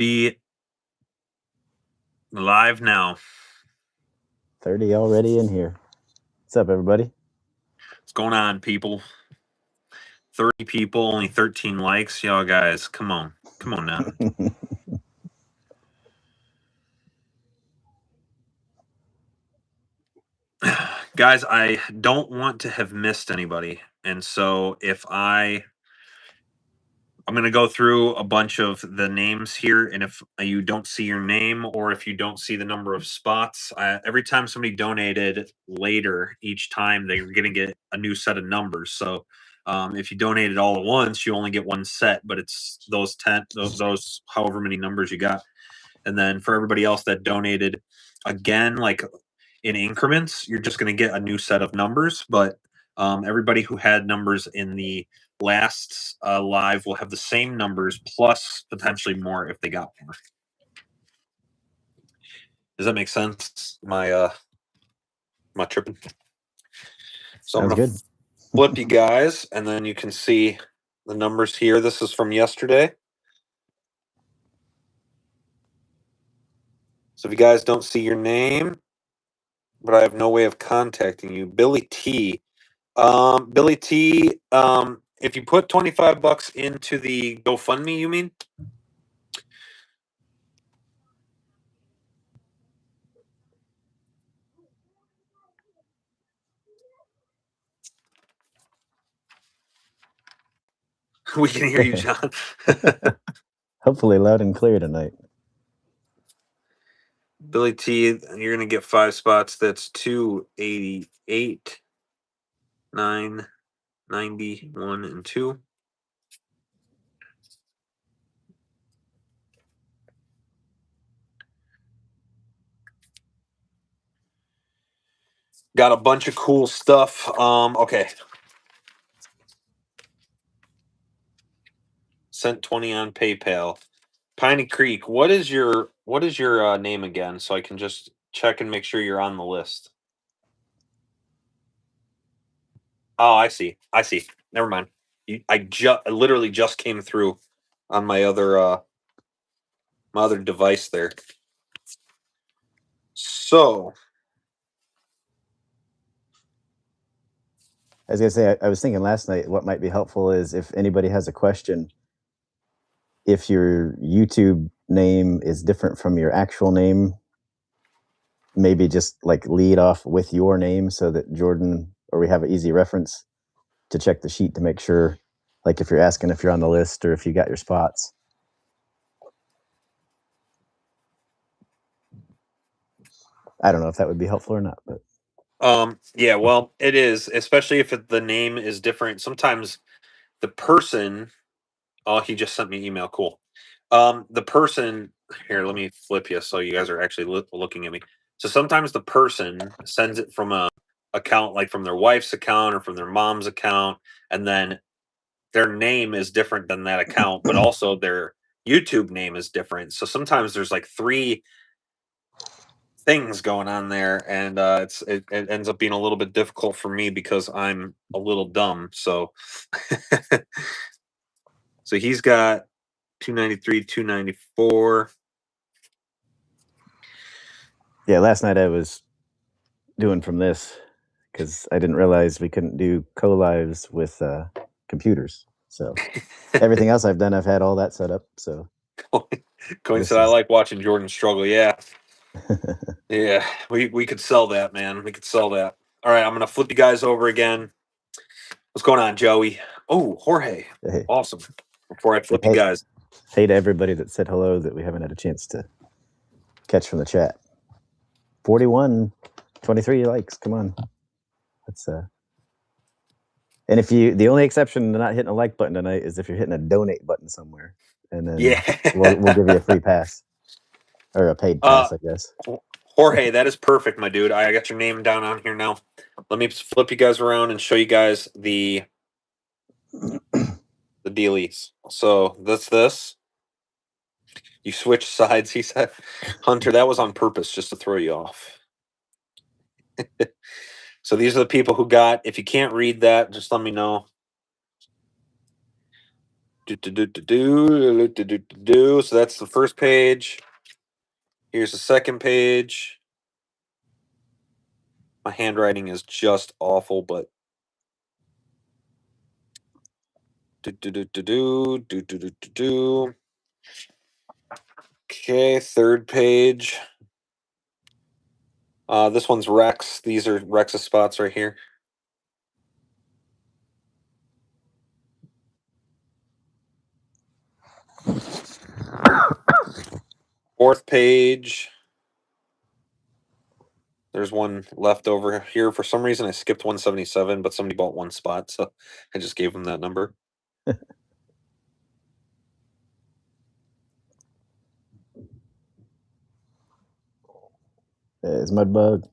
Be live now. 30 already in here. What's up, everybody? What's going on, people? 30 people, only 13 likes. Y'all guys, come on. Come on now. Guys, I don't want to have missed anybody. And so if I'm going to go through a bunch of the names here, and if you don't see your name or if you don't see the number of spots, every time somebody donated later each time, they're going to get a new set of numbers. So if you donated all at once, you only get one set, but it's those 10, those however many numbers you got. And then for everybody else that donated again, like in increments, you're just going to get a new set of numbers. But everybody who had numbers in the last live will have the same numbers plus potentially more if they got more. Does that make sense? My tripping. So Sounds I'm gonna good. flip you guys, and then you can see the numbers here. This is from yesterday. So if you guys don't see your name, but I have no way of contacting you, Billy T. Billy T. If you put $25 into the GoFundMe, you mean? We can hear you, John. Hopefully loud and clear tonight. Billy T, you're gonna get 5 spots. That's 288, 991, and 2. Got a bunch of cool stuff. Okay. Sent 20 on PayPal. Piney Creek, what is your name again, so I can just check and make sure you're on the list? Oh, I see. Never mind. I literally just came through on my other device there. So I was gonna say, I was thinking last night, what might be helpful is if anybody has a question, if your YouTube name is different from your actual name, maybe just like lead off with your name so that Jordan or we have an easy reference to check the sheet to make sure, like if you're asking if you're on the list or if you got your spots. I don't know if that would be helpful or not, but yeah, well, it is, especially if the name is different. Sometimes the person, oh, he just sent me an email. Cool. The person here, let me flip you so you guys are actually looking at me. So sometimes the person sends it from a account, like from their wife's account or from their mom's account, and then their name is different than that account, but also their YouTube name is different. So sometimes there's like 3 things going on there, and it ends up being a little bit difficult for me because I'm a little dumb. So so he's got 293, 294. yeah, last night I was doing from this because I didn't realize we couldn't do co-lives with computers. So everything else I've done, I've had all that set up. So Coin this said, I is like watching Jordan struggle. Yeah. Yeah. We could sell that, man. We could sell that. All right. I'm going to flip you guys over again. What's going on, Joey? Oh, Jorge. hey, Awesome. Before I flip you guys. hey to everybody that said hello that we haven't had a chance to catch from the chat. 41, 23 likes. Come on. That's and if you, the only exception to not hitting a like button tonight is if you're hitting a donate button somewhere, and then we'll give you a free pass or a paid pass, I guess. Jorge, that is perfect, my dude. I got your name down on here now. Let me flip you guys around and show you guys the dealies. So that's this. You switch sides, he said. Hunter, that was on purpose just to throw you off. So these are the people who got. If you can't read that, just let me know. So that's the first page. Here's the second page. My handwriting is just awful, but Okay, third page. This one's Rex. These are Rex's spots right here. Fourth page. There's one left over here. For some reason, I skipped 177, but somebody bought one spot, so I just gave them that number. There's Mudbug.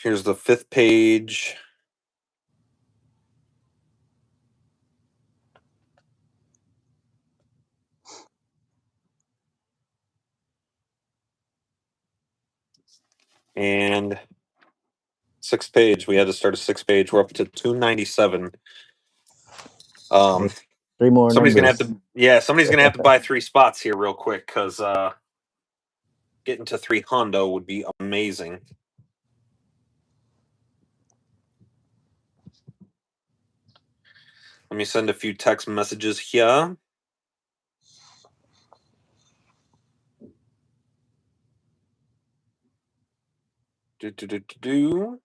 Here's the fifth page. And sixth page. We had to start a sixth page. We're up to 297. Three more Somebody's numbers. somebody's gonna have to buy 3 spots here real quick, because getting to 3 hundo would be amazing. Let me send a few text messages here. Do.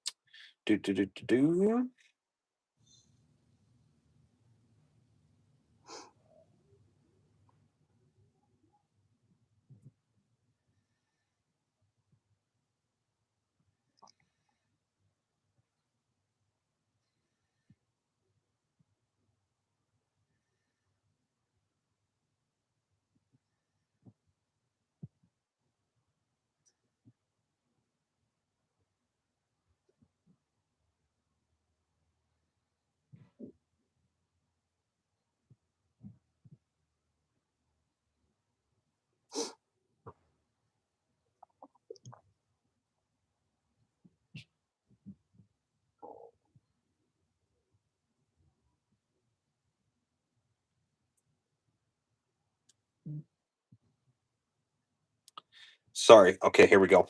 Sorry. Okay, here we go.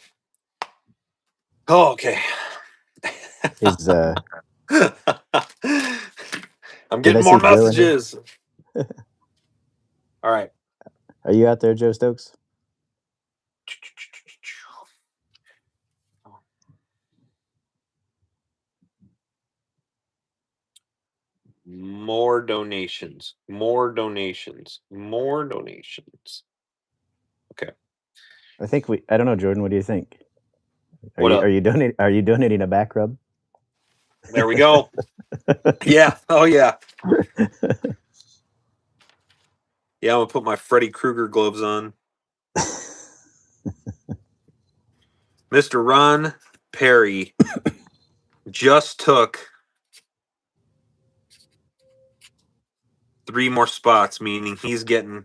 Oh, okay. Is I'm did I getting see more Joe in here? messages. All right. Are you out there, Joe Stokes? More donations. More donations. More donations. Okay. I don't know, Jordan. What do you think? What up? Are you donating a back rub? There we go. Yeah. Oh, yeah. Yeah, I'm going to put my Freddy Krueger gloves on. Mr. Ron Perry just took 3 more spots, meaning he's getting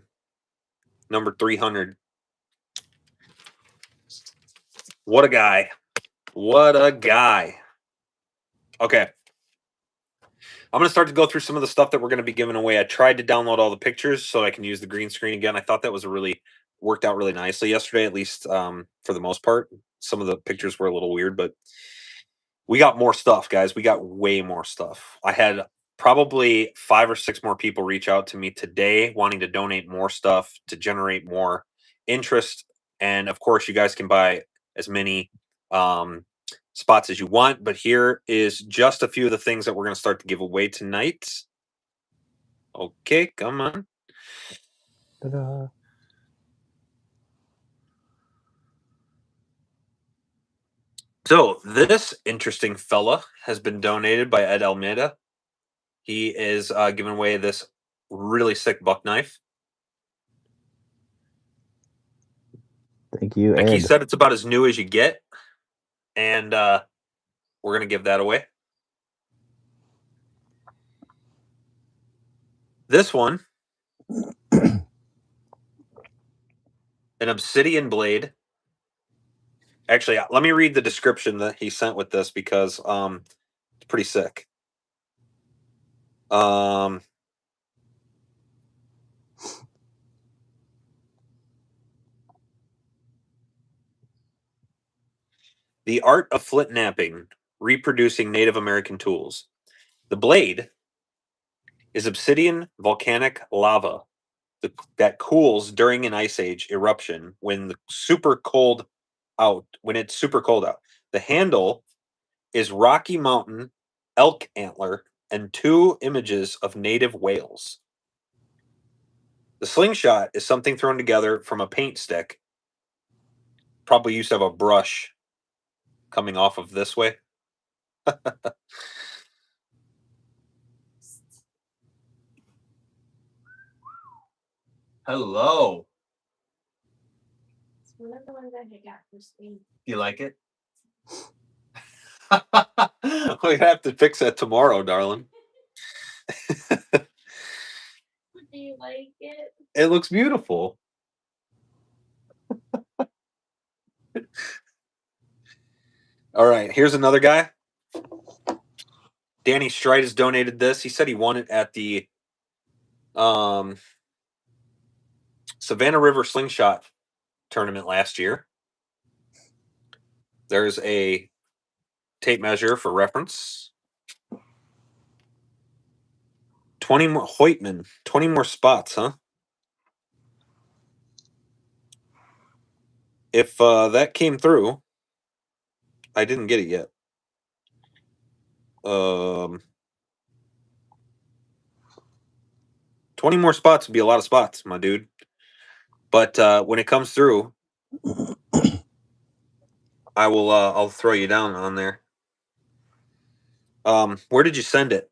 number 300. What a guy. What a guy. Okay. I'm going to start to go through some of the stuff that we're going to be giving away. I tried to download all the pictures so I can use the green screen again. I thought that was worked out really nicely yesterday, at least for the most part. Some of the pictures were a little weird, but we got more stuff, guys. We got way more stuff. I had probably 5 or 6 more people reach out to me today wanting to donate more stuff to generate more interest. And of course, you guys can buy as many spots as you want. But here is just a few of the things that we're going to start to give away tonight. Okay, come on. Ta-da. So this interesting fella has been donated by Ed Almeida. He is giving away this really sick buck knife. Thank you, Like he Ed. said, it's about as new as you get. And we're going to give that away. This one, an obsidian blade. Actually, let me read the description that he sent with this, because it's pretty sick. Um, The Art of Flint Napping, Reproducing Native American Tools. The blade is obsidian volcanic lava that cools during an ice age eruption when it's super cold out. The handle is Rocky Mountain elk antler and 2 images of native whales. The slingshot is something thrown together from a paint stick. Probably used to have a brush coming off of this way. Hello. It's one of the ones I got for Spain. You like it? We have to fix that tomorrow, darling. Do you like it? It looks beautiful. All right, here's another guy. Danny Strite has donated this. He said he won it at the Savannah River Slingshot tournament last year. There's a tape measure for reference. 20 more Hoytman, 20 more spots, huh? If that came through, I didn't get it yet. 20 more spots would be a lot of spots, my dude. But when it comes through, I will. I'll throw you down on there. Where did you send it?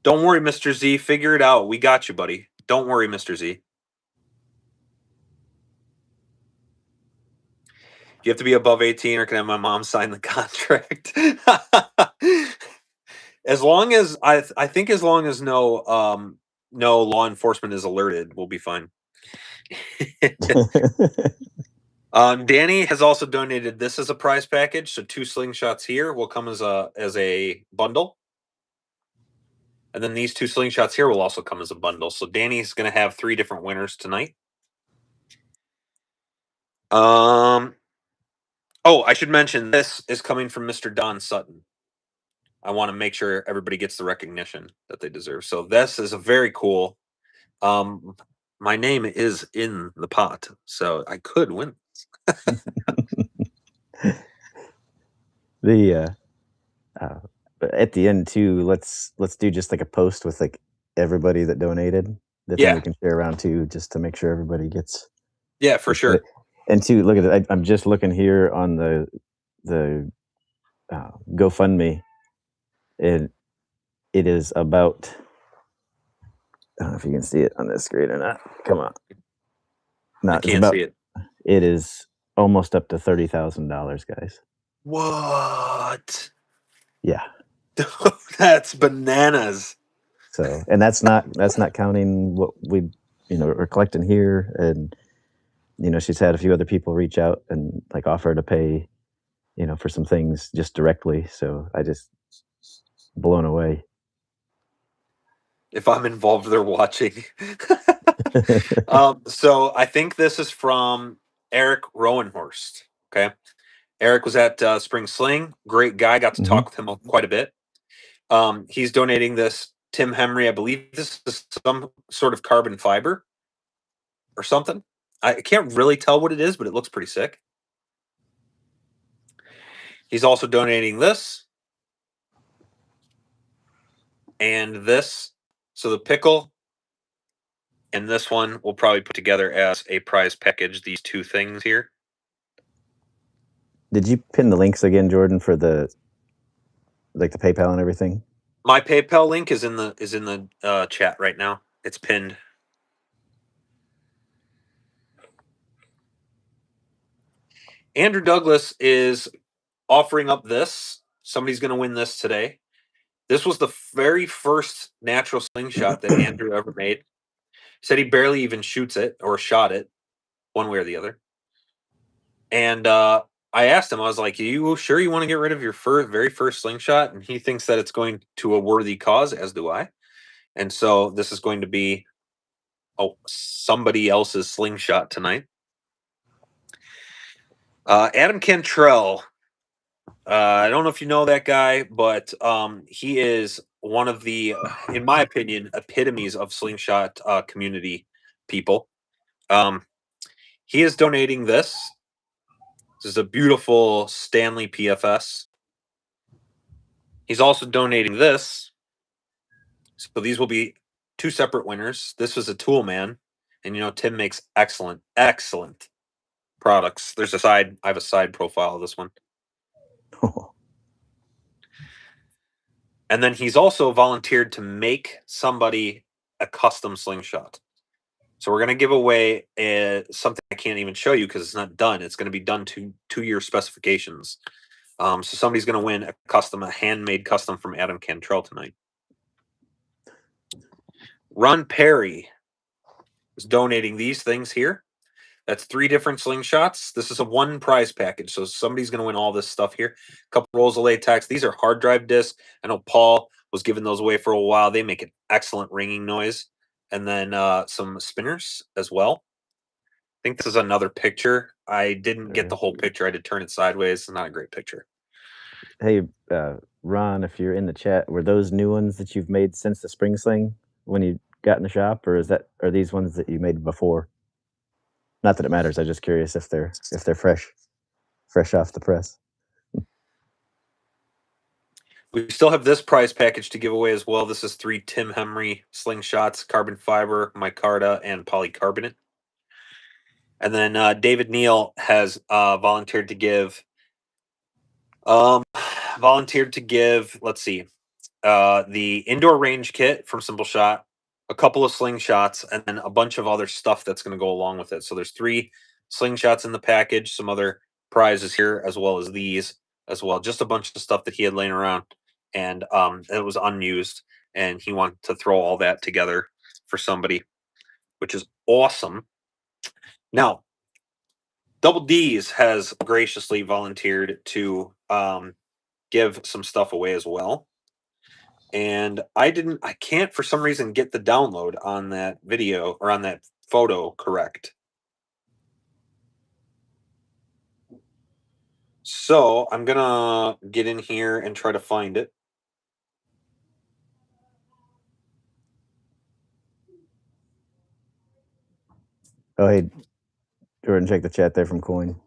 Don't worry, Mr. Z. Figure it out. We got you, buddy. Don't worry, Mr. Z. You have to be above 18, or can I have my mom sign the contract? As long as I think as long as no law enforcement is alerted, we'll be fine. Danny has also donated this as a prize package, so 2 slingshots here will come as a bundle, and then these 2 slingshots here will also come as a bundle. So Danny's going to have 3 different winners tonight. Oh, I should mention this is coming from Mr. Don Sutton. I want to make sure everybody gets the recognition that they deserve. So this is a very cool. My name is in the pot, so I could win. The at the end too, let's do just like a post with like everybody that donated. That then we can share around too, just to make sure everybody gets. Yeah, for sure. And too, look at it. I'm just looking here on the GoFundMe. It is about. I don't know if you can see it on this screen or not. Come on. No, I can't see it. It is almost up to $30,000, guys. What? Yeah. That's bananas. So, and that's not counting what we, are collecting here. And, she's had a few other people reach out and like offer to pay, for some things just directly. So I just blown away. If I'm involved, they're watching. So I think this is from Eric Rowenhorst. Okay. Eric was at Spring Sling. Great guy. Got to talk with him quite a bit. He's donating this Tim Henry. I believe this is some sort of carbon fiber or something. I can't really tell what it is, but it looks pretty sick. He's also donating this and this. So the pickle and this one we'll probably put together as a prize package, these 2 things here. Did you pin the links again, Jordan, for the PayPal and everything? My PayPal link is in the chat right now. It's pinned. Andrew Douglas is offering up this. Somebody's going to win this today. This was the very first natural slingshot that Andrew ever made. Said he barely even shoots it or shot it, one way or the other. And I asked him, I was like, "Are you sure you want to get rid of your very first slingshot?" And he thinks that it's going to a worthy cause, as do I. And so this is going to be somebody else's slingshot tonight. Adam Cantrell. I don't know if you know that guy, but he is one of the, in my opinion, epitomes of slingshot community people. He is donating this. This is a beautiful Stanley PFS. He's also donating this. So these will be two separate winners. This was a toolman, and you know Tim makes excellent products. There's a side. I have a side profile of this one. And then he's also volunteered to make somebody a custom slingshot. So we're going to give away something I can't even show you because it's not done. It's going to be done to your specifications. So somebody's going to win a handmade custom from Adam Cantrell tonight. Ron Perry is donating these things here. That's 3 different slingshots. This is a 1 prize package. So somebody's going to win all this stuff here. A couple rolls of latex. These are hard drive discs. I know Paul was giving those away for a while. They make an excellent ringing noise. And then some spinners as well. I think this is another picture. I didn't get the whole picture. I had to turn it sideways. It's not a great picture. Hey, Ron, if you're in the chat, were those new ones that you've made since the spring sling when you got in the shop, or are these ones that you made before? Not that it matters. I'm just curious if they're fresh off the press. We still have this prize package to give away as well. This is 3 Tim Henry slingshots, carbon fiber, micarta, and polycarbonate. And then David Neal has volunteered to give. Let's see, the indoor range kit from Simple Shot, a couple of slingshots, and then a bunch of other stuff that's going to go along with it. So there's 3 slingshots in the package, some other prizes here, as well as these as well. Just a bunch of stuff that he had laying around, and it was unused, and he wanted to throw all that together for somebody, which is awesome. Now, Double D's has graciously volunteered to give some stuff away as well. And I can't for some reason get the download on that video or on that photo correct. So I'm gonna get in here and try to find it. Oh, hey, Jordan, check the chat there from Coin.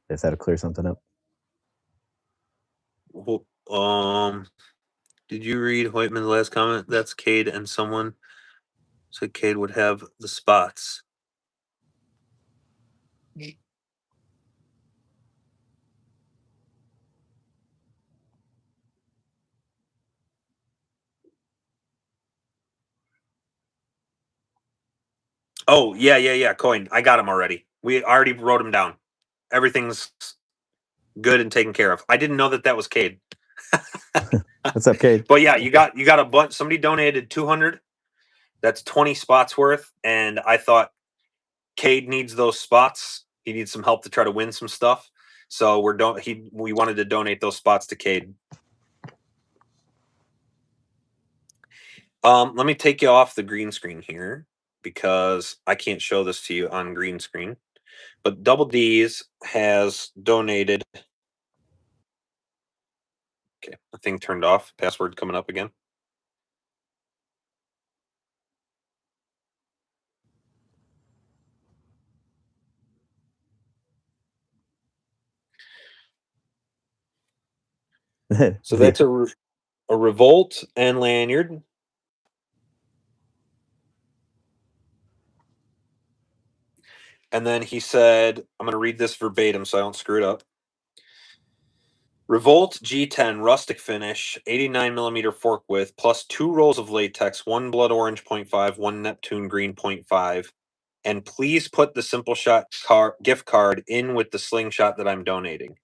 If that'll clear something up. Did you read Hoytman's last comment? That's Cade, and someone said Cade would have the spots. Oh, yeah. Coin. I got him already. We already wrote him down. Everything's good and taken care of. I didn't know that was Cade. What's up, Cade? But yeah, you got a bunch. Somebody donated 200. That's 20 spots worth, and I thought Cade needs those spots. He needs some help to try to win some stuff. So we wanted to donate those spots to Cade. Let me take you off the green screen here because I can't show this to you on green screen. But Double D's has donated. Okay, the thing turned off. Password coming up again. So that's a revolt and lanyard. And then he said, I'm going to read this verbatim so I don't screw it up. Revolt G10 rustic finish, 89mm fork width, plus 2 rolls of latex, 1 blood orange 0.5, 1 Neptune green 0.5. And please put the Simple Shot gift card in with the slingshot that I'm donating.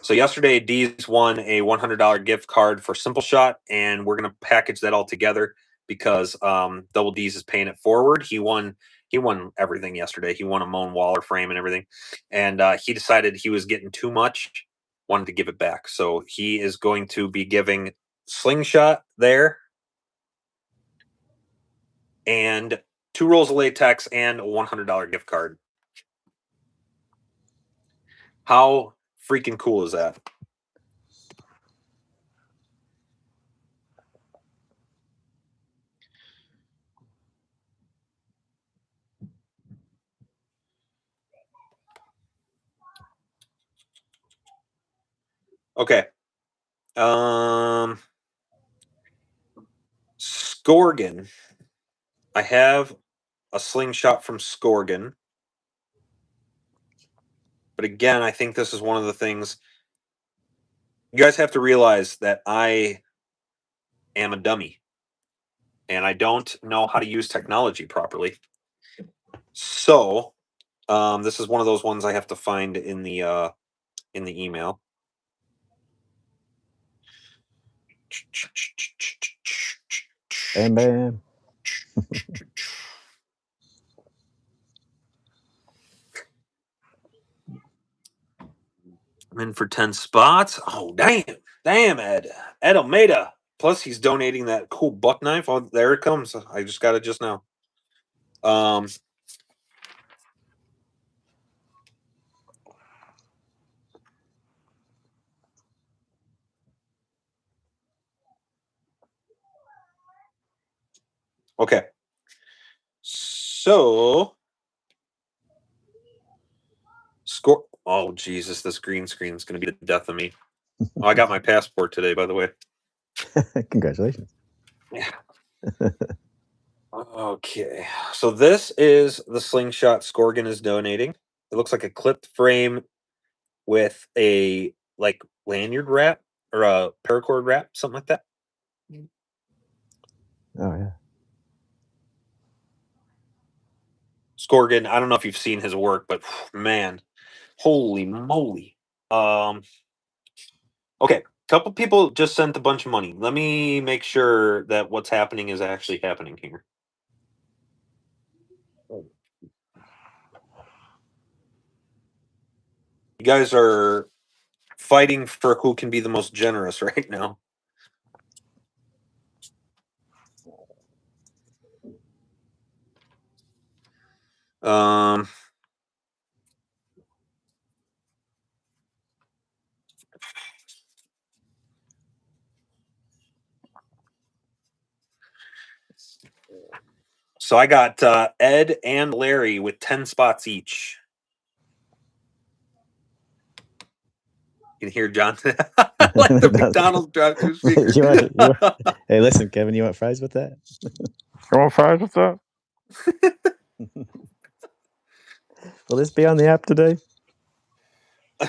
So yesterday, D's won a $100 gift card for Simple Shot, and we're going to package that all together because Double D's is paying it forward. He won He won everything yesterday. He won a Moan Waller frame and everything. And he decided he was getting too much, wanted to give it back. So he is going to be giving Slingshot there and 2 rolls of latex and a $100 gift card. How freaking cool is that? Okay. Scorgan. I have a slingshot from Scorgan. But again, I think this is one of the things you guys have to realize that I am a dummy and I don't know how to use technology properly. So, this is one of those ones I have to find in the email. Bam, bam. I'm in for 10 spots. Oh, damn, Ed Almeida. Plus, he's donating that cool buck knife. Oh, there it comes. I just got it just now. Okay. So, score. Oh, Jesus, this green screen is going to be the death of me. Oh, I got my passport today, by the way. Congratulations. Yeah. Okay. So this is the slingshot Scorgan is donating. It looks like a clipped frame with a like lanyard wrap or a paracord wrap, something like that. Oh yeah. Scorgan, I don't know if you've seen his work, but man, holy moly. Okay, couple people just sent a bunch of money. Let me make sure that what's happening is actually happening here. You guys are fighting for who can be the most generous right now. Um So I got Ed and Larry with 10 spots each. You can hear John like the McDonald's drive-through speaker. Hey, listen, Kevin, you want fries with that? You want fries with that? Will this be on the app today?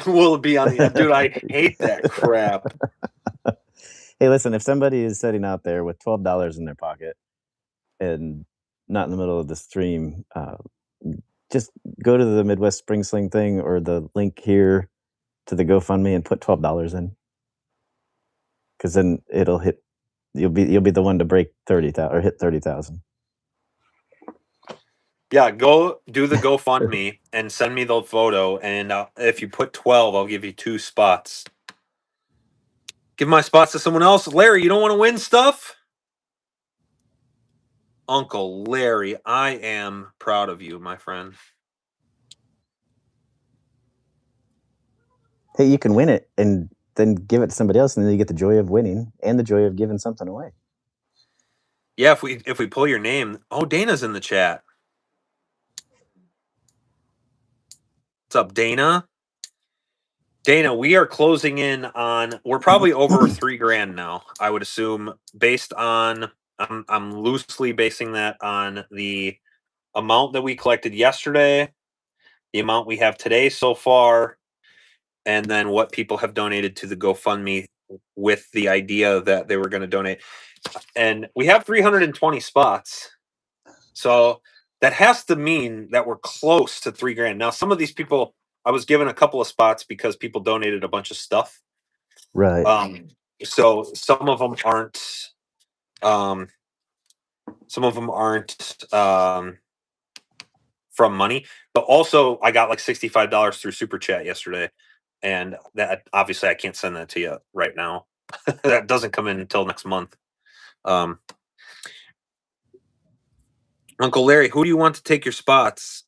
Will it be on the dude? I hate that crap. Hey, listen, if somebody is sitting out there with $12 in their pocket and not in the middle of the stream, just go to the Midwest Spring Sling thing or the link here to the GoFundMe and put $12 in, because then it'll hit. You'll be the one to break 30,000 or hit 30,000. Yeah, go do the GoFundMe and send me the photo. And if you put 12, I'll give you 2 spots. Give my spots to someone else. Larry, you don't want to win stuff? Uncle Larry, I am proud of you, my friend. Hey, you can win it and then give it to somebody else, and then you get the joy of winning and the joy of giving something away. Yeah, if we pull your name. Oh, Dana's in the chat. What's up, Dana? Dana, we are closing in on. We're probably over $3,000 now. I would assume, based on. I'm loosely basing that on the amount that we collected yesterday, the amount we have today so far, and then what people have donated to the GoFundMe with the idea that they were going to donate. And we have 320 spots. So that has to mean that we're close to $3,000. Now, some of these people, I was given a couple of spots because people donated a bunch of stuff. Right. So some of them aren't. Some of them aren't from money, but also I got like $65 through Super Chat yesterday, and that obviously I can't send that to you right now. That doesn't come in until next month. Uncle Larry, who do you want to take your spots?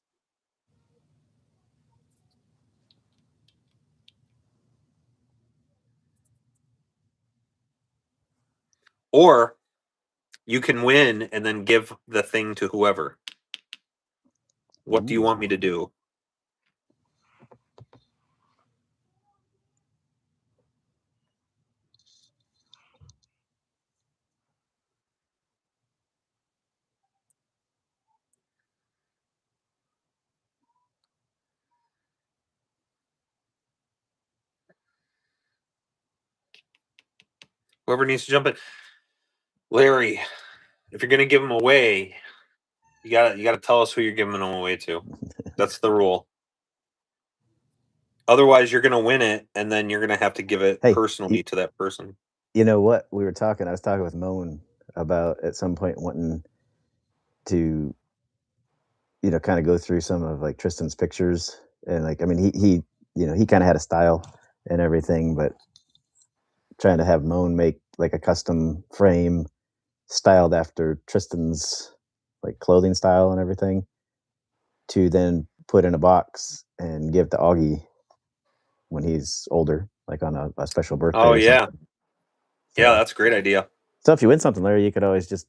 Or you can win and then give the thing to whoever. What do you want me to do? Whoever needs to jump in. Larry, if you're gonna give them away, you gotta tell us who you're giving them away to. That's the rule. Otherwise, you're gonna win it, and then you're gonna have to give it personally to that person. You know what? I was talking with Moan about at some point wanting to, kind of go through some of like Tristan's pictures, and like, I mean, he kind of had a style and everything, but trying to have Moan make like a custom frame styled after Tristan's like clothing style and everything, to then put in a box and give to Augie when he's older, like on a special birthday. Oh yeah, yeah, that's a great idea. So if you win something, Larry, you could always just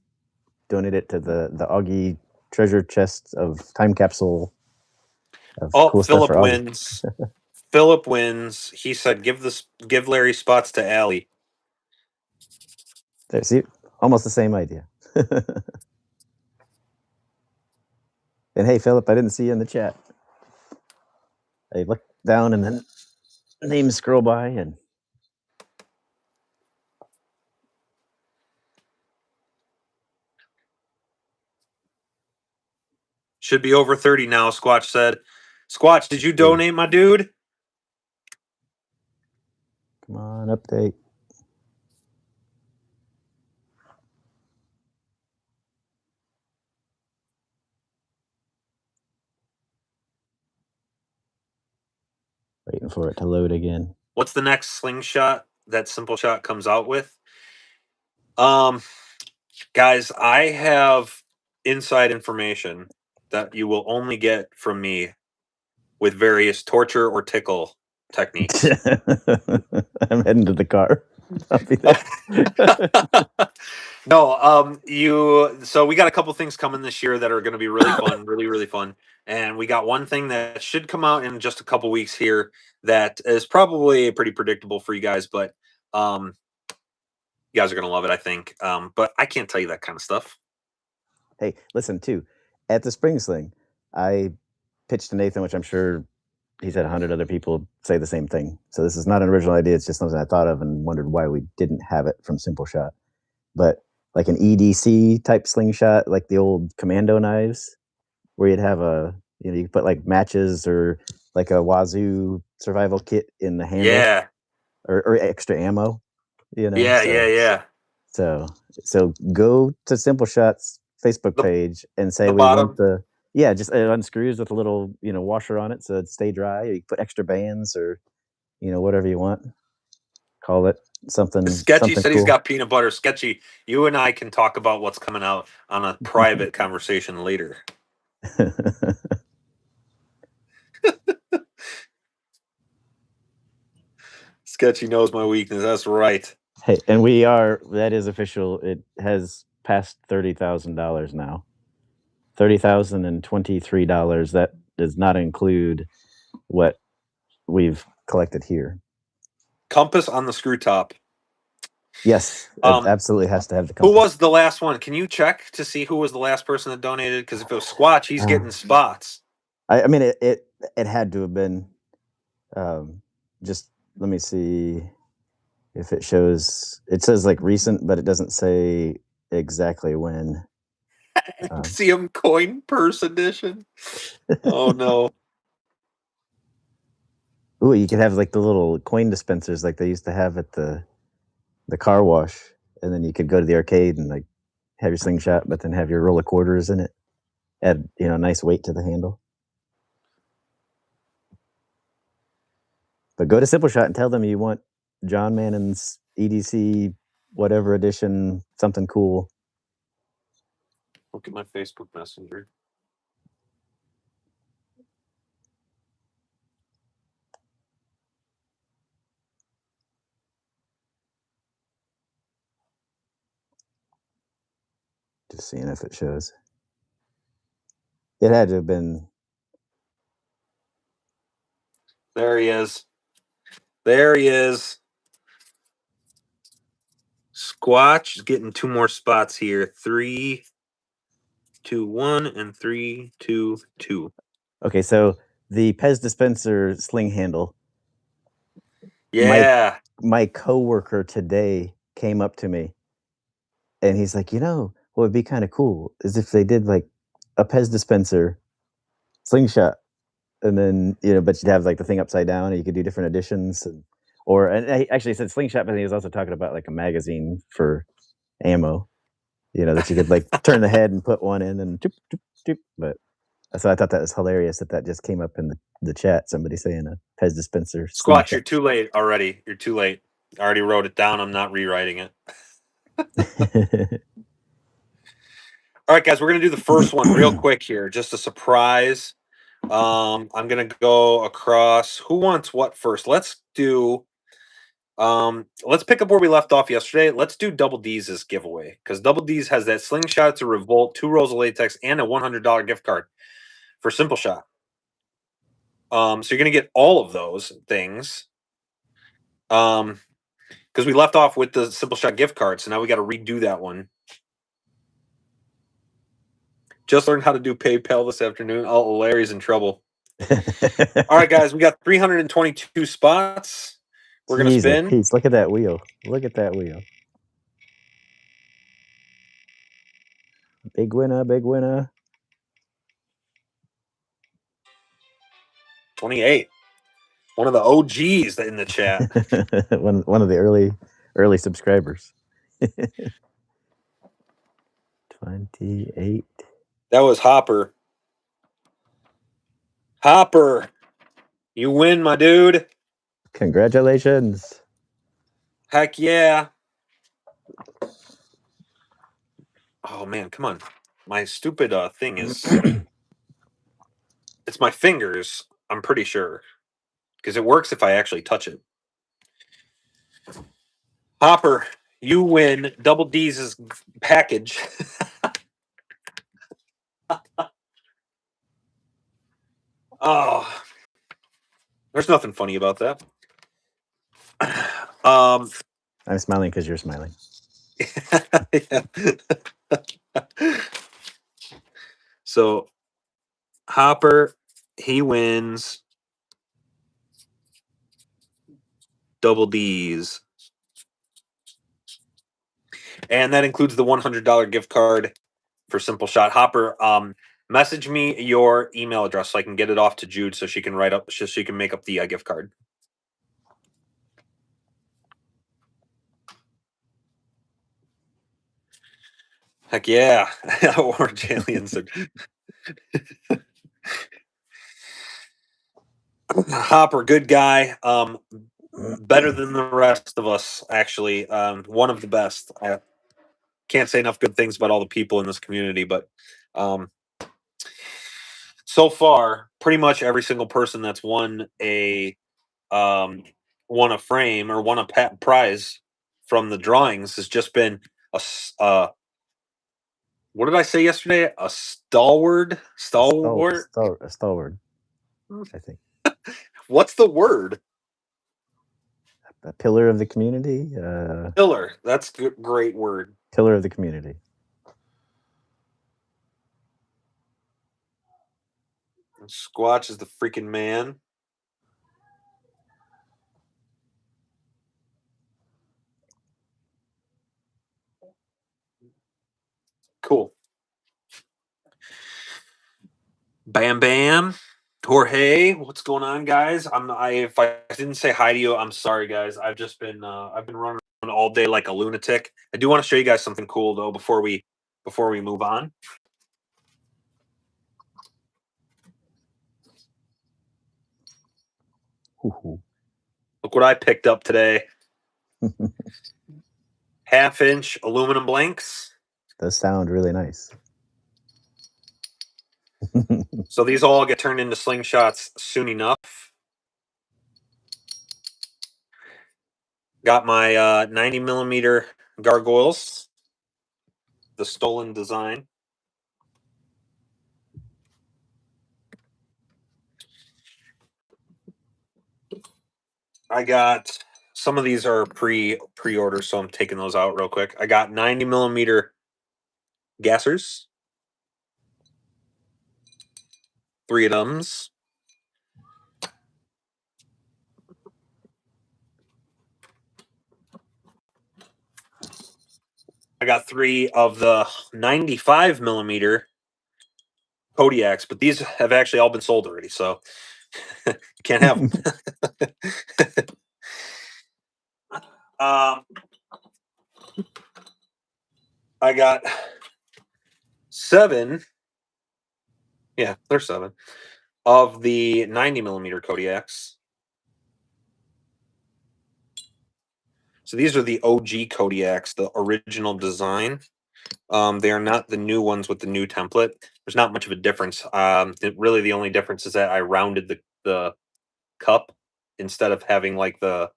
donate it to the Augie treasure chest of time capsule. Cool Philip wins. Philip wins. He said, "Give Larry spots to Allie." There, see, almost the same idea. And hey, Philip, I didn't see you in the chat. I looked down and then names scroll by and. Should be over 30 now, Squatch said. Squatch, did you donate, my dude? Come on, update. Waiting for it to load again. What's the next slingshot that Simple Shot comes out with? Guys, I have inside information that you will only get from me with various torture or tickle techniques. I'm heading to the car. I'll be there. No, so we got a couple things coming this year that are going to be really fun, really, really fun. And we got one thing that should come out in just a couple weeks here that is probably pretty predictable for you guys, but you guys are going to love it, I think. But I can't tell you that kind of stuff. Hey, listen, too, at the Spring Sling, I pitched to Nathan, which I'm sure he's had 100 other people say the same thing. So this is not an original idea. It's just something I thought of and wondered why we didn't have it from Simple Shot. But like an EDC type slingshot, like the old commando knives, where you'd have you could put like matches or like a Wazoo survival kit in the handle. Yeah. Or extra ammo, Yeah. So go to Simple Shot's Facebook page and say we want just it unscrews with a little washer on it so it stay dry. Or you put extra bands or whatever you want. Call it something. Sketchy said cool. He's got peanut butter. Sketchy, you and I can talk about what's coming out on a private conversation later. Sketchy knows my weakness. That's right. Hey, and that is official. It has passed $30,000 now. $30,023. That does not include what we've collected here. Compass on the screw top. Yes, it absolutely has to have the compass. Who was the last one? Can you check to see who was the last person that donated? Because if it was Squatch, he's getting spots. I mean, it had to have been. Just let me see if it shows. It says like recent, but it doesn't say exactly when. Axiom Coin Purse Edition. Oh no. Ooh, you could have like the little coin dispensers like they used to have at the car wash, and then you could go to the arcade and like have your slingshot, but then have your roll of quarters in it. Add nice weight to the handle. But go to Simple Shot and tell them you want John Mannon's EDC whatever edition, something cool. Look at my Facebook Messenger. Just seeing if it shows. It had to have been. There he is. There he is. Squatch is getting 2 more spots here. 3, 2, 1, and 3, 2, 2. Okay, so the Pez dispenser sling handle. Yeah. My coworker today came up to me and he's like, what would be kind of cool is if they did like a Pez dispenser slingshot, and then but you'd have like the thing upside down, and you could do different editions, and he actually said slingshot, but he was also talking about like a magazine for ammo, that you could like turn the head and put one in and doop, doop, doop. But so I thought that was hilarious that just came up in the chat. Somebody saying a Pez dispenser. Squatch, slingshot. you're too late already. You're too late. I already wrote it down. I'm not rewriting it. All right, guys, we're going to do the first one real quick here. Just a surprise. I'm going to go across. Who wants what first? Let's do... let's pick up where we left off yesterday. Let's do Double D's giveaway, because Double D's has that slingshot, it's a revolt, 2 rolls of latex, and a $100 gift card for Simple Shot. So you're gonna get all of those things. Because we left off with the Simple Shot gift card, so now we got to redo that one. Just learned how to do PayPal this afternoon. Oh, Larry's in trouble. All right, guys, we got 322 spots. We're gonna spin. Peace. Look at that wheel. Look at that wheel. Big winner, big winner. 28. One of the OGs in the chat. one of the early subscribers. 28. That was Hopper. Hopper, you win, my dude. Congratulations. Heck yeah. Oh, man, come on. My stupid thing is... it's my fingers, I'm pretty sure. Because it works if I actually touch it. Hopper, you win Double D's package. Oh, there's nothing funny about that. I'm smiling because you're smiling. So, Hopper, he wins Double D's. And that includes the $100 gift card for Simple Shot. Hopper, message me your email address so I can get it off to Jude so she can make up the gift card. Heck yeah. Orange aliens are... Hopper, good guy. Better than the rest of us, actually. One of the best. I can't say enough good things about all the people in this community, but so far, pretty much every single person that's won a frame or won a prize from the drawings has just been what did I say yesterday? A stalwart? A stalwart, I think. What's the word? A pillar of the community? Pillar. That's a great word. Pillar of the community. Squatch is the freaking man. Cool. Bam Bam. Jorge, what's going on, guys? If I didn't say hi to you, I'm sorry, guys. I've been running around all day like a lunatic. I do want to show you guys something cool though before we move on. Ooh. Look what I picked up today. 1/2-inch aluminum blanks. Those sound really nice. So these all get turned into slingshots soon enough. Got my 90 millimeter gargoyles, the stolen design. I got some of these are pre-order, so I'm taking those out real quick. I got 90 millimeter gassers, 3 of them. I got 3 of the 95 millimeter Kodiaks, but these have actually all been sold already, so you can't have them. I got 7. Yeah, there's 7 of the 90 millimeter Kodiaks. So these are the OG Kodiaks, the original design. They are not the new ones with the new template. There's not much of a difference. Really, the only difference is that I rounded the cup instead of having like the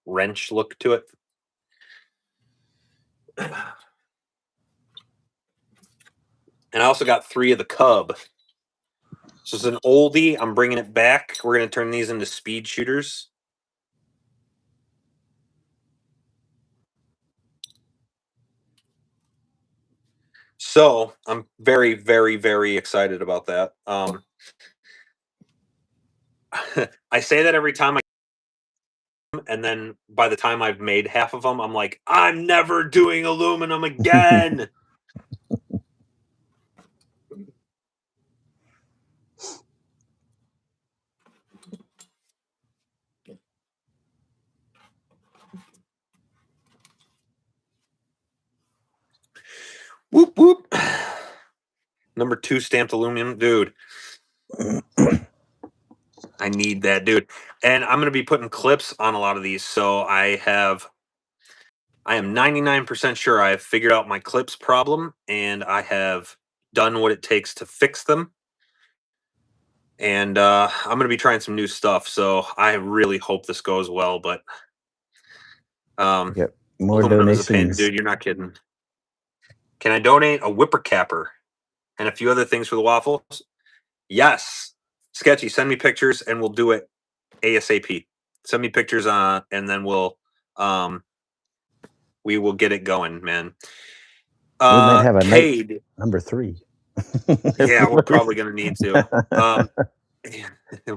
wrench look to it. And I also got 3 of the Cub. So it's an oldie. I'm bringing it back. We're going to turn these into speed shooters. So I'm very, very, very excited about that. I say that every time and then by the time I've made half of them, I'm like, I'm never doing aluminum again. Whoop, whoop. Number 2 stamped aluminum. Dude. I need that, dude. And I'm going to be putting clips on a lot of these. So I am 99% sure I have figured out my clips problem and I have done what it takes to fix them. And I'm going to be trying some new stuff. So I really hope this goes well, but Yep. More aluminum is a pain. donations. Dude, you're not kidding. Can I donate a whipper capper and a few other things for the waffles? Yes. Sketchy, send me pictures and we'll do it ASAP. Send me pictures and then we will get it going, man. We might have a Cade. night number 3. Yeah, we're probably gonna need to.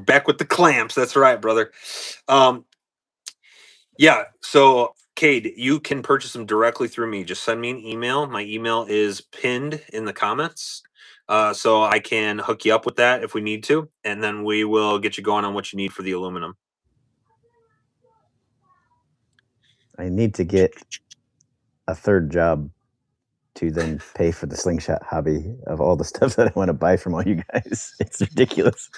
Back with the clamps. That's right, brother. Yeah. So, Cade, you can purchase them directly through me. Just send me an email. My email is pinned in the comments, so I can hook you up with that if we need to, and then we will get you going on what you need for the aluminum. I need to get a 3rd job to then pay for the slingshot hobby of all the stuff that I want to buy from all you guys. It's ridiculous.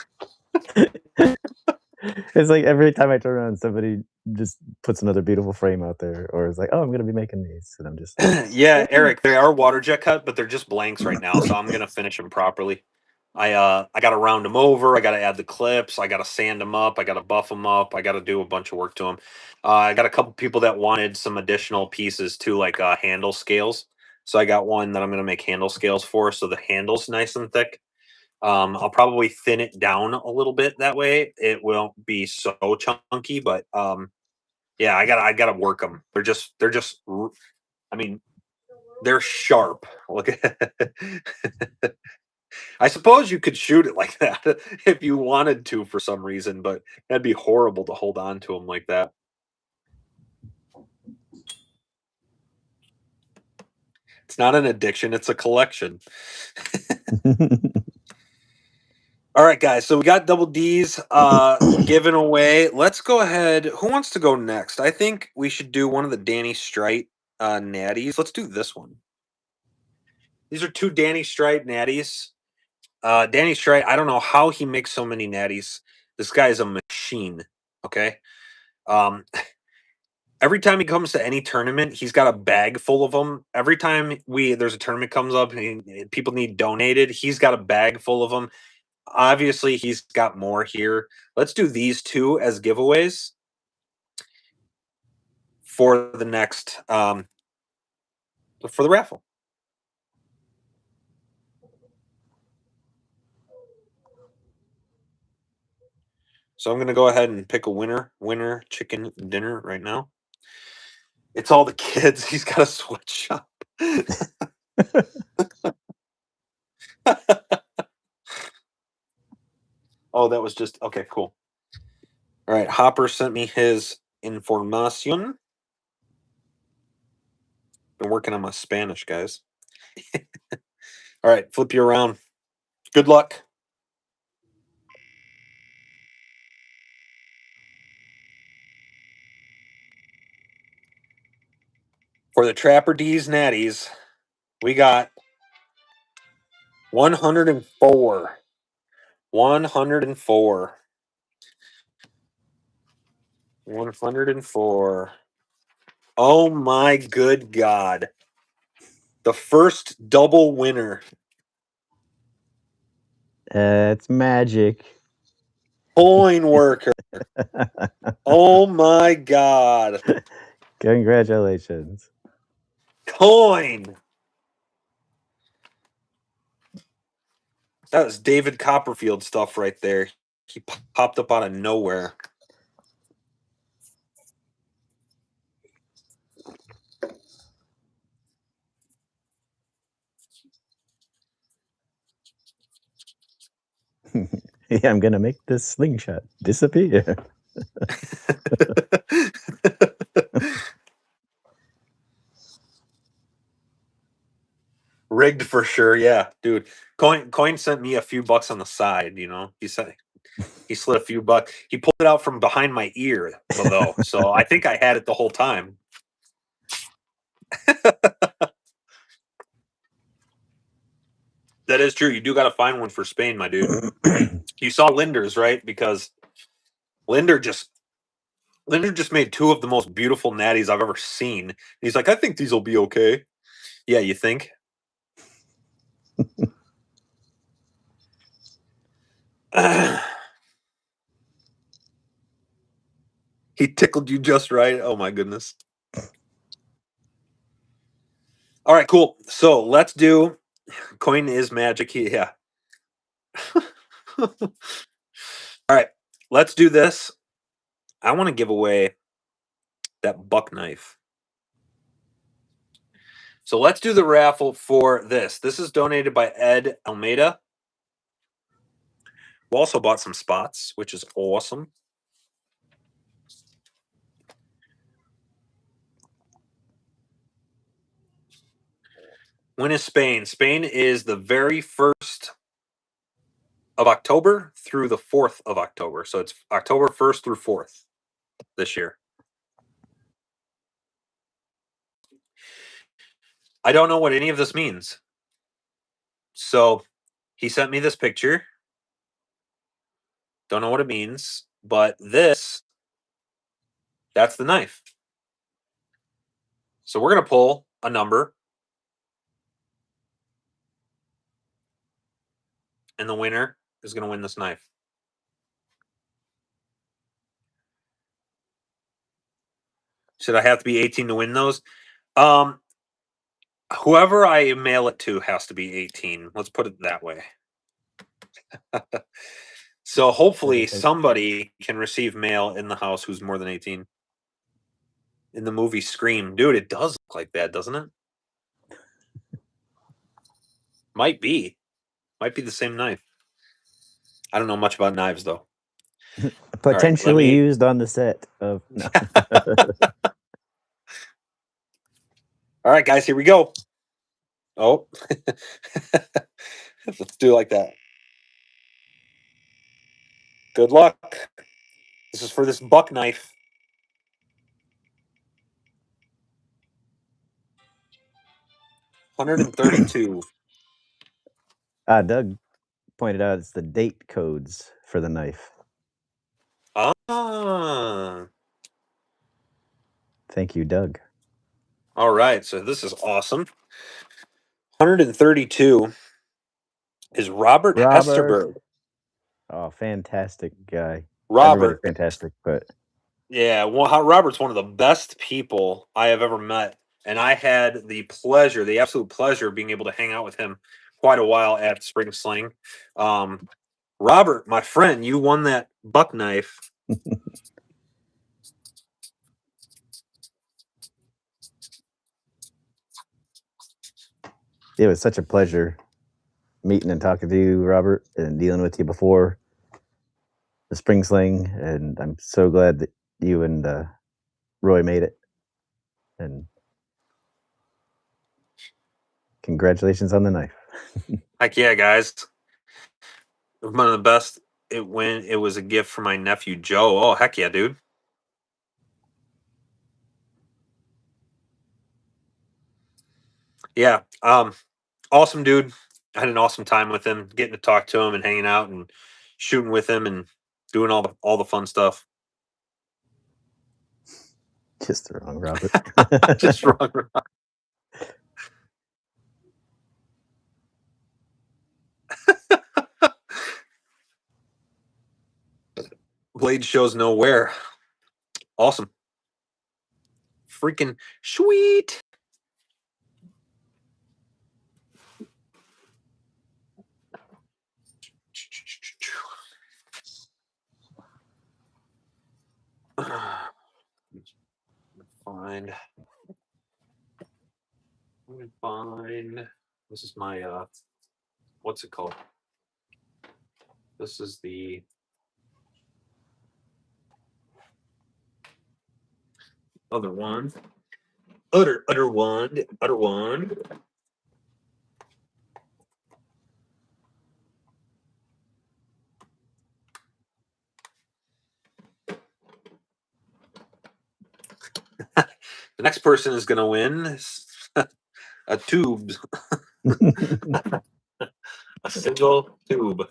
It's like every time I turn around, somebody just puts another beautiful frame out there, or is like, "Oh, I'm going to be making these," and I'm just Yeah, Eric, they are water jet cut, but they're just blanks right now, so I'm gonna finish them properly. I gotta round them over. I gotta add the clips. I gotta sand them up. I gotta buff them up. I gotta do a bunch of work to them. I got a couple people that wanted some additional pieces too, like handle scales. So I got one that I'm gonna make handle scales for, so the handle's nice and thick. I'll probably thin it down a little bit that way. It won't be so chunky, but yeah, I gotta work them. I mean, they're sharp. Look at I suppose you could shoot it like that if you wanted to for some reason, but that'd be horrible to hold on to them like that. It's not an addiction, it's a collection. All right, guys. So we got double D's given away. Let's go ahead. Who wants to go next? I think we should do one of the Danny Strite natties. Let's do this one. These are 2 Danny Strite natties. Danny Strite, I don't know how he makes so many natties. This guy is a machine. Okay. Every time he comes to any tournament, he's got a bag full of them. Every time there's a tournament comes up and people need donated, he's got a bag full of them. Obviously, he's got more here. Let's do these two as giveaways for the next for the raffle. So I'm going to go ahead and pick a winner chicken dinner right now. It's all the kids. He's got a sweatshop. Oh, that was just okay. Cool. All right, Hopper sent me his information. Been working on my Spanish, guys. All right, flip you around. Good luck. For the Trapper D's Natties, we got 104. 104. 104. Oh my good God. The first double winner. It's magic. Coin worker. Oh my God. Congratulations. Coin. That was David Copperfield stuff right there. He popped up out of nowhere. Yeah, I'm gonna make this slingshot disappear. Rigged for sure, yeah, dude. Coin sent me a few bucks on the side. You know, he slid a few bucks. He pulled it out from behind my ear, though. So I think I had it the whole time. That is true. You do got to find one for Spain, my dude. You saw Linder's, right? Because Linder just made two of the most beautiful natties I've ever seen. He's like, I think these will be okay. Yeah, you think? He tickled you just right. Oh my goodness. All right, cool. So let's do coin is magic. Yeah. All right, let's do this. I want to give away that buck knife. So let's do the raffle for this. This is donated by Ed Almeida. We also bought some spots, which is awesome. When is Spain? Spain is the very 1st of October through the 4th of October. So it's October 1st through 4th this year. I don't know what any of this means. So he sent me this picture. Don't know what it means, but that's the knife. So we're going to pull a number. And the winner is going to win this knife. Should I have to be 18 to win those? Whoever I mail it to has to be 18. Let's put it that way. So hopefully somebody can receive mail in the house who's more than 18. In the movie Scream. Dude, it does look like that, doesn't it? Might be. Might be the same knife. I don't know much about knives, though. Potentially used on the set of... No. All right, guys, here we go. Oh. Let's do it like that. Good luck. This is for this buck knife. $132. Doug pointed out it's the date codes for the knife. Ah. Thank you, Doug. All right, so this is awesome. 132 is Robert Hesterberg. Oh, fantastic guy. Robert, Everybody's fantastic, but yeah, well, Robert's one of the best people I have ever met, and I had the pleasure, the absolute pleasure, of being able to hang out with him quite a while at Spring Sling. Robert, my friend, you won that buck knife. it was such a pleasure meeting and talking to you, Robert, and dealing with you before the Spring Sling. And I'm so glad that you and Roy made it. And congratulations on the knife. Heck yeah, guys. One of the best. It was a gift from my nephew Joe. Oh, heck yeah, dude. Yeah. Awesome dude. I had an awesome time with him, getting to talk to him and hanging out and shooting with him and doing all the fun stuff. Just the wrong Robert. Just wrong. Blade shows no wear. Awesome. Freaking sweet. Find. Let me find. This is my what's it called? This is the other one. Utter wand. Utter wand. The next person is gonna win a tube. A single tube.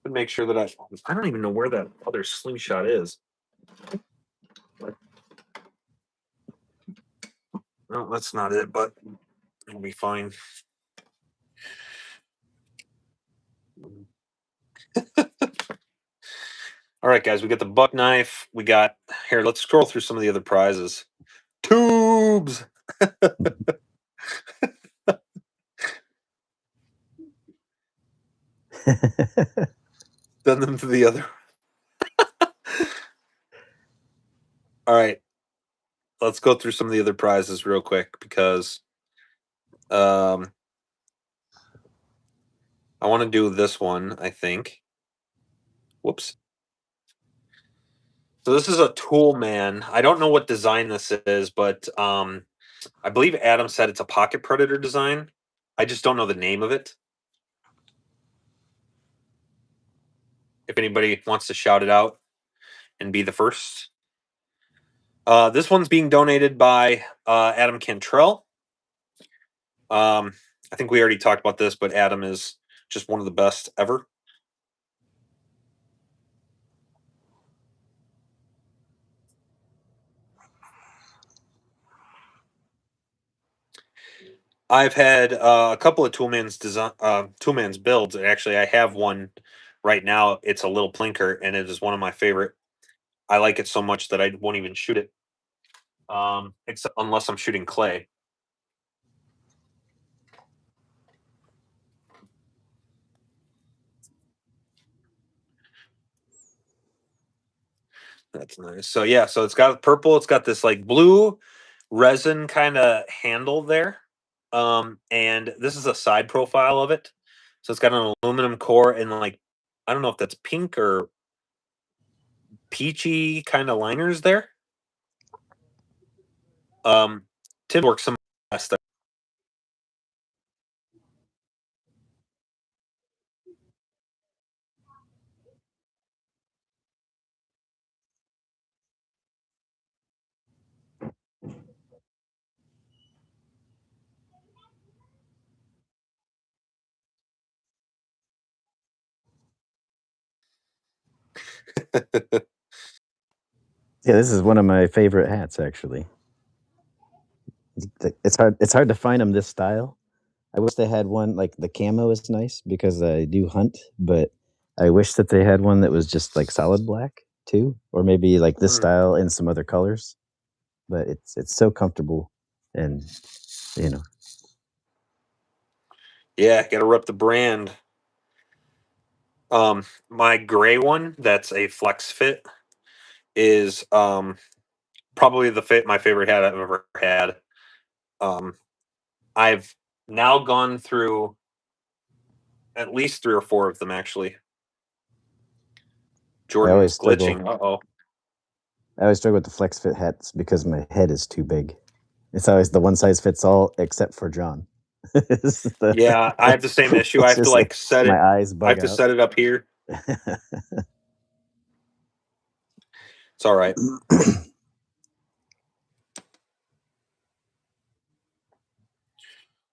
Make sure that I don't even know where that other slingshot is. No, that's not it, but it'll be fine. All right, guys, we got the buck knife. We got here. Let's scroll through some of the other prizes. Tubes. Send them to the other. All right, let's go through some of the other prizes real quick because I want to do this one. I think. Whoops. So this is a toolman. I don't know what design this is, but I believe Adam said it's a pocket predator design. I just don't know the name of it. If anybody wants to shout it out and be the first. This one's being donated by Adam Cantrell. I think we already talked about this, but Adam is just one of the best ever. I've had a couple of Toolman's builds. Actually, I have one right now. It's a little plinker, and it is one of my favorite. I like it so much that I won't even shoot it, except unless I'm shooting clay. That's nice. So yeah, so it's got purple. It's got this like blue resin kind of handle there. And this is a side profile of it. So it's got an aluminum core and like I don't know if that's pink or peachy kind of liners there. Tim works some best. Yeah, this is one of my favorite hats, actually. It's hard to find them this style. I wish they had one like the camo is nice because I do hunt, but I wish that they had one that was just like solid black too, or maybe like this style in some other colors. But it's so comfortable, and you know. Yeah, gotta rep the brand. My gray one that's a flex fit is probably my favorite hat I've ever had. I've now gone through at least 3 or 4 of them actually. Jordan's glitching. Uh-oh. I always struggle with the flex fit hats because my head is too big. It's always the one size fits all except for John. Yeah, I have the same issue. I have to like set it. My eyes bug I have to set it up here. It's all right.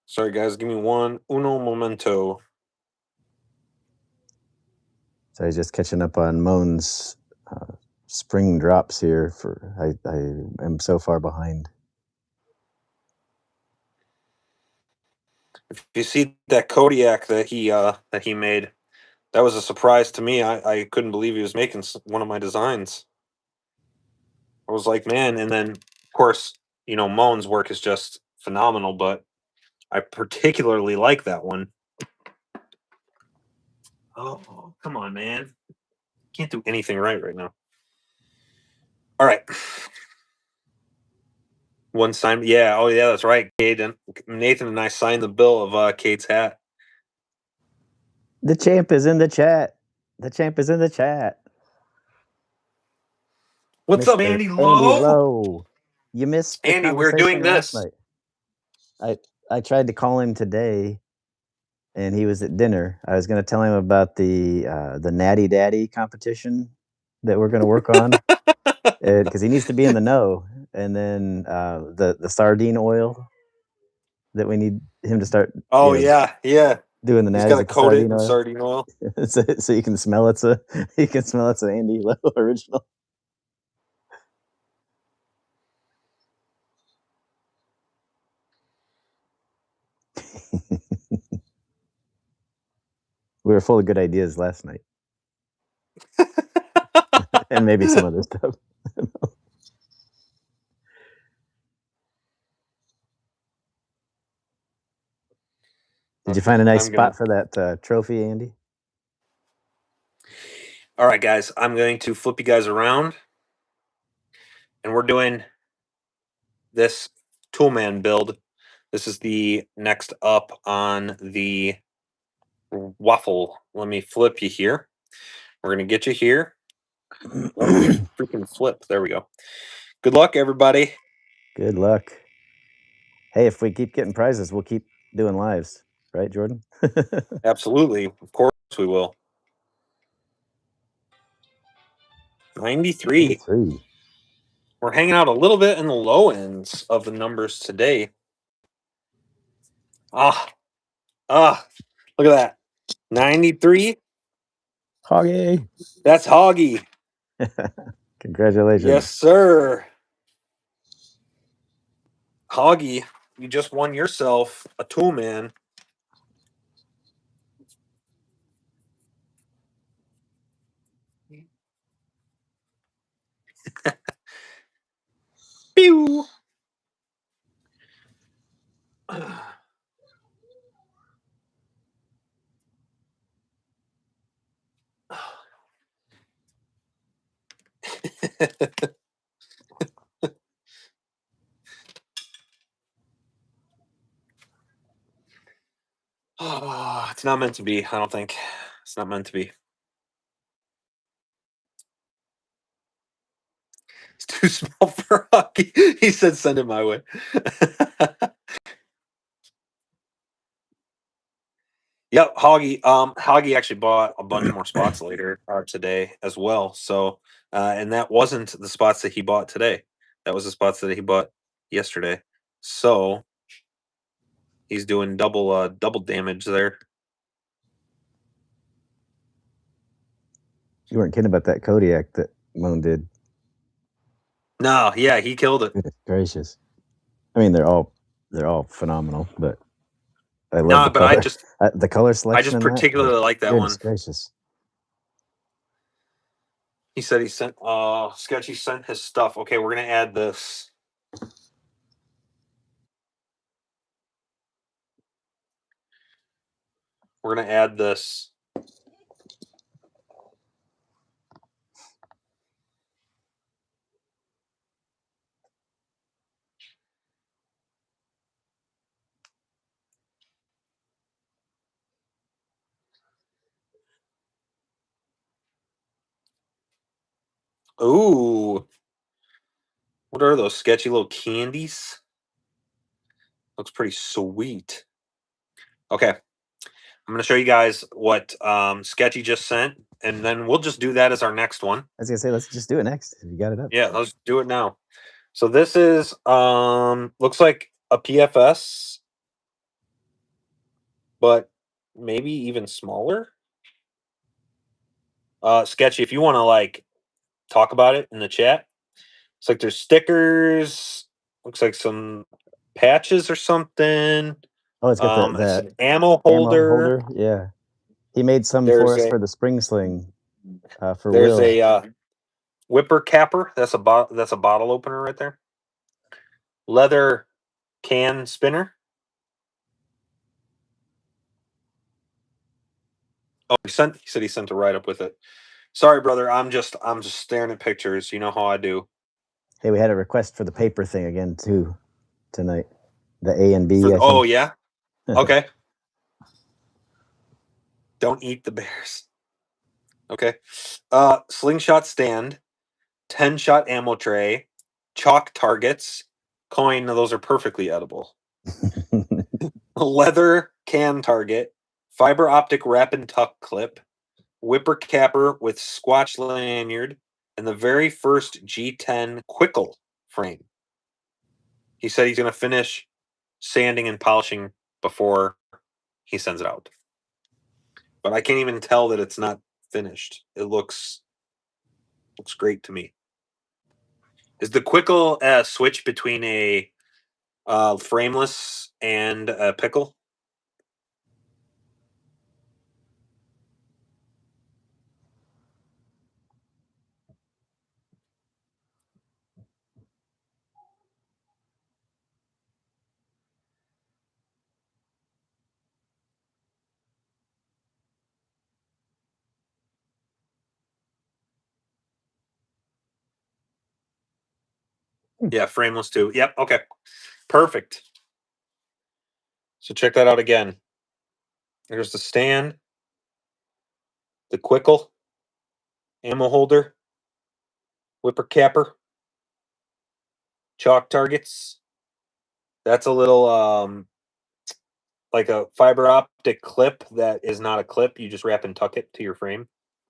Sorry, guys. Give me uno momento. So I was just catching up on Moan's spring drops here. I am so far behind. If you see that Kodiak that he made, that was a surprise to me. I couldn't believe he was making one of my designs. I was like, man. And then, of course, Moan's work is just phenomenal, but I particularly like that one. Oh, come on, man. Can't do anything right now. All right. One sign. Yeah. Oh, yeah, that's right. Nathan and I signed the bill of Kate's hat. The champ is in the chat. The champ is in the chat. What's Mr. up, Andy Andy Lowe? Lowe. You missed the Andy, we're doing last this. night. I tried to call him today, and he was at dinner. I was going to tell him about the Natty Daddy competition that we're going to work on, because he needs to be in the know. And then the sardine oil that we need him to start. Oh yeah, doing the He's natties got to with the coat it sardine in oil. sardine oil. so you can smell it's an Andy Lowe original. We were full of good ideas last night. And maybe some other stuff. Did you find a nice spot for that trophy, Andy? All right, guys. I'm going to flip you guys around. And we're doing this toolman build. This is the next up on the waffle. Let me flip you here. We're going to get you here. Freaking flip. There we go. Good luck, everybody. Good luck. Hey, if we keep getting prizes, we'll keep doing lives. Right, Jordan? Absolutely. Of course we will. 93. We're hanging out a little bit in the low ends of the numbers today. Look at that. 93. Hoggy. That's Hoggy. Congratulations. Yes, sir. Hoggy, you just won yourself a toolman. Pew. It's not meant to be, I don't think. It's not meant to be. It's too small for Hoggy. He said send it my way. Yep, Hoggy. Hoggy actually bought a bunch more spots later today as well. So, and that wasn't the spots that he bought today. That was the spots that he bought yesterday. So he's doing double damage there. You weren't kidding about that Kodiak that Moan did. No, yeah, he killed it. Goodness gracious. I mean, they're all phenomenal, but I love No, the but color. The color I selection. just in that, particularly like that goodness one. gracious. He said he sent Sketchy sent his stuff. Okay, we're gonna add this. We're gonna add this. Ooh. What are those sketchy little candies? Looks pretty sweet. Okay. I'm gonna show you guys what Sketchy just sent, and then we'll just do that as our next one. I was gonna say, let's just do it next. If you got it up. Yeah, let's do it now. So this is looks like a PFS, but maybe even smaller. Sketchy, if you want to like talk about it in the chat. It's like there's stickers. Looks like some patches or something. Oh, it's got It's the an ammo holder. Yeah, he made some There's for us a- for the spring sling. For There's Will. a whipper capper. That's a bottle opener right there. Leather can spinner. Oh, he said he sent a write up with it. Sorry, brother. I'm just staring at pictures. You know how I do. Hey, we had a request for the paper thing again too tonight. The A and B. Oh yeah. Okay. Don't eat the bears. Okay. Slingshot stand, 10-shot ammo tray, chalk targets, coin. Now those are perfectly edible. Leather can target, fiber optic wrap and tuck clip, whipper capper with squatch lanyard, and the very first G10 quickle frame. He said he's going to finish sanding and polishing before he sends it out. But I can't even tell that it's not finished. It looks great to me. Is the quickle a switch between a frameless and a pickle? Yeah, frameless too. Yep. Okay. Perfect. So check that out again. There's the stand, the quickle, ammo holder, whipper capper, chalk targets. That's a little like a fiber optic clip that is not a clip. You just wrap and tuck it to your frame.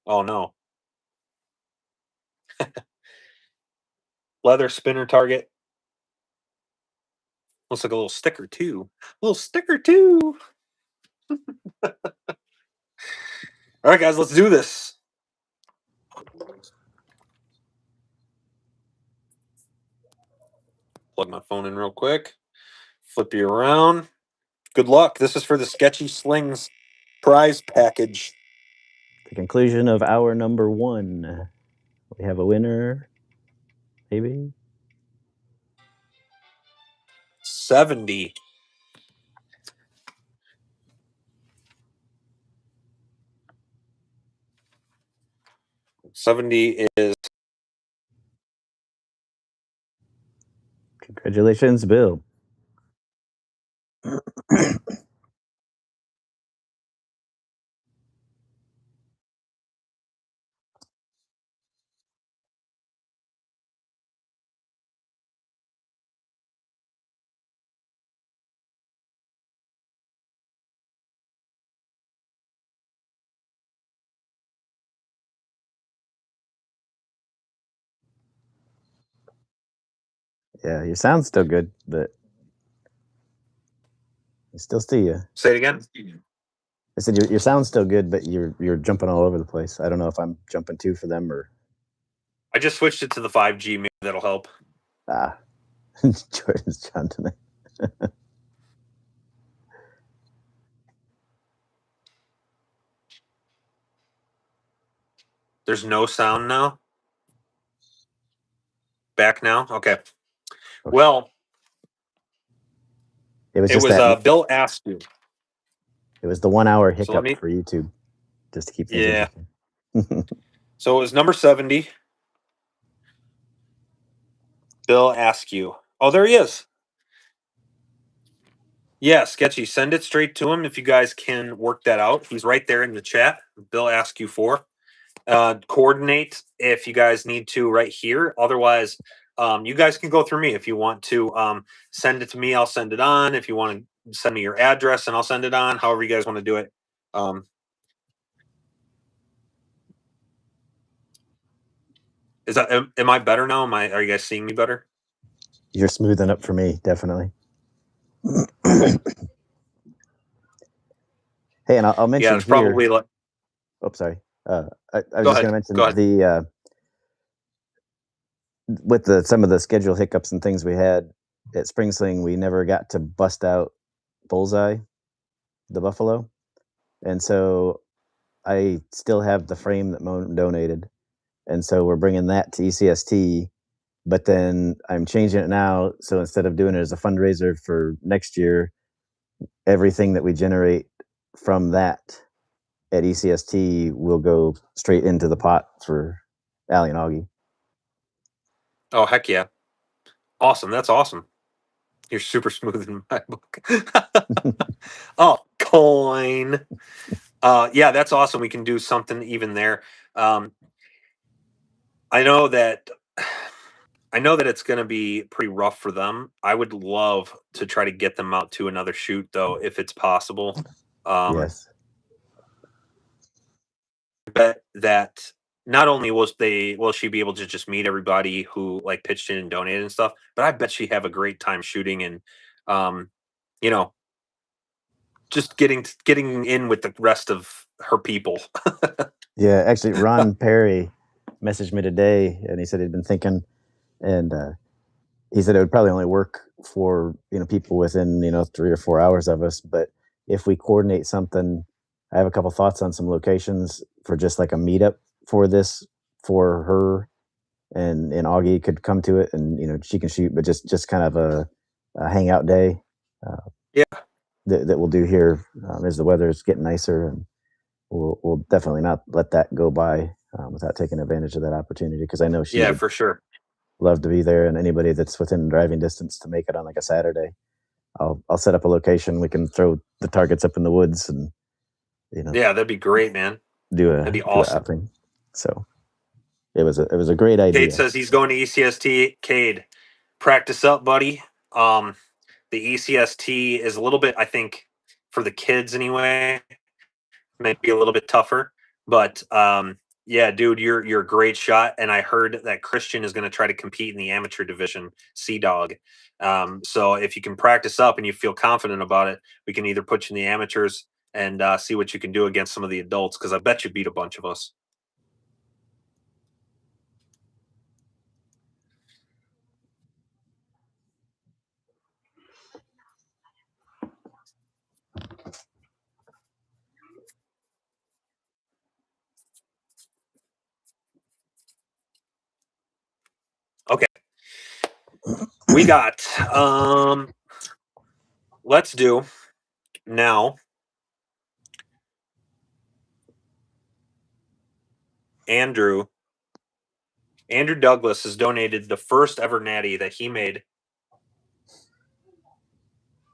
Oh no. Leather spinner target. Looks like a little sticker too. A little sticker too. All right, guys, let's do this. Plug my phone in real quick. Flip you around. Good luck. This is for the Sketchy Slings prize package. The conclusion of hour number 1. We have a winner, maybe. 70. Is Congratulations, Bill. Yeah, your sound's still good, but I still see you. Say it again. I said your sound's still good, but you're jumping all over the place. I don't know if I'm jumping too for them or. I just switched it to the 5G. Maybe that'll help. Jordan's jumping it. There's no sound now. Back now? Okay. Well, it was Bill asked you. It was the 1 hour hiccup for YouTube, just to keep things interesting. So it was number 70. Bill asked you. Oh, there he is. Yeah, Sketchy. Send it straight to him if you guys can work that out. He's right there in the chat. Bill asked you for. Coordinate if you guys need to right here. Otherwise, you guys can go through me. If you want to send it to me, I'll send it on. If you want to send me your address and I'll send it on. However you guys want to do it. Is that am I better now? Are you guys seeing me better? You're smoothing up for me, definitely. Hey, and I'll mention it's probably like. Oh, sorry. I was just going to mention the with some of the schedule hiccups and things we had at Spring Sling, we never got to bust out Bullseye, the buffalo, and so I still have the frame that Mo donated, and so we're bringing that to ECST. But then I'm changing it now, so instead of doing it as a fundraiser for next year, everything that we generate from that at ECST will go straight into the pot for Allie and Augie. Oh, heck yeah. Awesome. That's awesome. You're super smooth in my book. Oh, coin. Yeah, that's awesome. We can do something even there. I know that it's going to be pretty rough for them. I would love to try to get them out to another shoot, though, if it's possible. Yes. I bet that not only will she be able to just meet everybody who like pitched in and donated and stuff, but I bet she have a great time shooting and, just getting in with the rest of her people. Yeah, actually, Ron Perry messaged me today, and he said he'd been thinking, and he said it would probably only work for people within 3 or 4 hours of us, but if we coordinate something, I have a couple thoughts on some locations for just like a meetup for this for her, and Augie could come to it, and she can shoot, but just kind of a hangout day. Yeah. That we'll do here as the weather is getting nicer, and we'll definitely not let that go by without taking advantage of that opportunity, because I know she would for sure love to be there, and anybody that's within driving distance to make it on like a Saturday. I'll set up a location. We can throw the targets up in the woods, and yeah, that'd be great, man. That'd be awesome. Thing. So it was a great idea. Cade says he's going to ECST. Cade, practice up, buddy. The ECST is a little bit, I think, for the kids anyway, maybe a little bit tougher. But yeah, dude, you're a great shot. And I heard that Christian is going to try to compete in the amateur division, Sea Dog. So if you can practice up and you feel confident about it, we can either put you in the amateurs and see what you can do against some of the adults, because I bet you beat a bunch of us. Okay. We got let's do now Andrew Douglas has donated the first ever natty that he made,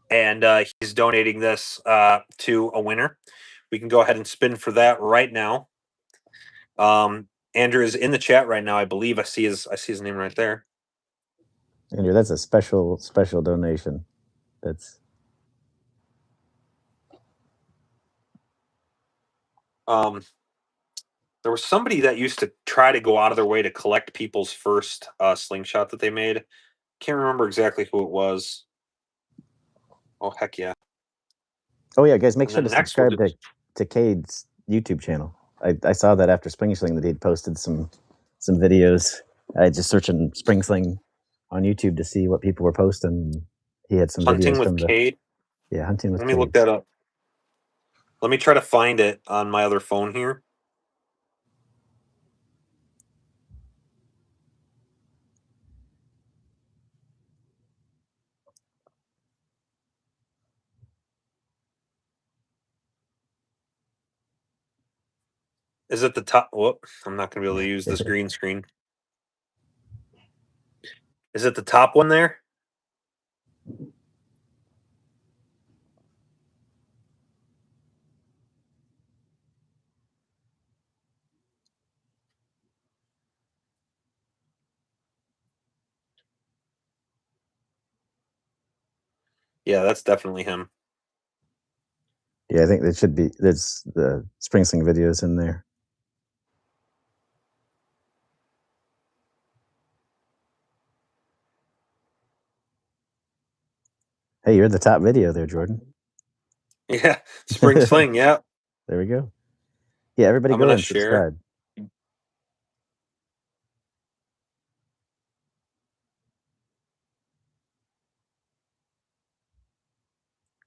and he's donating this to a winner. We can go ahead and spin for that right now. Andrew is in the chat right now. I believe I see his name right there. Andrew, that's a special donation. That's there was somebody that used to try to go out of their way to collect people's first slingshot that they made. Can't remember exactly who it was. Oh, heck yeah. Oh yeah, guys, make sure to subscribe to Cade's YouTube channel. I saw that after Spring Sling that he'd posted some videos. I just searching Spring Sling on YouTube to see what people were posting. He had some Hunting videos with from the Cade. hunting with Let me Cade. look that up. Let me try to find it on my other phone here. Is it the top? Whoop! I'm not going to be able to use this green screen. Is it the top one there? Yeah, that's definitely him. Yeah, I think there should be. There's the Spring Sling videos in there. Hey, you're the top video there, Jordan. Yeah, Spring Sling. Yeah. There we go. Yeah, everybody I'm go gonna and share. subscribe.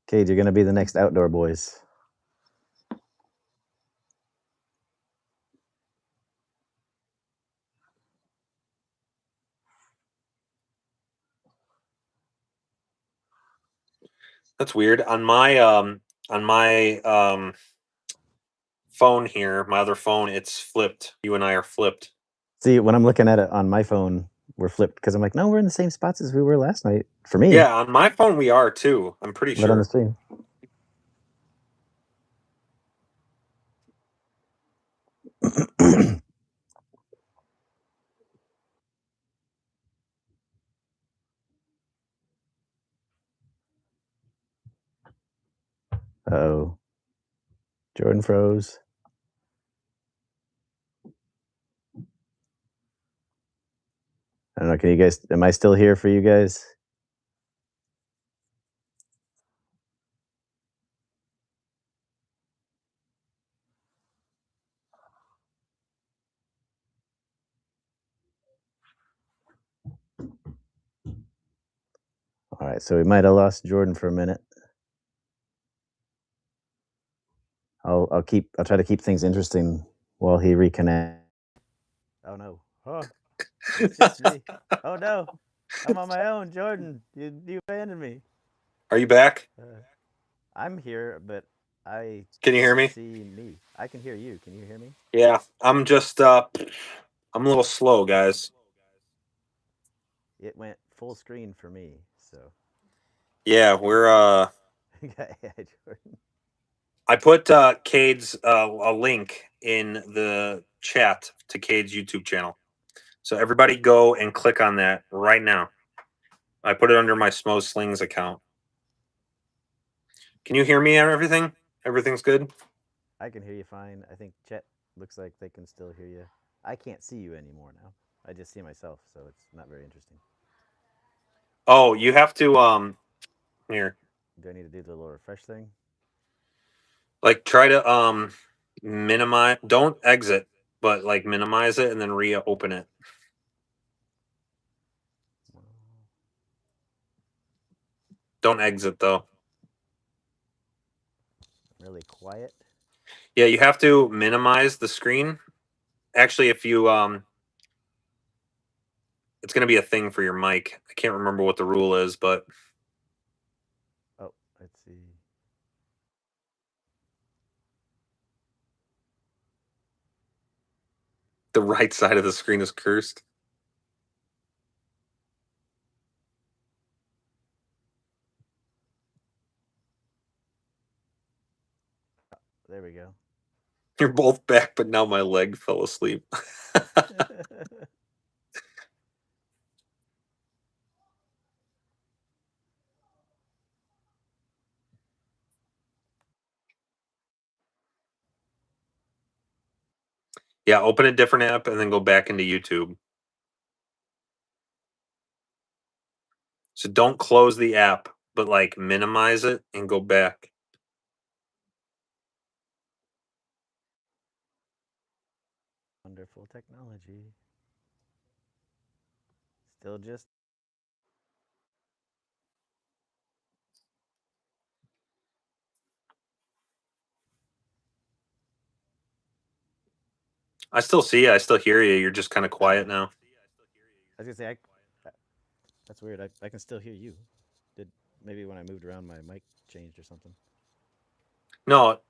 Cade, you're gonna be the next Outdoor Boys. That's weird. On my phone here, my other phone, it's flipped. You and I are flipped. See, when I'm looking at it on my phone, we're flipped because I'm like, no, we're in the same spots as we were last night. For me, Yeah, on my phone we are too. I'm pretty but on the sure. stream. Oh, Jordan froze. I don't know. Can you guys? Am I still here for you guys? All right, so we might have lost Jordan for a minute. I'll try to keep things interesting while he reconnects. Oh no! Oh, it's just me. Oh no! I'm on my own, Jordan. You abandoned me. Are you back? I'm here, but I Can you hear don't me? see me. I can hear you. Can you hear me? Yeah, I'm just I'm a little slow, guys. It went full screen for me, so. Yeah, we're Yeah, Jordan. I put Cade's a link in the chat to Cade's YouTube channel. So everybody go and click on that right now. I put it under my Smos.slings account. Can you hear me and everything? Everything's good? I can hear you fine. I think Chet looks like they can still hear you. I can't see you anymore now. I just see myself, so it's not very interesting. Oh, you have to here. Do I need to do the little refresh thing? Like try to minimize, don't exit, but like minimize it and then reopen it. Don't exit though. Really quiet. Yeah, you have to minimize the screen. Actually, if you it's going to be a thing for your mic. I can't remember what the rule is, but Oh, let's see. the right side of the screen is cursed. There we go. You're both back, but now my leg fell asleep. Yeah, open a different app and then go back into YouTube. So don't close the app, but like minimize it and go back. Wonderful technology. Still just. I still see you. I still hear you. You're just kind of quiet now. I was gonna say, that's weird. I can still hear you. Did maybe when I moved around, my mic changed or something? No,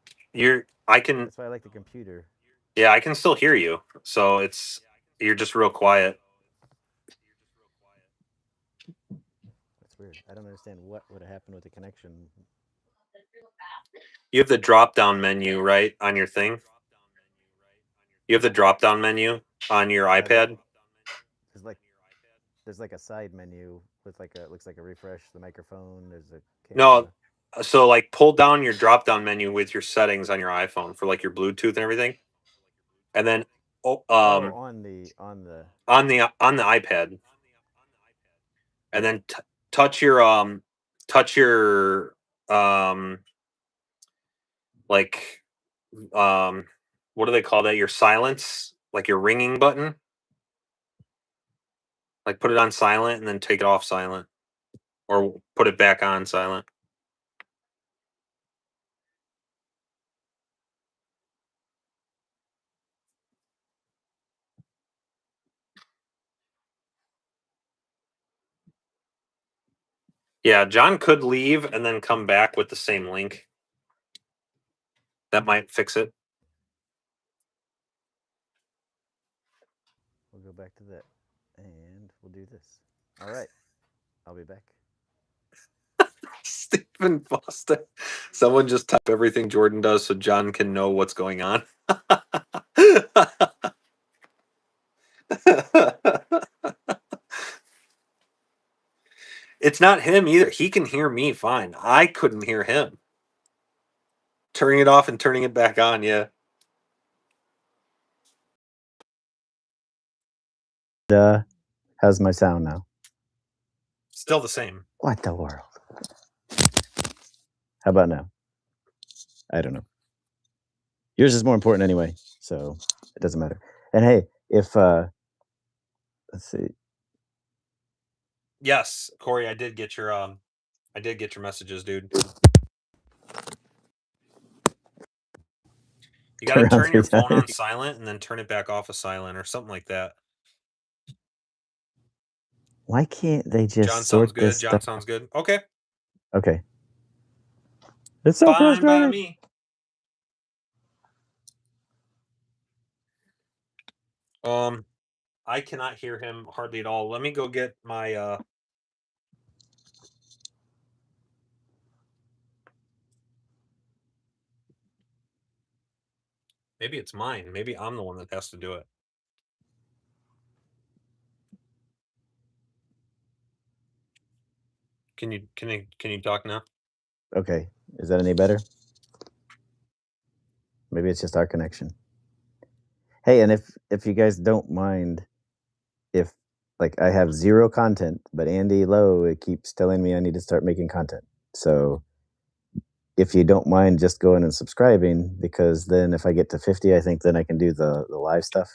I can. That's why I like the computer. Yeah, I can still hear you. So you're just real quiet. That's weird. I don't understand what would have happened with the connection. You have the drop down menu right on your thing. You have the drop down menu on your iPad. There's like a side menu with like a looks like a refresh the microphone. There's a No, camera. so like pull down your drop down menu with your settings on your iPhone for like your Bluetooth and everything, and then on the on the iPad, and then touch your like what do they call that? Your silence, like your ringing button. Like put it on silent and then take it off silent, or put it back on silent. Yeah, John could leave and then come back with the same link. That might fix it. We'll go back to that, and we'll do this. All right, I'll be back. Stephen Foster. Someone just type everything Jordan does so John can know what's going on. It's not him either. He can hear me fine. I couldn't hear him. Turning it off and turning it back on, yeah. How's my sound now? Still the same. What the world? How about now? I don't know. Yours is more important anyway, so it doesn't matter. And hey, if let's see. Yes, Corey, I did get your messages, dude. You gotta turn your phone on silent and then turn it back off of silent or something like that. Why can't they just John sort sounds good. this John stuff? sounds good. Okay. Okay. It's so Fine by frustrating. me. I cannot hear him hardly at all. Let me go get my maybe it's mine. Maybe I'm the one that has to do it. Can you talk now? Okay. Is that any better? Maybe it's just our connection. Hey, and if you guys don't mind, if like I have zero content, but Andy Lowe it keeps telling me I need to start making content. So if you don't mind just going and subscribing, because then if I get to 50, I think then I can do the live stuff.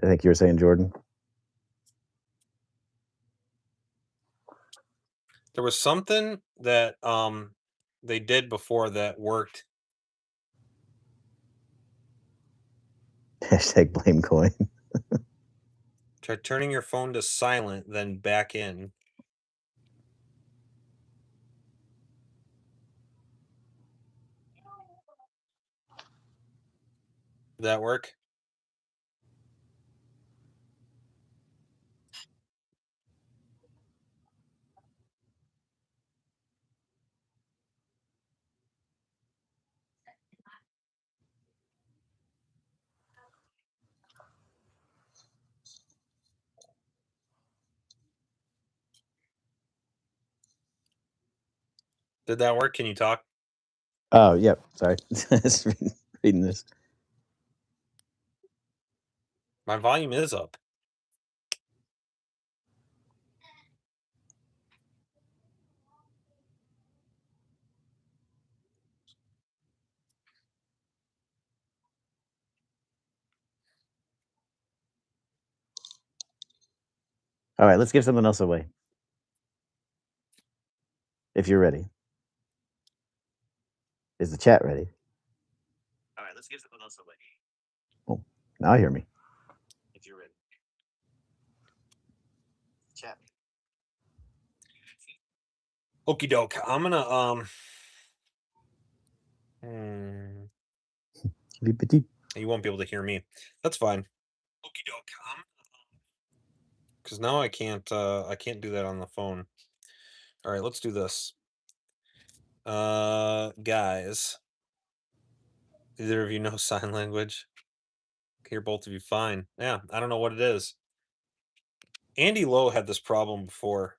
I think you were saying, Jordan. There was something that they did before that worked. Hashtag blame coin. Try turning your phone to silent, then back in. Did that work? Did that work? Can you talk? Oh, yep. Sorry. Reading this. My volume is up. All right, let's give something else away. If you're ready. Is the chat ready? All right, let's give something else away. Oh, now hear me. If you're ready. Chat. Okie doke. I'm gonna you won't be able to hear me. That's fine. Okie doke. Because now I can't do that on the phone. All right, let's do this. Guys, either of you know sign language? I hear both of you fine. Yeah, I don't know what it is. Andy Lowe had this problem before.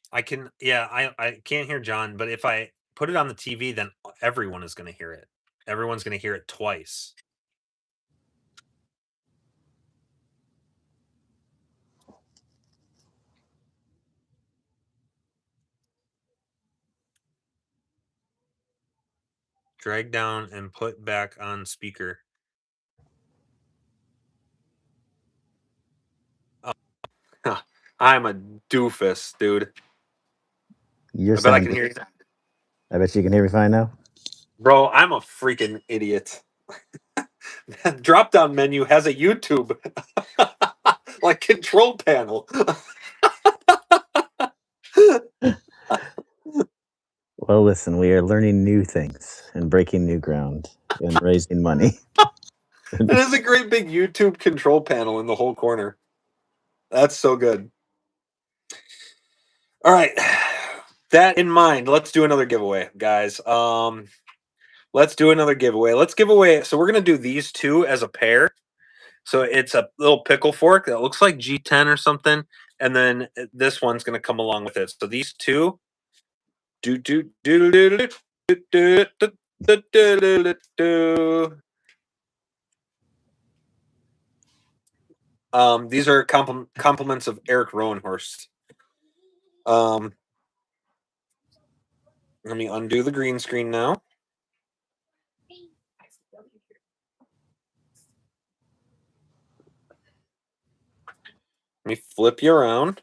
I can't hear John, but if I put it on the TV, then everyone is going to hear it. Everyone's going to hear it twice. Drag down and put back on speaker. Oh, I'm a doofus, dude. You're I bet I can hear you. I bet you can hear me fine now. Bro, I'm a freaking idiot. That drop down menu has a YouTube like control panel. Well, listen, we are learning new things and breaking new ground and raising money. It is a great big YouTube control panel in the whole corner. That's so good. All right. That in mind, let's do another giveaway, guys. Let's do another giveaway. Let's give away. So we're gonna do these two as a pair. So it's a little pickle fork that looks like G10 or something, and then this one's gonna come along with it. So these two. These are compliments of Eric Rowenhorst. Let me undo the green screen now. Let me flip you around.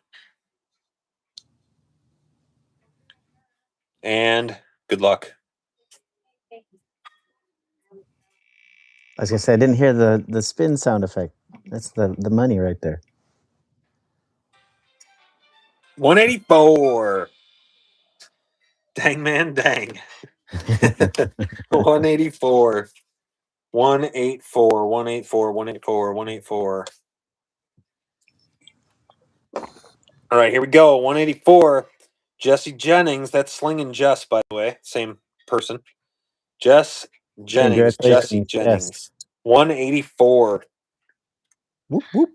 And good luck. I was gonna say I didn't hear the spin sound effect. That's the money right there. 184. Dang man, dang. 184. 184. 184. 184. 184. All right, here we go. 184. Jesse Jennings. That's Sling and Jess, by the way. Same person. Jess Jennings. Jesse Congratulations, Jennings. yes. 184. Whoop, whoop.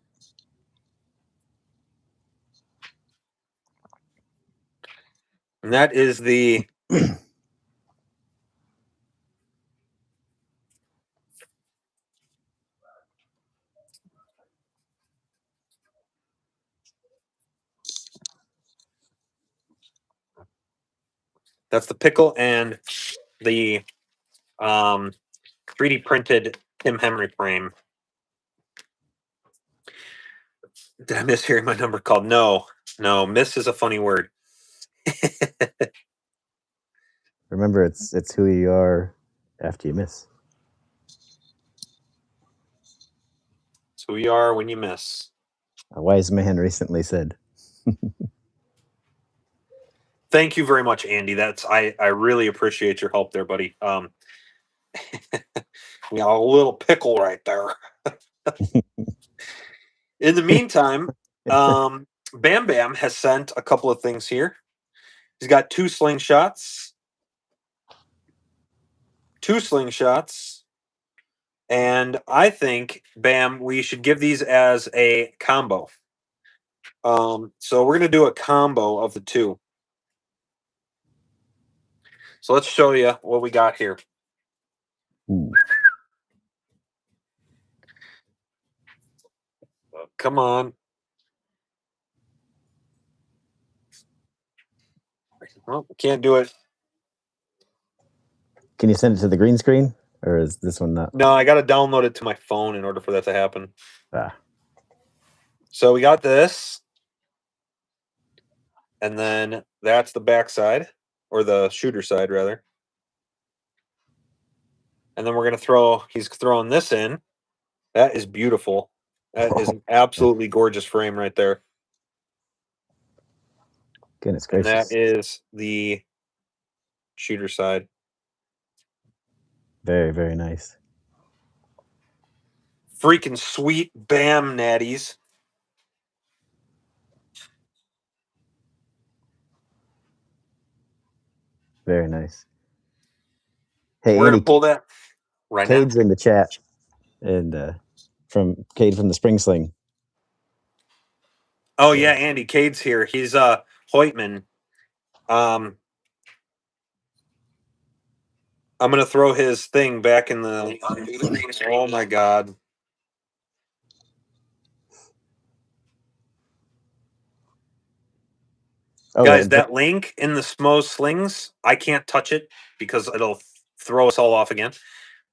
And that is the that's the pickle and the 3D printed Tim Henry frame. Did I miss hearing my number called? No. Miss is a funny word. Remember, it's who you are after you miss. It's who you are when you miss. A wise man recently said. Thank you very much, Andy. I really appreciate your help there, buddy. We got a little pickle right there. In the meantime, Bam Bam has sent a couple of things here. He's got two slingshots, and I think, Bam, we should give these as a combo. So we're going to do a combo of the two. So let's show you what we got here. Ooh. Come on. Well, can't do it. Can you send it to the green screen, or is this one not? No, I got to download it to my phone in order for that to happen. Ah. So we got this, and then that's the back side, or the shooter side, rather. And then we're going to throw, he's throwing this in. That is beautiful. That is an absolutely gorgeous frame right there. Goodness And gracious. that is the shooter side. Very, very nice. Freaking sweet Bam natties. Very nice. Hey, We're Andy, going to pull that right Cade's now. in the chat, and from Cade from the Spring Sling. Oh, yeah, Andy, Cade's here. He's Hoytman. I'm going to throw his thing back in the... Oh, my God. Oh, Guys, that link in the Smos.slings, I can't touch it because it'll throw us all off again.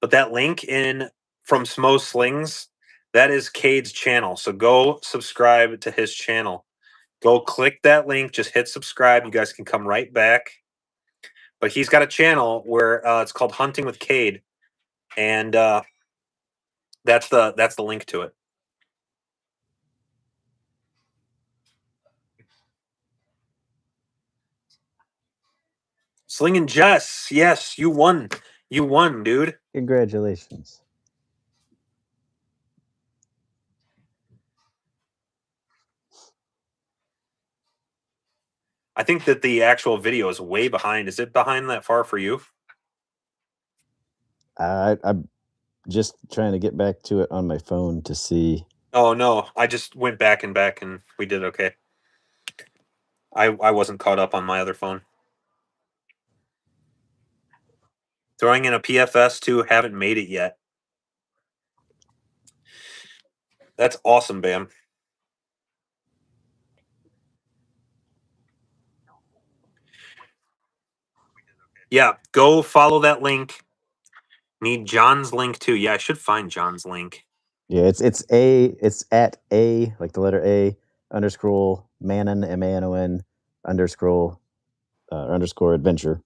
But that link in from Smos.slings, that is Cade's channel. So go subscribe to his channel. Go click that link. Just hit subscribe. You guys can come right back. But he's got a channel where it's called Hunting with Cade, and that's the link to it. Slinging Jess, yes, you won. You won, dude. Congratulations. I think that the actual video is way behind. Is it behind that far for you? I'm just trying to get back to it on my phone to see. Oh, no. I just went back, and we did okay. I wasn't caught up on my other phone. Throwing in a PFS, too. Haven't made it yet. That's awesome, Bam. Yeah, go follow that link. Need John's link, too. Yeah, I should find John's link. Yeah, it's at A, like the letter A, underscore Manon, MANON, underscore adventure,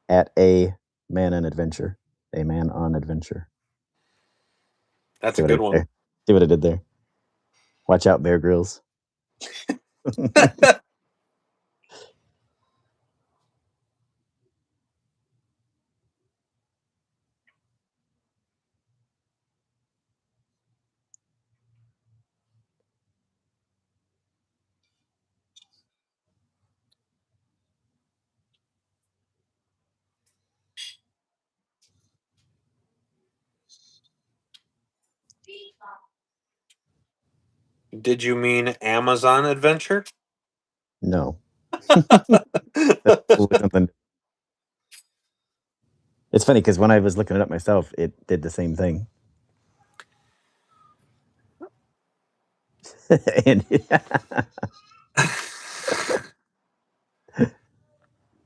at A Manon Adventure, a man on adventure. That's a good one. See what I did there? Watch out, Bear Grylls. Did you mean Amazon adventure? No. It's funny because when I was looking it up myself, it did the same thing. And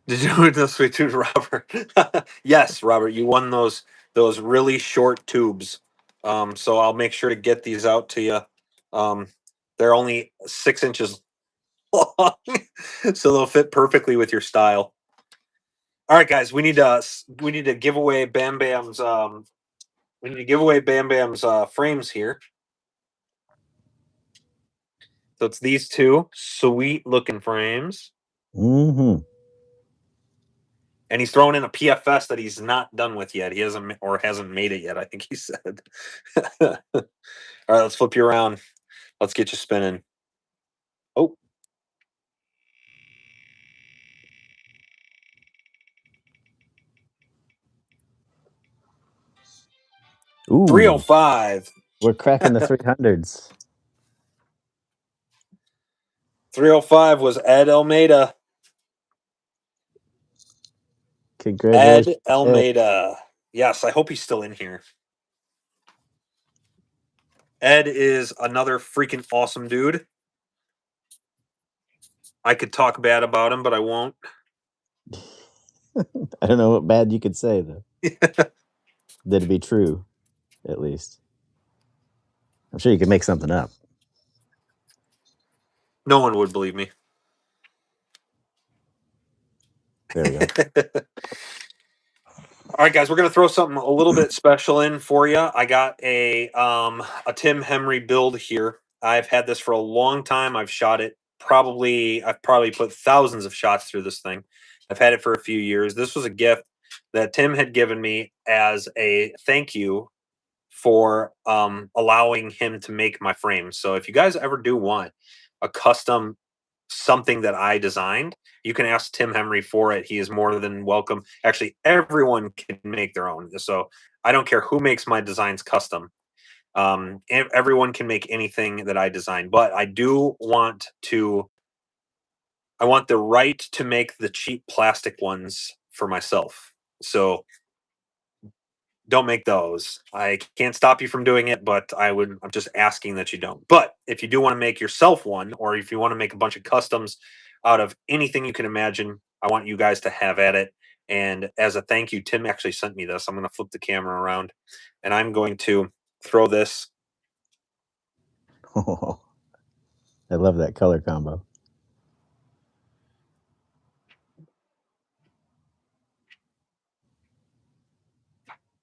Did you win those sweet tubes, Robert? Yes, Robert, you won those really short tubes. So I'll make sure to get these out to you. They're only 6 inches long, so they'll fit perfectly with your style. All right, guys, we need to give away Bam Bam's frames here. So it's these two sweet looking frames. Mm-hmm. And he's throwing in a PFS that he's not done with yet. He hasn't made it yet, I think he said. All right, let's flip you around. Let's get you spinning. Oh, Ooh, 305. we're cracking the 300s. 305 was Ed Almeida. Congratulations. Ed Almeida. Yes, I hope he's still in here. Ed is another freaking awesome dude. I could talk bad about him, but I won't. I don't know what bad you could say, though. That'd be true, at least. I'm sure you could make something up. No one would believe me. There we go. All right, guys, we're gonna throw something a little bit special in for you. I got a Tim Henry build here. I've had this for a long time. I've shot it. I've probably put thousands of shots through this thing. I've had it for a few years. This was a gift that Tim had given me as a thank you for allowing him to make my frames. So if you guys ever do want a custom something that I designed, you can ask Tim Henry for it. He is more than welcome. Actually, everyone can make their own. So I don't care who makes my designs custom. Everyone can make anything that I design, but I want the right to make the cheap plastic ones for myself. So don't make those. I can't stop you from doing it, but I'm just asking that you don't. But if you do want to make yourself one, or if you want to make a bunch of customs out of anything you can imagine, I want you guys to have at it. And as a thank you, Tim actually sent me this. I'm going to flip the camera around and I'm going to throw this. Oh, I love that color combo.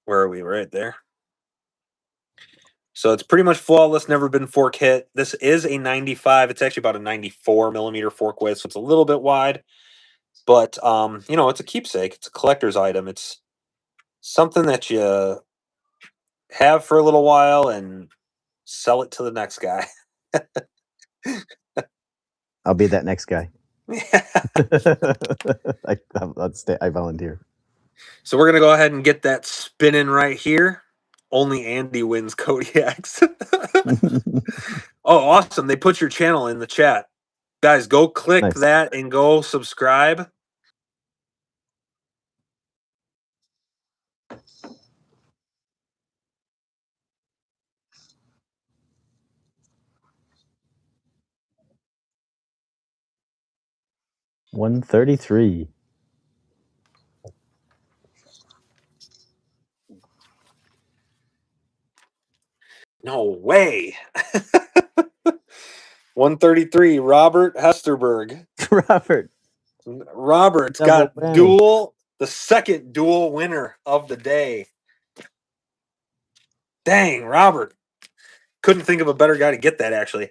Where are we? Right there. So it's pretty much flawless, never been fork hit. This is a 95. It's actually about a 94 millimeter fork width, so it's a little bit wide. But it's a keepsake. It's a collector's item. It's something that you have for a little while and sell it to the next guy. I'll be that next guy. I volunteer. So we're gonna go ahead and get that spinning right here. Only Andy wins Kodiaks. Oh, awesome. They put your channel in the chat. Guys, go click Nice. that and go subscribe. $133. No way. 133, Robert Hesterberg. Robert. Robert's Double got whammy. the second dual winner of the day. Dang, Robert. Couldn't think of a better guy to get that, actually.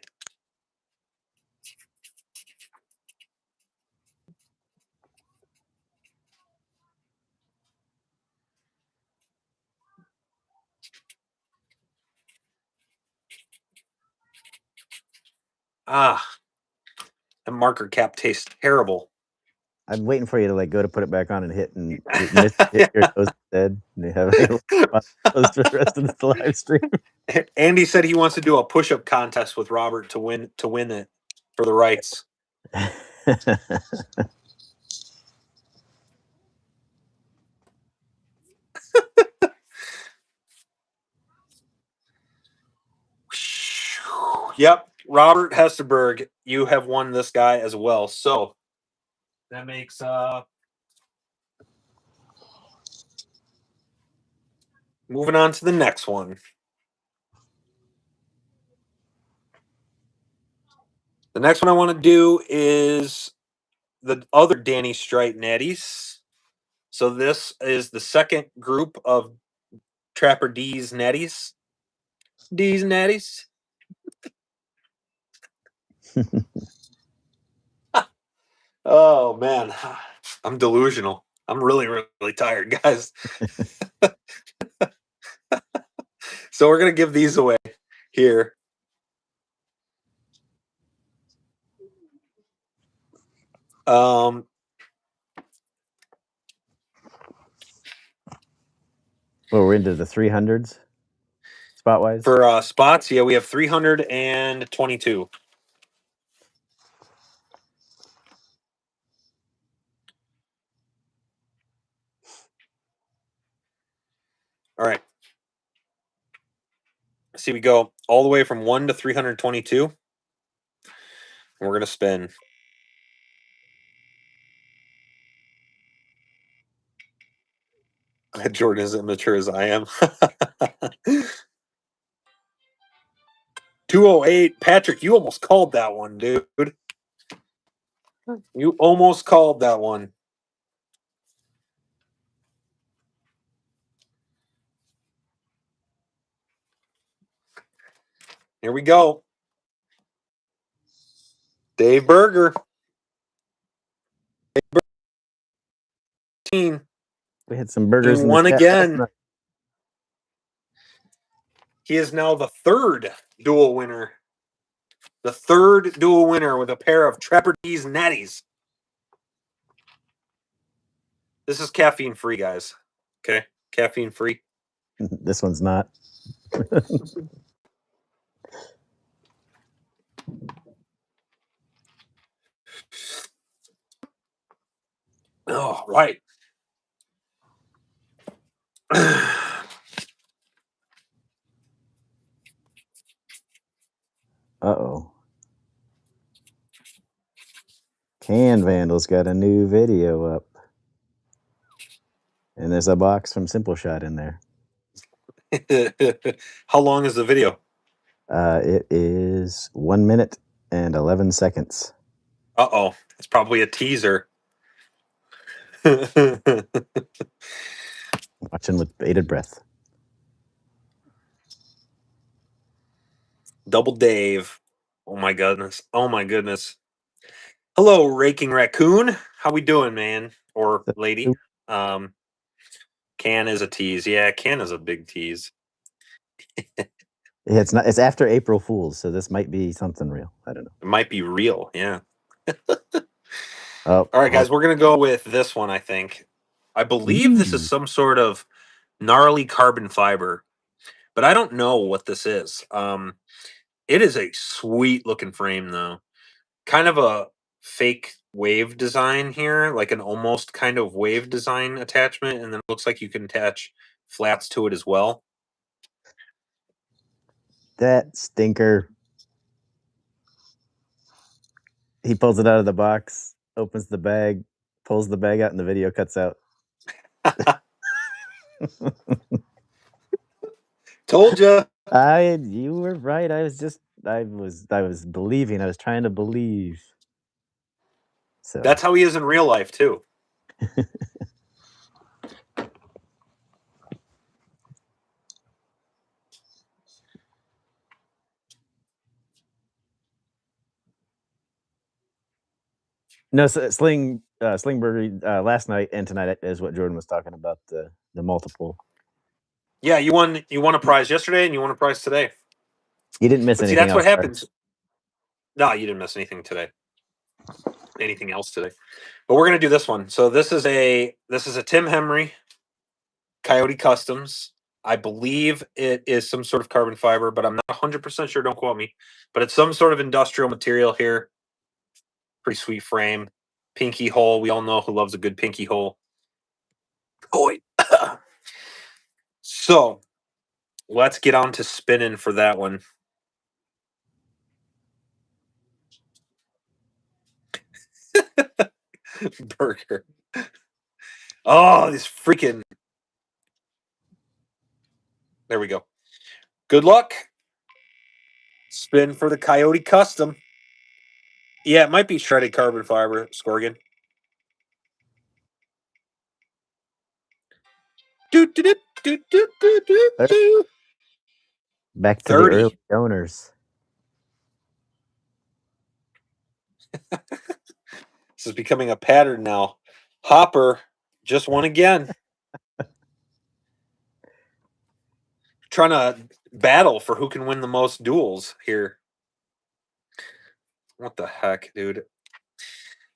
Ah, that marker cap tastes terrible. I'm waiting for you to go to put it back on and hit your toes instead. And you have toes for the rest of the live stream. Andy said he wants to do a push-up contest with Robert to win it for the rights. Yep, Robert Hesterberg, you have won this guy as well. So that makes moving on to the next one. The next one I want to do is the other Danny Strite Natties. So this is the second group of Trapper D's Natties. D's Natties. Oh man, I'm delusional. I'm really, really tired, guys. So we're gonna give these away here. Um, Well, we're into the 300s spot wise. for spots, yeah, we have 322. All right. See, we go all the way from 1 to 322. And we're going to spin. Jordan is as immature as I am. 208. Patrick, you almost called that one, dude. You almost called that one. Here we go. Dave Berger. We had some burgers He in the won chat last again. night. He is now the third dual winner. The third dual winner with a pair of Trappertees Natties. This is caffeine free, guys. Okay? Caffeine free. This one's not. Oh, right. Uh-oh. Can Vandal's got a new video up. And there's a box from Simple Shot in there. How long is the video? It is 1 minute and 11 seconds. Uh-oh. It's probably a teaser. Watching with bated breath. Double Dave. Oh my goodness. Oh my goodness. Hello, Raking Raccoon. How we doing, man? Or lady? Can is a tease. Yeah, Can is a big tease. It's not. It's after April Fool's, so this might be something real. I don't know. It might be real, yeah. Oh, All right, guys, we're gonna go with this one, I think. I believe this is Ooh. some sort of gnarly carbon fiber, but I don't know what this is. It is a sweet looking frame though. Kind of a fake wave design here, like an almost kind of wave design attachment, and then it looks like you can attach flats to it as well. That stinker. He pulls it out of the box, opens the bag, pulls the bag out, and the video cuts out. Told you. You were right. I was believing. I was trying to believe. So That's how he is in real life too. no, Slingberger last night and tonight is what Jordan was talking about, the multiple. Yeah, you won a prize yesterday and you won a prize today. You didn't miss But see, anything that's else. what happens. No, you didn't miss anything today. Anything else today. But we're gonna do this one. So this is a Tim Henry Coyote Customs. I believe it is some sort of carbon fiber, but I'm not 100% sure. Don't quote me. But it's some sort of industrial material here. Pretty sweet frame. Pinky hole. We all know who loves a good pinky hole. Boy. So let's get on to spinning for that one. Burger. Oh, this freaking. There we go. Good luck. Spin for the Coyote Custom. Yeah, it might be shredded carbon fiber, Scorgan. Back to 30. the early owners. This is becoming a pattern now. Hopper just won again. Trying to battle for who can win the most duels here. What the heck, dude?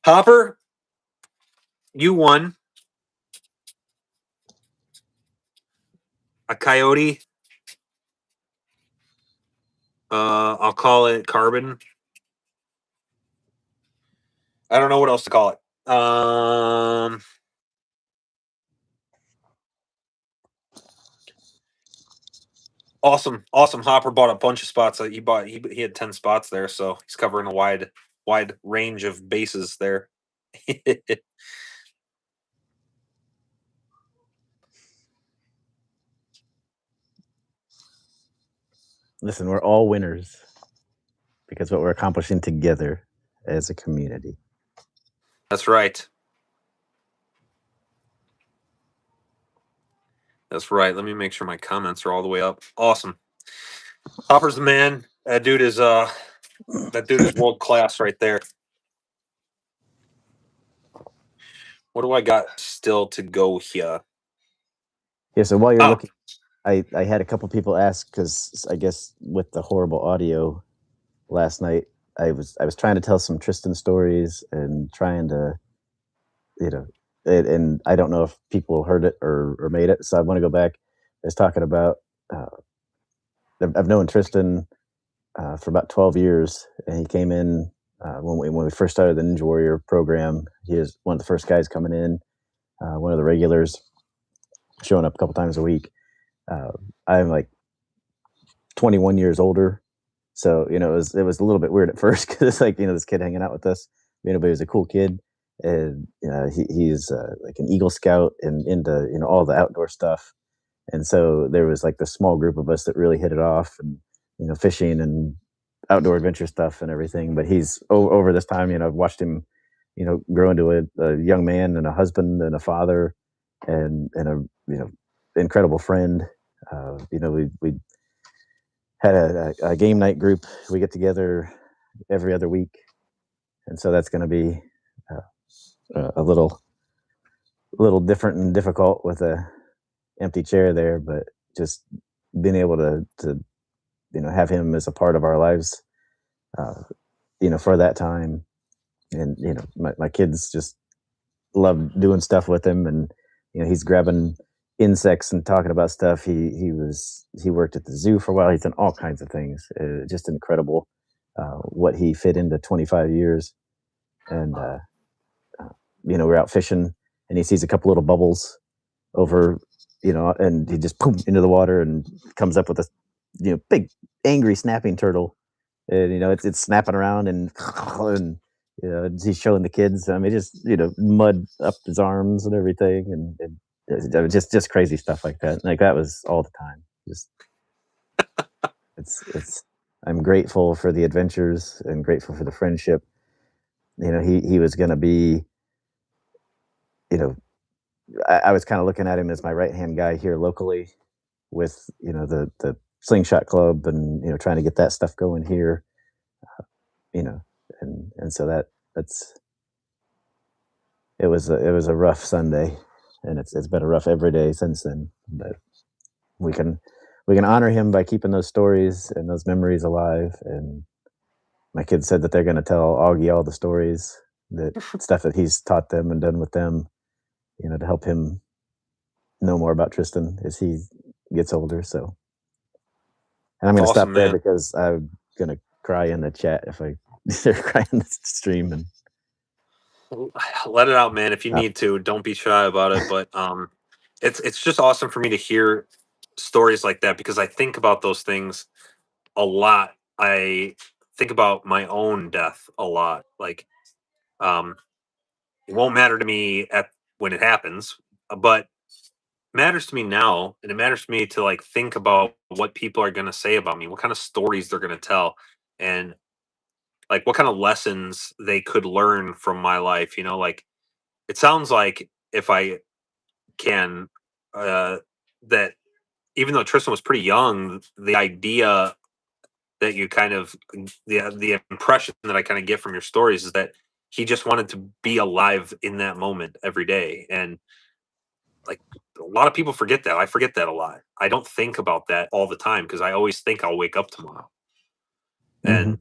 Hopper, you won a coyote. I'll call it carbon. I don't know what else to call it. Awesome. Hopper bought a bunch of spots. He had 10 spots there, so he's covering a wide range of bases there. Listen, we're all winners because what we're accomplishing together as a community. That's right. That's right. Let me make sure my comments are all the way up. Awesome. Hopper's the man. That dude is world class right there. What do I got still to go here? Yeah, so while you're looking, I had a couple people ask, because I guess with the horrible audio last night, I was trying to tell some Tristan stories and trying to, and I don't know if people heard it or made it, so I want to go back. I was talking about, I've known Tristan for about 12 years, and he came in when we first started the Ninja Warrior program. He was one of the first guys coming in, one of the regulars, showing up a couple times a week. I'm like 21 years older, so it was a little bit weird at first, because it's like, this kid hanging out with us, but he was a cool kid, and he's like an Eagle Scout and into all the outdoor stuff. And so there was like the small group of us that really hit it off, and fishing and outdoor adventure stuff and everything. But he's over this time, I've watched him grow into a young man and a husband and a father, and a incredible friend. We had a game night group. We get together every other week, and so that's going to be a little different and difficult with a empty chair there, but just being able to have him as a part of our lives, for that time. And my kids just love doing stuff with him, and he's grabbing insects and talking about stuff. He worked at the zoo for a while. He's done all kinds of things. Just incredible what he fit into 25 years. And we're out fishing, and he sees a couple little bubbles over, and he just boom into the water and comes up with a big angry snapping turtle, and it's snapping around, and he's showing the kids. I mean, just mud up his arms and everything, and just crazy stuff like that. Like, that was all the time. Just it's I'm grateful for the adventures and grateful for the friendship. He was going to be, I was kind of looking at him as my right hand guy here locally, with the slingshot club, and trying to get that stuff going here, and so that's it was a rough Sunday, and it's been a rough every day since then. But we can honor him by keeping those stories and those memories alive. And my kids said that they're going to tell Augie all the stories, that stuff that he's taught them and done with them, to help him know more about Tristan as he gets older. So, and I'm going to stop there, because I'm going to cry in the chat if I cry in the stream. And let it out, man, if you need to. Don't be shy about it. But it's just awesome for me to hear stories like that, because I think about those things a lot. I think about my own death a lot. Like, it won't matter to me when it happens, but matters to me now, and it matters to me to like think about what people are going to say about me, what kind of stories they're going to tell, and like what kind of lessons they could learn from my life. Like, it sounds like, if I can, that even though Tristan was pretty young, the idea that you kind of the impression that I kind of get from your stories is that he just wanted to be alive in that moment every day. And like, a lot of people forget that. I forget that a lot. I don't think about that all the time, because I always think I'll wake up tomorrow. And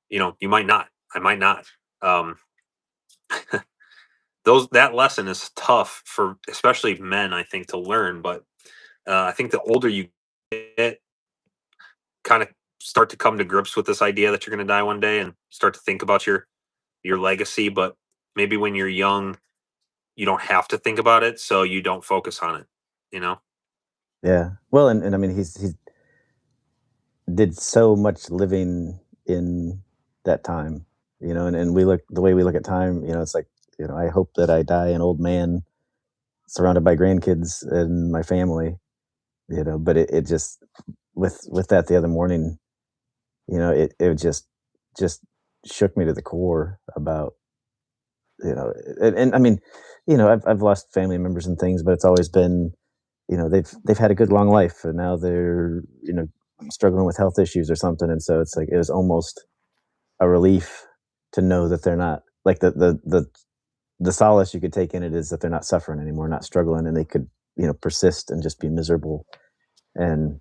you might not. I might not. that lesson is tough for especially men, I think, to learn. But I think the older you get, kind of start to come to grips with this idea that you're going to die one day and start to think about your legacy. But maybe when you're young, you don't have to think about it, so you don't focus on it. You know. Yeah. Well, and I mean, he did so much living in that time, and we look the way we look at time, it's like, I hope that I die an old man surrounded by grandkids and my family, but it just with that the other morning, it just shook me to the core about, and I mean, I've lost family members and things, but it's always been, they've had a good long life and now they're, struggling with health issues or something. And so it's like, it was almost a relief to know that they're not like the solace you could take in it is that they're not suffering anymore, not struggling, and they could, persist and just be miserable. And,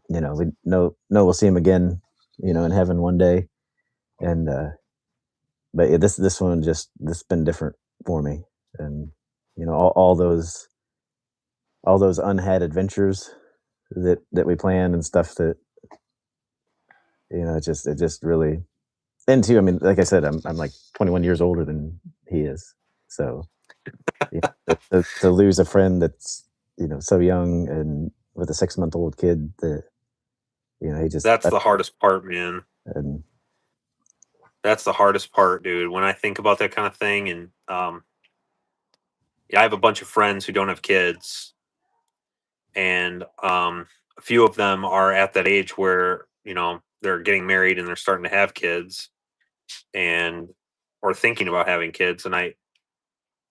we know we'll see them again, in heaven one day. And, but yeah, this one this been different for me. And, all those unhad adventures that we planned and stuff that, it just really, and too, I mean, like I said, I'm like 21 years older than he is. So, to lose a friend that's, so young and with a 6-month-old kid that, he just, That's the hardest part, man. and That's the hardest part, dude. When I think about that kind of thing, and yeah, I have a bunch of friends who don't have kids, and a few of them are at that age where they're getting married and they're starting to have kids, and or thinking about having kids. And I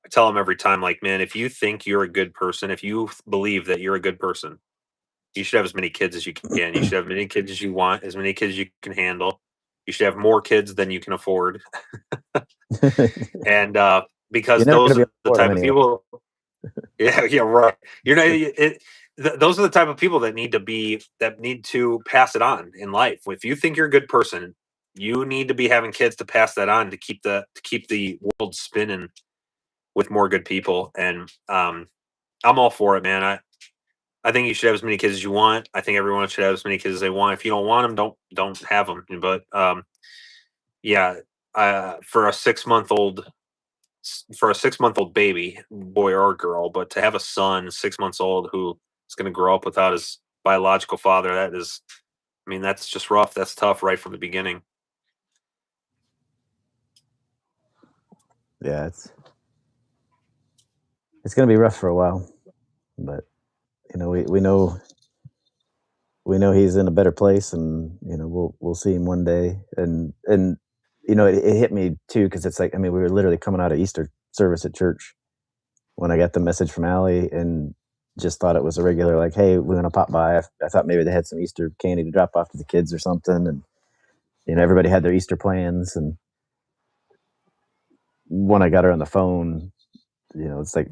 tell them every time, like, man, if you think you're a good person, if you believe that you're a good person, you should have as many kids as you can. You should have as many kids as you want, as many kids as you can handle. You should have more kids than you can afford. And because you're never going those to be are able to the afford them type of anyway. people. Yeah, yeah, right. You're not. Those are the type of people that need to pass it on in life. If you think you're a good person, you need to be having kids to pass that on to keep the world spinning with more good people. And I'm all for it, man. I think you should have as many kids as you want. I think everyone should have as many kids as they want. If you don't want them, don't have them. But yeah, for a 6-month old baby, boy or girl, but to have a son 6 months old who is going to grow up without his biological father, that is, I mean, that's just rough. That's tough right from the beginning. Yeah, it's going to be rough for a while, but we know he's in a better place, and we'll see him one day. And it hit me too, because it's like, I mean, we were literally coming out of Easter service at church when I got the message from Allie, and just thought it was a regular, like, hey, we're gonna pop by. I thought maybe they had some Easter candy to drop off to the kids or something, and everybody had their Easter plans. And when I got her on the phone, it's like,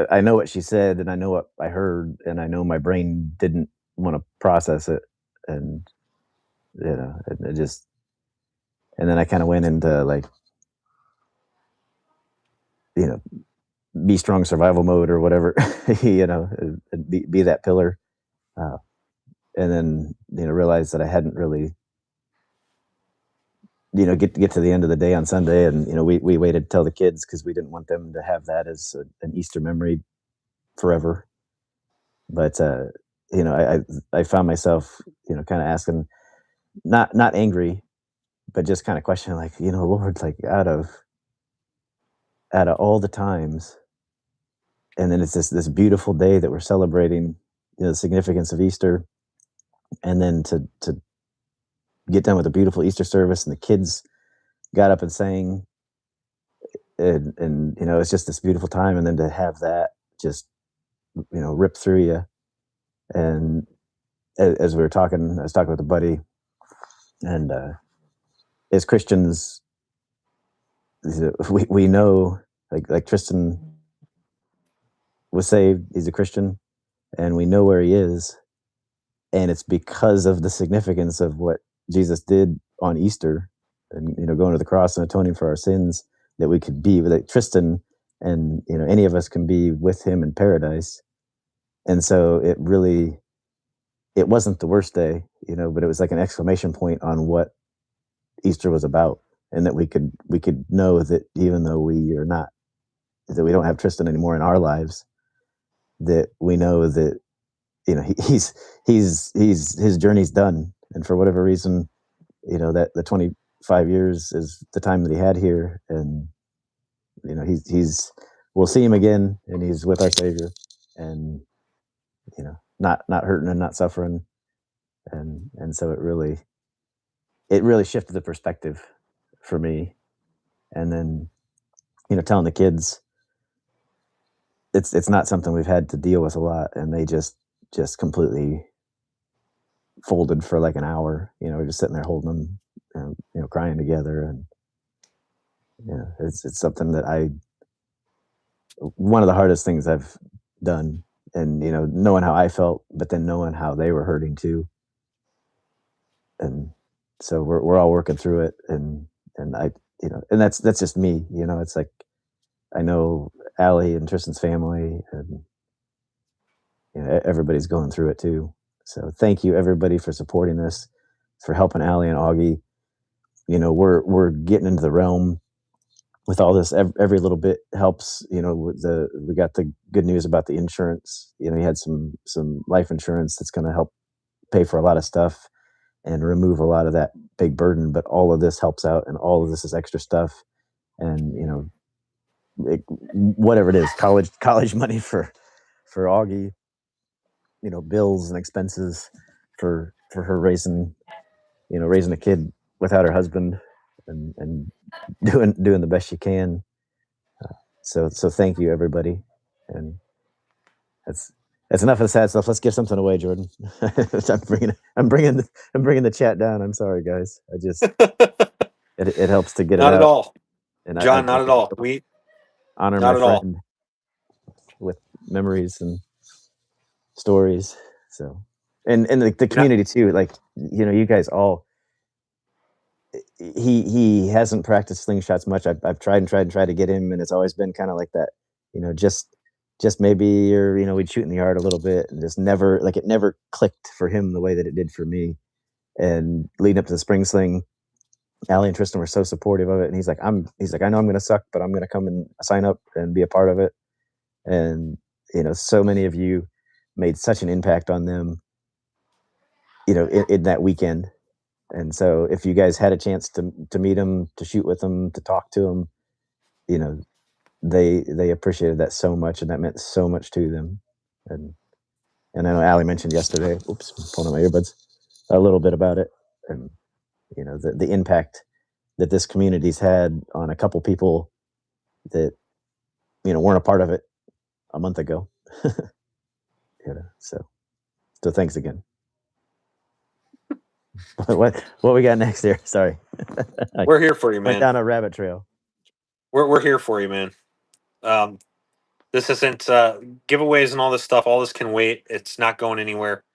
I know what she said, and I know what I heard, and I know my brain didn't want to process it. And it just, and then I kind of went into, like, you know be strong survival mode or whatever, be that pillar, uh, and then realize that I hadn't really, get to the end of the day on Sunday. And we waited to tell the kids because we didn't want them to have that as an Easter memory forever. But I found myself, kind of asking, not angry, but just kind of questioning, like, Lord, like, out of all the times, and then it's this beautiful day that we're celebrating, the significance of Easter, and then to get done with a beautiful Easter service, and the kids got up and sang, and it's just this beautiful time, and then to have that just rip through you. And as we were talking, I was talking with a buddy, and as Christians, we know, like Tristan was saved, he's a Christian, and we know where he is, and it's because of the significance of what Jesus did on Easter, and going to the cross and atoning for our sins. that we could be, that Tristan and any of us can be with him in paradise. And so it wasn't the worst day, but it was like an exclamation point on what Easter was about, and that we could know that even though we don't have Tristan anymore in our lives, that we know that he's his journey's done, and for whatever reason, that the 25 years is the time that he had here, and he's we'll see him again, and he's with our Savior, and not hurting and not suffering, and so it really shifted the perspective for me. And then telling the kids it's not something we've had to deal with a lot, and they just completely folded for like an hour. We're just sitting there holding them and crying together, and it's something that one of the hardest things I've done, and knowing how I felt, but then knowing how they were hurting too, and so we're all working through it, and I and that's just me. It's like I know Allie and Tristan's family, and everybody's going through it too. So thank you everybody for supporting this, for helping Allie and Augie. We're getting into the realm with all this. Every little bit helps. We got the good news about the insurance. He had some life insurance that's going to help pay for a lot of stuff and remove a lot of that big burden. But all of this helps out, and all of this is extra stuff. And whatever it is, college money for Augie, bills and expenses for her raising a kid without her husband, and doing the best she can. So thank you everybody, and that's enough of the sad stuff. Let's give something away, Jordan. I'm bringing the chat down. I'm sorry, guys. I just it helps to get Not it at out. all, And John. Not at all. We honor not my at all. friend with memories and stories. So, and the community too. Like you guys all. He hasn't practiced slingshots much. I've tried to get him, and it's always been kind of like that. Just maybe, or we'd shoot in the yard a little bit, and just never, like, it never clicked for him the way that it did for me. And leading up to the spring sling, Allie and Tristan were so supportive of it, and he's like, I know I'm going to suck, but I'm going to come and sign up and be a part of it. And so many of you made such an impact on them, in that weekend. And so if you guys had a chance to meet them, to shoot with them, to talk to them, they appreciated that so much, and that meant so much to them. And I know Allie mentioned yesterday, oops, I'm pulling out my earbuds, a little bit about it, and the impact that this community's had on a couple people that weren't a part of it a month ago. So thanks again. what we got next here? Sorry. We're here for you, man. Went down a rabbit trail. We're here for you, man. This isn't giveaways and all this stuff. All this can wait. It's not going anywhere.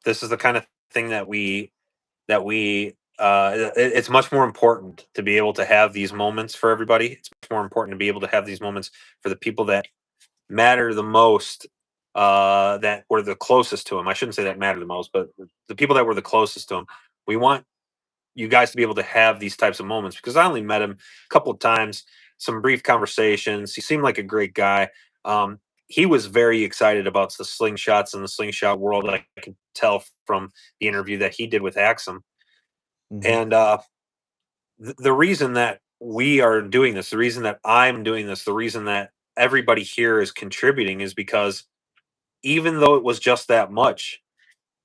This is the kind of thing that we it's much more important to be able to have these moments for everybody. It's much more important to be able to have these moments for the people that matter the most, that were the closest to him. I shouldn't say that matter the most, but the people that were the closest to him. We want you guys to be able to have these types of moments, because I only met him a couple of times, some brief conversations. He seemed like a great guy. He was very excited about the slingshots and the slingshot world. I could tell from the interview that he did with Axum. Mhm. And the reason that we are doing this, the reason that I'm doing this, the reason that everybody here is contributing is because even though it was just that much,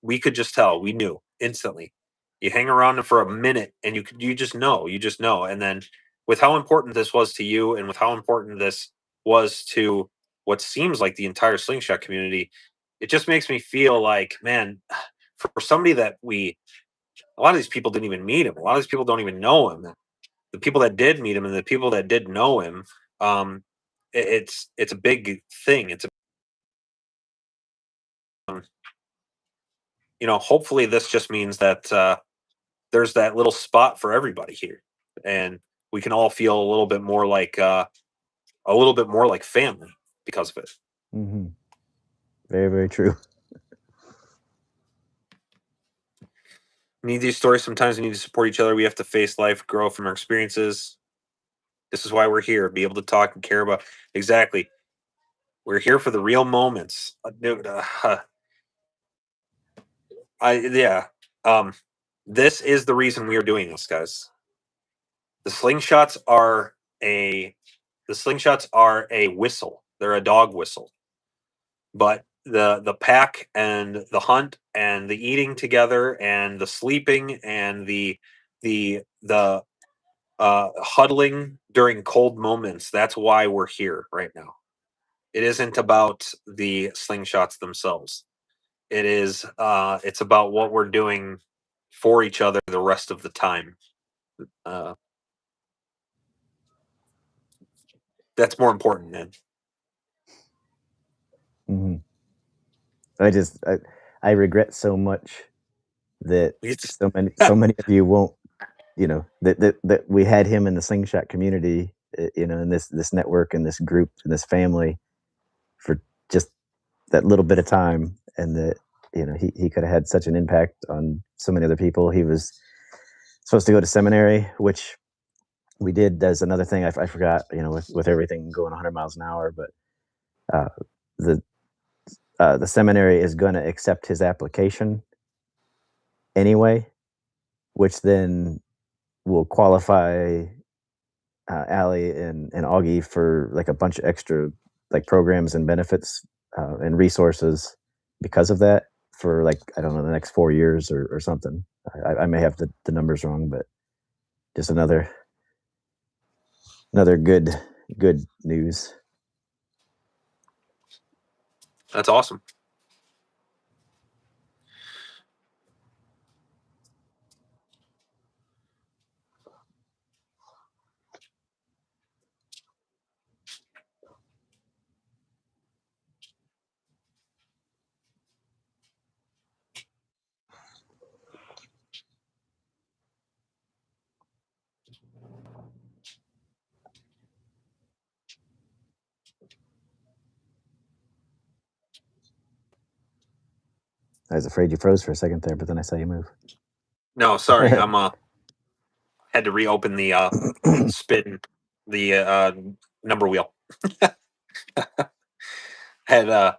we could just tell. We knew instantly. You hang around for a minute and you just know. And then with how important this was to you, and with how important this was to what seems like the entire slingshot community, it just makes me feel like, man, for somebody that a lot of these people didn't even meet him. A lot of these people don't even know him. The people that did meet him and the people that did know him, it's a big thing. It's hopefully this just means that there's that little spot for everybody here, and we can all feel a little bit more like family because of it. Mm-hmm. Very, very true. We need these stories. Sometimes we need to support each other. We have to face life, grow from our experiences. This is why we're here. Be able to talk and care about. Exactly. We're here for the real moments. Dude, yeah. This is the reason we are doing this, guys. The slingshots are a whistle. They're a dog whistle. But the pack and the hunt and the eating together and the sleeping and the huddling during cold moments, that's why we're here right now. It isn't about the slingshots themselves. It's about what we're doing for each other the rest of the time. That's more important, man. Mm-hmm. I regret so much that so many of you won't, that we had him in the slingshot community, in this network and this group and this family for just that little bit of time, and that he could have had such an impact on so many other people. He was supposed to go to seminary, which we did. There's another thing I forgot, with everything going 100 miles an hour, but the the seminary is going to accept his application anyway, which then will qualify Allie and Augie for like a bunch of extra like programs and benefits and resources because of that, for like, I don't know, the next 4 years or something. I may have the numbers wrong, but just another good news. That's awesome. I was afraid you froze for a second there, but then I saw you move. No, sorry. I'm had to reopen the number wheel. Had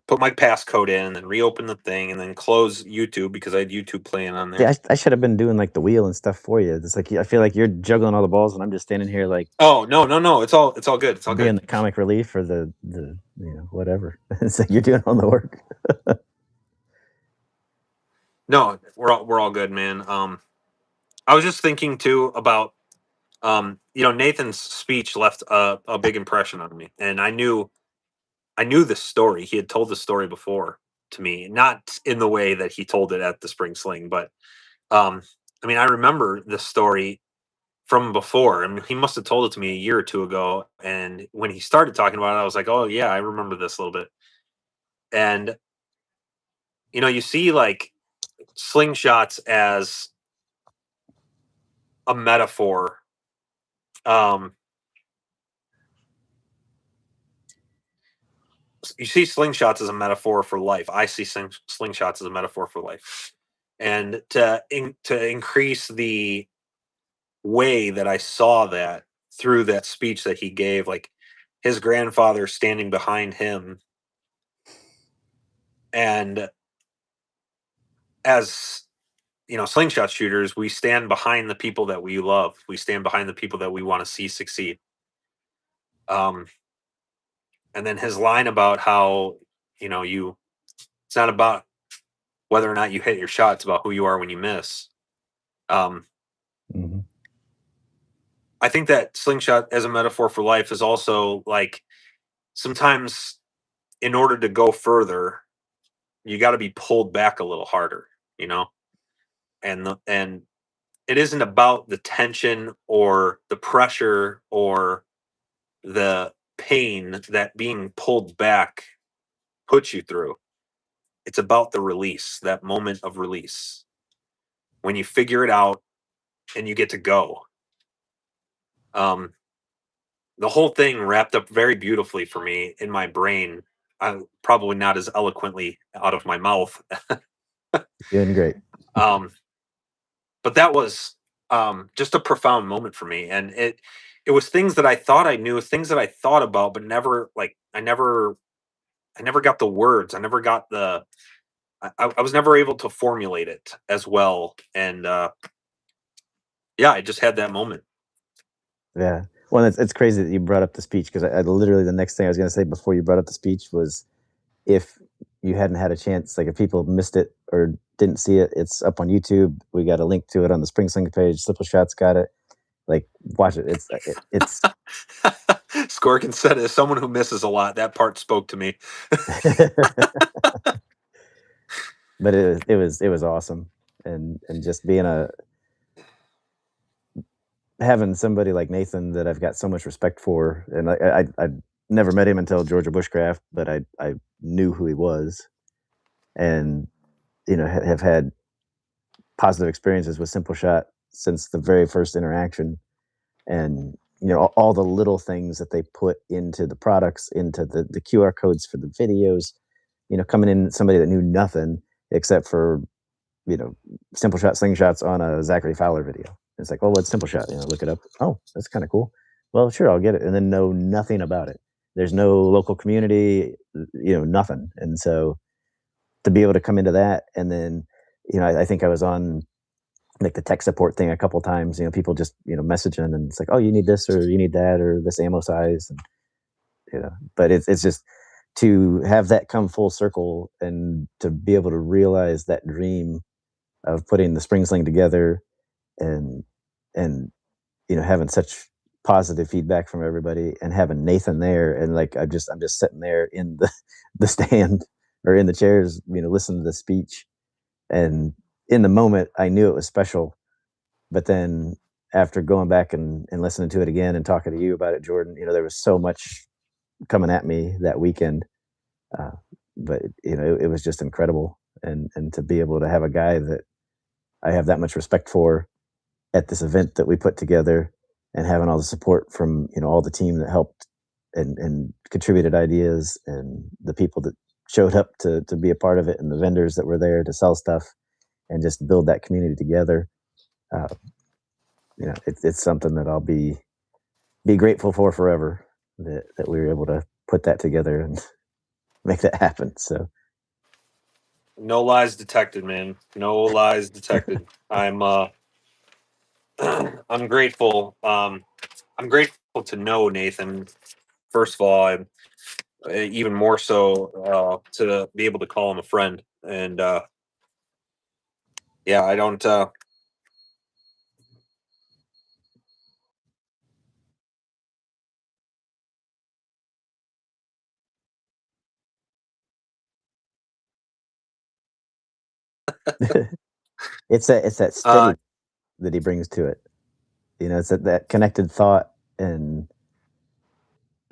put my passcode in and then reopen the thing and then close YouTube because I had YouTube playing on there. Yeah, I should have been doing like the wheel and stuff for you. It's like, I feel like you're juggling all the balls and I'm just standing here like, oh no, it's all good. It's all being good. the comic relief or the whatever. It's like you're doing all the work. No, we're all good, man. I was just thinking too about Nathan's speech left a big impression on me, and I knew this story. He had told the story before to me, not in the way that he told it at the Spring Sling, but I remember the story from before. I mean, he must have told it to me a year or two ago, and when he started talking about it, I was like, "Oh yeah, I remember this a little bit." And you see like slingshots as a metaphor. You see slingshots as a metaphor for life. I see slingshots as a metaphor for life, and to increase the way that I saw that through that speech that he gave, like his grandfather standing behind him, and as slingshot shooters, we stand behind the people that we love. We stand behind the people that we want to see succeed. And then his line about how it's not about whether or not you hit your shot, it's about who you are when you miss. Mm-hmm. I think that slingshot as a metaphor for life is also like, sometimes in order to go further, you got to be pulled back a little harder, and it isn't about the tension or the pressure or the pain that being pulled back puts you through. It's about the release, that moment of release when you figure it out and you get to go. The whole thing wrapped up very beautifully for me in my brain. Probably not as eloquently out of my mouth. Doing great. But that was just a profound moment for me, and it was things that I thought I knew, things that I thought about, but never like I never got the words. I never got the. I was never able to formulate it as well, and yeah, I just had that moment. Yeah. Well, it's crazy that you brought up the speech, because I literally, the next thing I was going to say before you brought up the speech was, if you hadn't had a chance, like if people missed it or didn't see it, it's up on YouTube. We got a link to it on the Spring Sling page. Simple Shots got it. Like, watch it. It's Scorkin said, as someone who misses a lot, that part spoke to me. but it was awesome, and just being having somebody like Nathan that I've got so much respect for, and I never met him until Georgia Bushcraft, but I knew who he was, and have had positive experiences with Simple Shot since the very first interaction, and all the little things that they put into the products, into the QR codes for the videos, coming in, somebody that knew nothing except for Simple Shot slingshots on a Zachary Fowler video. It's like, well, what's Simple Shot? Look it up. Oh, that's kind of cool. Well, sure, I'll get it. And then know nothing about it. There's no local community, nothing. And so to be able to come into that, and then, I think I was on like the tech support thing a couple times, people just, messaging, and it's like, oh, you need this, or you need that, or this ammo size. And, but it's just to have that come full circle, and to be able to realize that dream of putting the Spring Sling together, and and having such positive feedback from everybody, and having Nathan there, and like I'm just sitting there in the stand, or in the chairs, listening to the speech, and in the moment I knew it was special, but then after going back and listening to it again, and talking to you about it, Jordan, there was so much coming at me that weekend, uh, but it was just incredible, and to be able to have a guy that I have that much respect for at this event that we put together, and having all the support from all the team that helped, and contributed ideas, and the people that showed up to be a part of it, and the vendors that were there to sell stuff, and just build that community together. uh, it's something that I'll be grateful for forever, that we were able to put that together and make that happen. So No lies detected, man. No lies detected. I'm I'm grateful. I'm grateful to know Nathan. First of all, I'm even more so to be able to call him a friend. And yeah, I don't. it's that steady that he brings to it. It's that connected thought, and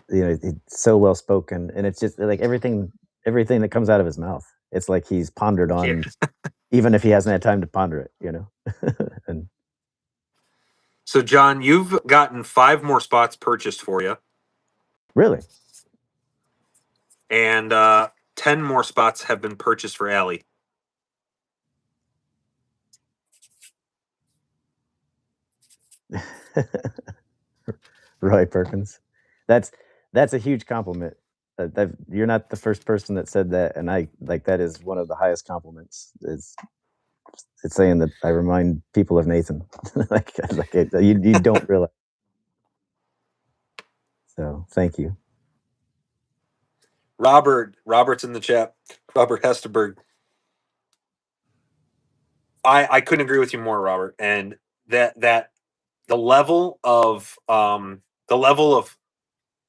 it's so well spoken, and it's just like everything that comes out of his mouth. It's like he's pondered on, even if he hasn't had time to ponder it. And So, John, you've gotten 5 more spots purchased for you, really, and 10 more spots have been purchased for Allie. Roy Perkins, that's a huge compliment. You're not the first person that said that, and I like that is one of the highest compliments. It's saying that I remind people of Nathan. You don't realize. So thank you. Robert's in the chat. Robert Hesterberg. I couldn't agree with you more, Robert. And that the level of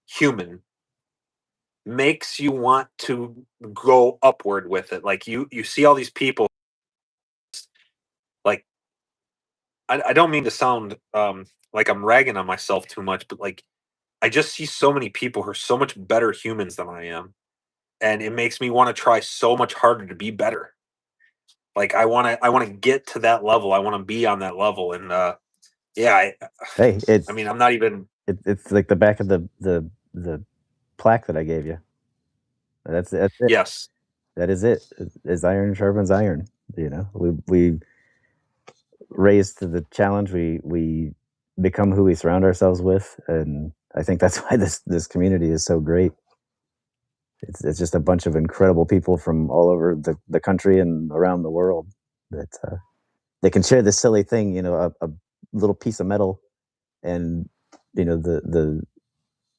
human makes you want to go upward with it. Like you see all these people. Like I don't mean to sound like I'm ragging on myself too much, but like I just see so many people who are so much better humans than I am, and it makes me want to try so much harder to be better. Like I want to get to that level. I want to be on that level, and Yeah, Hey, it's I mean, I'm not even. it's like the back of the plaque that I gave you. That's it. Yes. That is it. Is iron sharpens iron. You know, we raised to the challenge. We become who we surround ourselves with, and I think that's why this community is so great. It's just a bunch of incredible people from all over the country and around the world that they can share this silly thing. You know, a little piece of metal, and you know the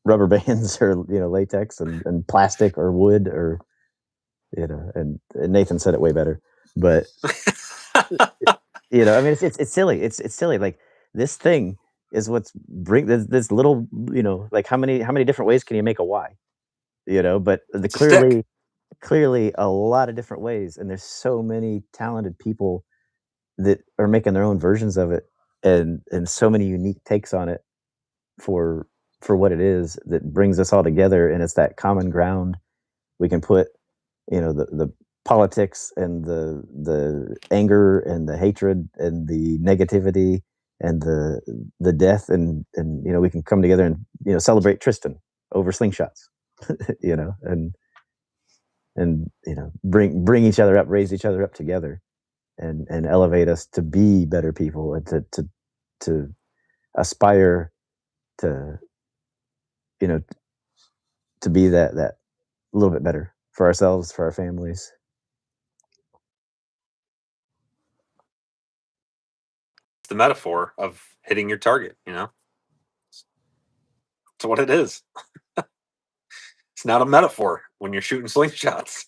rubber bands or latex and plastic or wood or and Nathan said it way better, but I mean it's silly. It's silly. Like this thing is what's bring this little like how many different ways can you make a Y? But It's a stick. clearly a lot of different ways, and there's so many talented people that are making their own versions of it, and so many unique takes on it for what it is that brings us all together, and it's that common ground we can put the politics and the anger and the hatred and the negativity and the death, and we can come together and celebrate Tristan over slingshots, and bring each other up, raise each other up together, and elevate us to be better people, and to aspire to to be that a little bit better for ourselves, for our families. The metaphor of hitting your target. It's what it is. It's not a metaphor when you're shooting slingshots.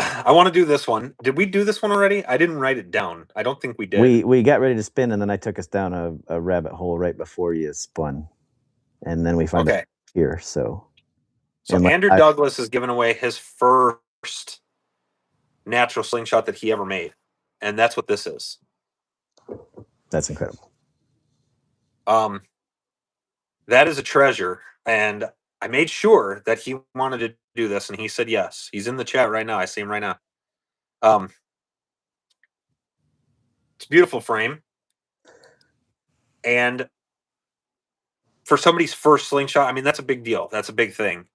I want to do this one. Did we do this one already? I didn't write it down. I don't think we did. We got ready to spin, and then I took us down a rabbit hole right before you spun, and then we find out here. So Andrew Douglas has given away his first natural slingshot that he ever made, and that's what this is. That's incredible. That is a treasure, and I made sure that he wanted to do this, and he said yes. He's in the chat right now. I see him right now. It's a beautiful frame, and for somebody's first slingshot, I mean, that's a big deal. That's a big thing.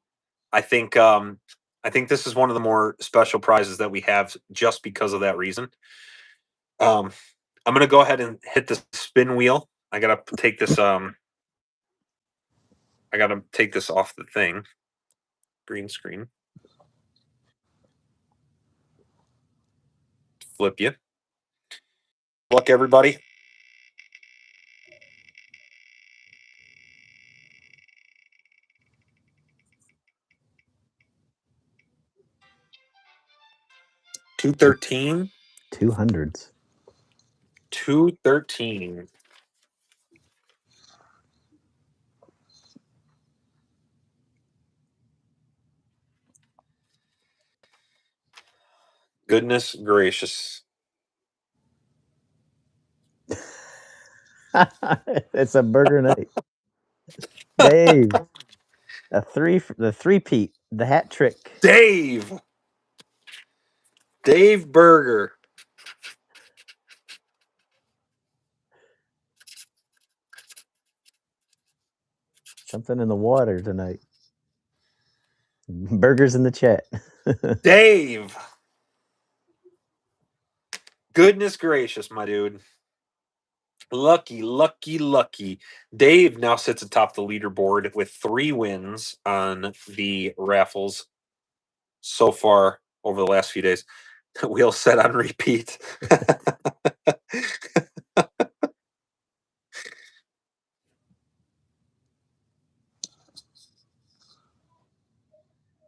I think this is one of the more special prizes that we have just because of that reason. I'm going to go ahead and hit the spin wheel. I got to take this off the thing. Green screen. Flip you. Luck, everybody. $213. 200s. 213. Goodness gracious. It's a burger night. Dave. The three-peat, the hat trick. Dave Burger. Something in the water tonight. Burgers in the chat. Dave. Goodness gracious, my dude. Lucky. Dave now sits atop the leaderboard with 3 wins on the raffles so far over the last few days. Wheel set on repeat.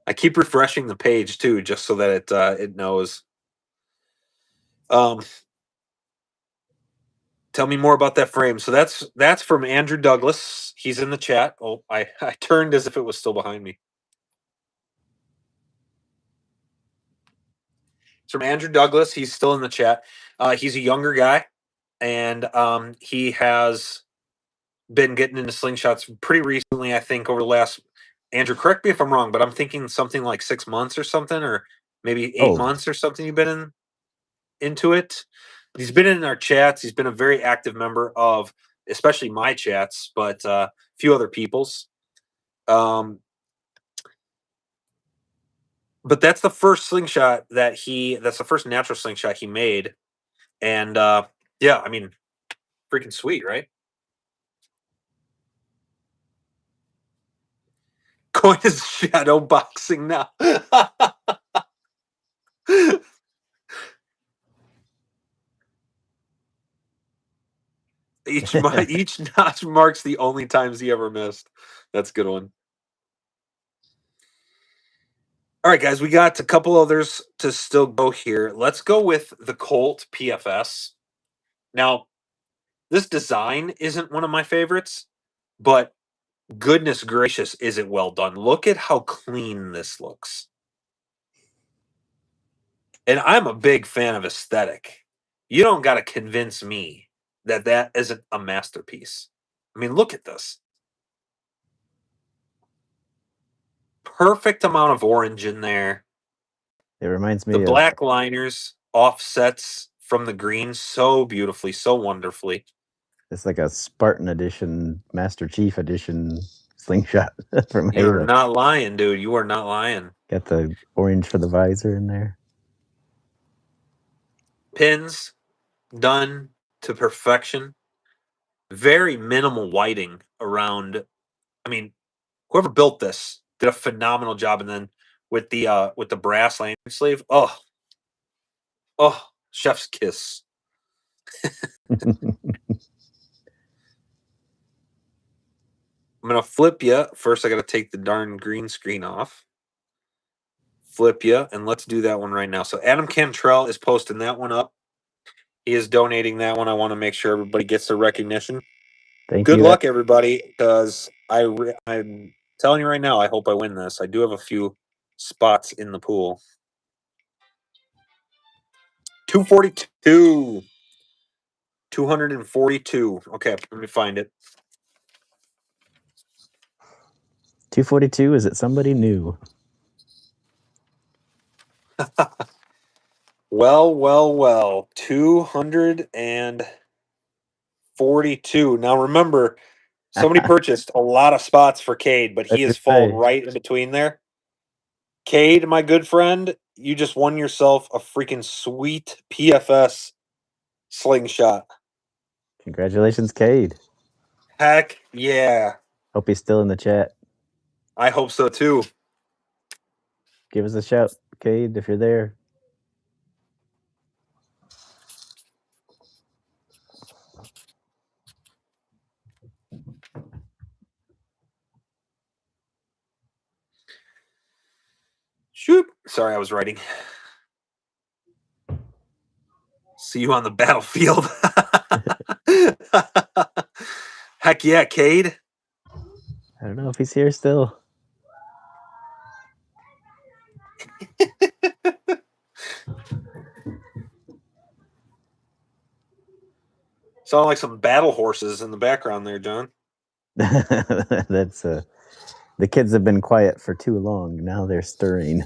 I keep refreshing the page too, just so that it knows. Tell me more about that frame. So that's from Andrew Douglas. He's in the chat. Oh, I turned as if it was still behind me. It's from Andrew Douglas. He's still in the chat. He's a younger guy, and he has been getting into slingshots pretty recently. I think over the last. Andrew, correct me if I'm wrong, but I'm thinking something like 6 months or something, or maybe 8 months or something. You've been into it. He's been in our chats. He's been a very active member of, especially my chats, but a few other people's. But that's the first slingshot that's the first natural slingshot he made. And yeah, I mean, freaking sweet, right? Coin is shadow boxing now. Each notch marks the only times he ever missed. That's a good one. All right, guys, we got a couple others to still go here. Let's go with the Colt PFS. Now, this design isn't one of my favorites, but goodness gracious, is it well done. Look at how clean this looks. And I'm a big fan of aesthetic. You don't got to convince me that that isn't a masterpiece. I mean, look at this. Perfect amount of orange in there. It reminds me The of black liners offsets from the green so beautifully, so wonderfully. it's like a Spartan edition, Master Chief edition slingshot from You're Halo. not lying, dude. You are not lying. Got the orange for the visor in there. Pins done to perfection. Very minimal whiting around. I mean, whoever built this did a phenomenal job. And then with the brass lanyard sleeve, oh, chef's kiss. I'm gonna flip you. First, I gotta take the darn green screen off. Flip you, and let's do that one right now. So Adam Cantrell is posting that one up. He is donating that one. I want to make sure everybody gets their recognition. Thank Good you. luck, everybody, because I'm telling you right now, I hope I win this. I do have a few spots in the pool. 242. 242. Okay, let me find it. 242. Is it somebody new? Well. 242. Now remember, somebody purchased a lot of spots for Cade, but he has fallen right in between there. Cade, my good friend, you just won yourself a freaking sweet PFS slingshot. Congratulations, Cade. Heck yeah. Hope he's still in the chat. I hope so too. Give us a shout, Cade, if you're there. Shoot. Sorry, I was writing. See you on the battlefield. Heck yeah, Cade. I don't know if he's here still. Sound like some battle horses in the background there, John. That's the kids have been quiet for too long. Now they're stirring.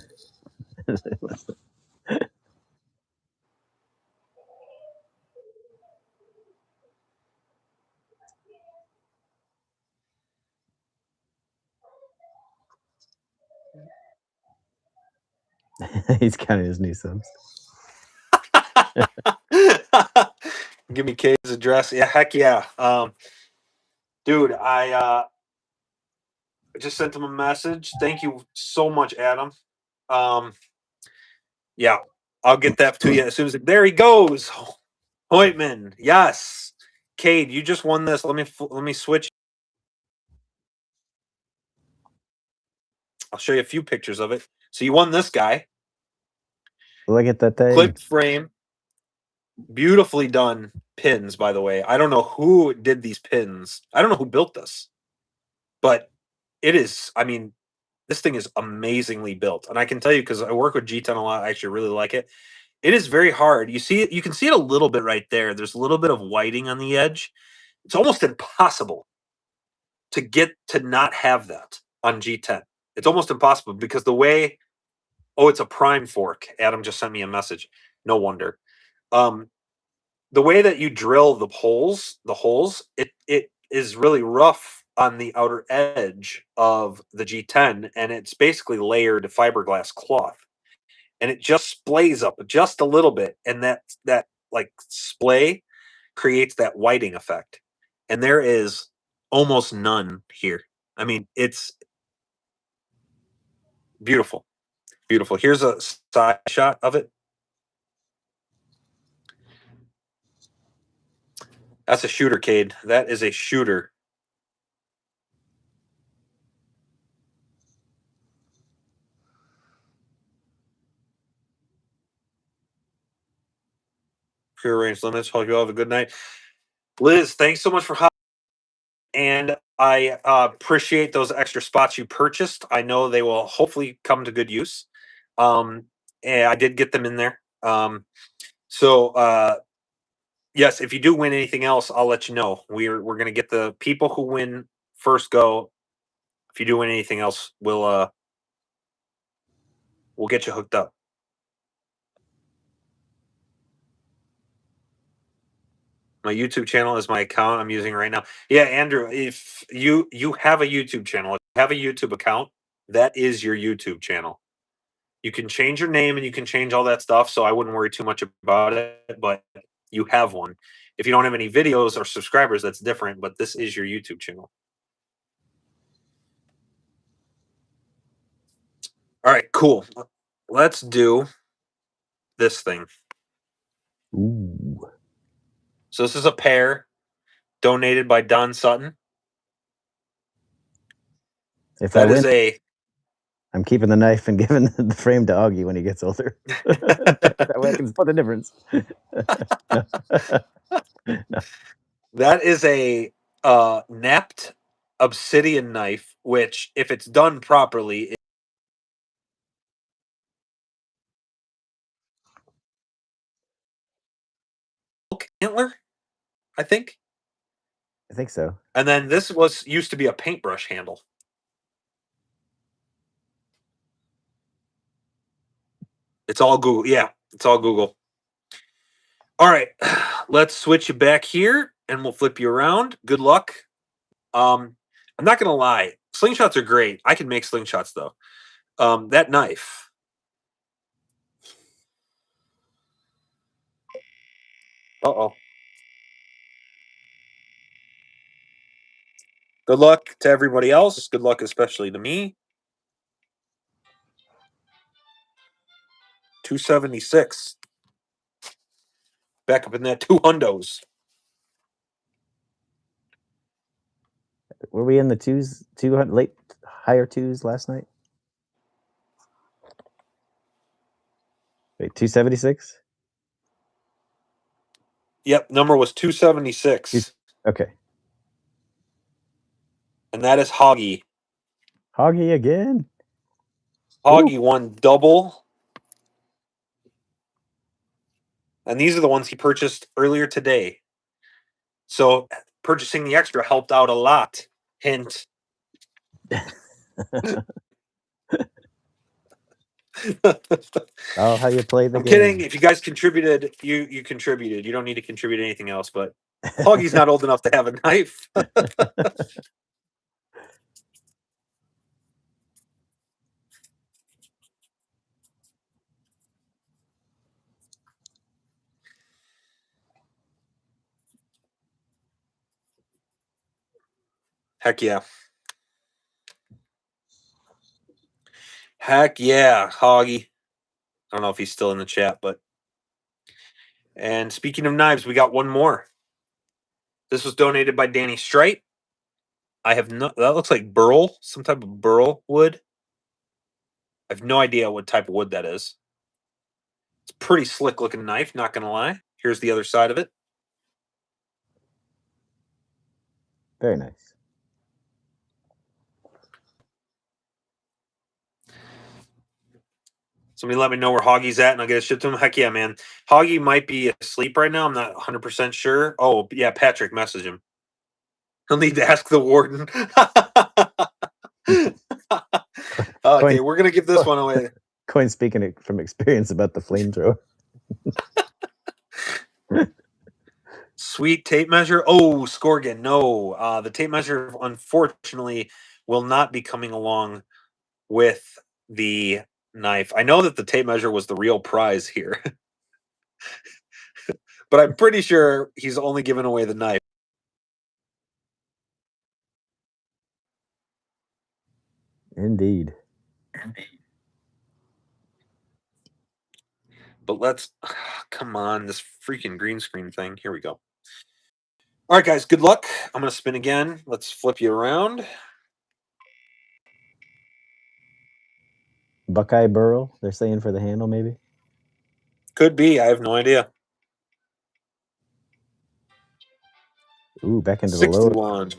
He's counting his new subs. Give me Cade's address. Yeah, heck yeah. Dude, I just sent him a message. Thank you so much, Adam. Yeah, I'll get that to you as soon as there he goes. Hoytman, yes. Cade, you just won this. Let me switch. I'll show you a few pictures of it. So you won this guy. Look at that thing. Clipped frame. Beautifully done pins, by the way. I don't know who did these pins. I don't know who built this. But it is, I mean, this thing is amazingly built. And I can tell you, because I work with G10 a lot, I actually really like it. It is very hard. You see it, you can see it a little bit right there. There's a little bit of whiting on the edge. It's almost impossible to get to not have that on G10. It's almost impossible because the way, oh, it's a prime fork. Adam just sent me a message. No wonder. the way that you drill the holes, it is really rough on the outer edge of the G10, and it's basically layered fiberglass cloth, and it just splays up just a little bit, and that like splay creates that whiting effect, and there is almost none here. I mean, it's beautiful, beautiful. Here's a side shot of it. That's a shooter, Cade. That is a shooter. Pure range limits. Hope you all have a good night. Liz, thanks so much for and I appreciate those extra spots you purchased. I know they will hopefully come to good use. And I did get them in there. So yes, if you do win anything else, I'll let you know. We're gonna get the people who win first go. If you do win anything else, we'll get you hooked up. My YouTube channel is my account I'm using right now. Yeah, Andrew, if you have a YouTube channel, if you have a YouTube account, that is your YouTube channel. You can change your name and you can change all that stuff, so I wouldn't worry too much about it, but you have one. If you don't have any videos or subscribers, that's different, but this is your YouTube channel. All right, cool. Let's do this thing. Ooh. So this is a pair donated by Don Sutton. If I That is win, I'm keeping the knife and giving the frame to Augie when he gets older. That way I can split the difference. No. That is a napped obsidian knife, which, if it's done properly, antler, I think. I think so. And then this used to be a paintbrush handle. It's all Google. Yeah, it's all Google. All right, let's switch you back here, and we'll flip you around. Good luck. I'm not gonna lie, slingshots are great. I can make slingshots though. That knife. Uh-oh. Good luck to everybody else. Good luck, especially to me. 276. Back up in that 200s. Were we in the 200 late higher twos last night? Wait, 276? Yep, number was 276. Okay. And that is Hoggy. Hoggy again. Hoggy won double. And these are the ones he purchased earlier today. So purchasing the extra helped out a lot. Hint. Oh, how you play the I'm game. kidding. If you guys contributed, you contributed. You don't need to contribute anything else, but Hoggy's not old enough to have a knife. Heck yeah. Heck yeah, Hoggy. I don't know if he's still in the chat, but. And speaking of knives, we got one more. This was donated by Danny Strite. I have no. That looks like burl, some type of burl wood. I have no idea what type of wood that is. It's a pretty slick looking knife, not gonna lie. Here's the other side of it. Very nice. Somebody let me know where Hoggy's at, and I'll get it shipped to him. Heck yeah, man. Hoggy might be asleep right now. I'm not 100% sure. Oh, yeah, Patrick, message him. He'll need to ask the warden. Okay, we're going to give this one away. Coin speaking from experience about the flamethrower. Sweet tape measure. Oh, Scorgan, no. The tape measure, unfortunately, will not be coming along with the knife. I know that the tape measure was the real prize here, but I'm pretty sure he's only giving away the knife. Indeed. But let's come on, this freaking green screen thing. Here we go. All right, guys, good luck. I'm going to spin again. Let's flip you around. Buckeye Burrow, they're saying for the handle, maybe? Could be. I have no idea. Ooh, back into the low. 61.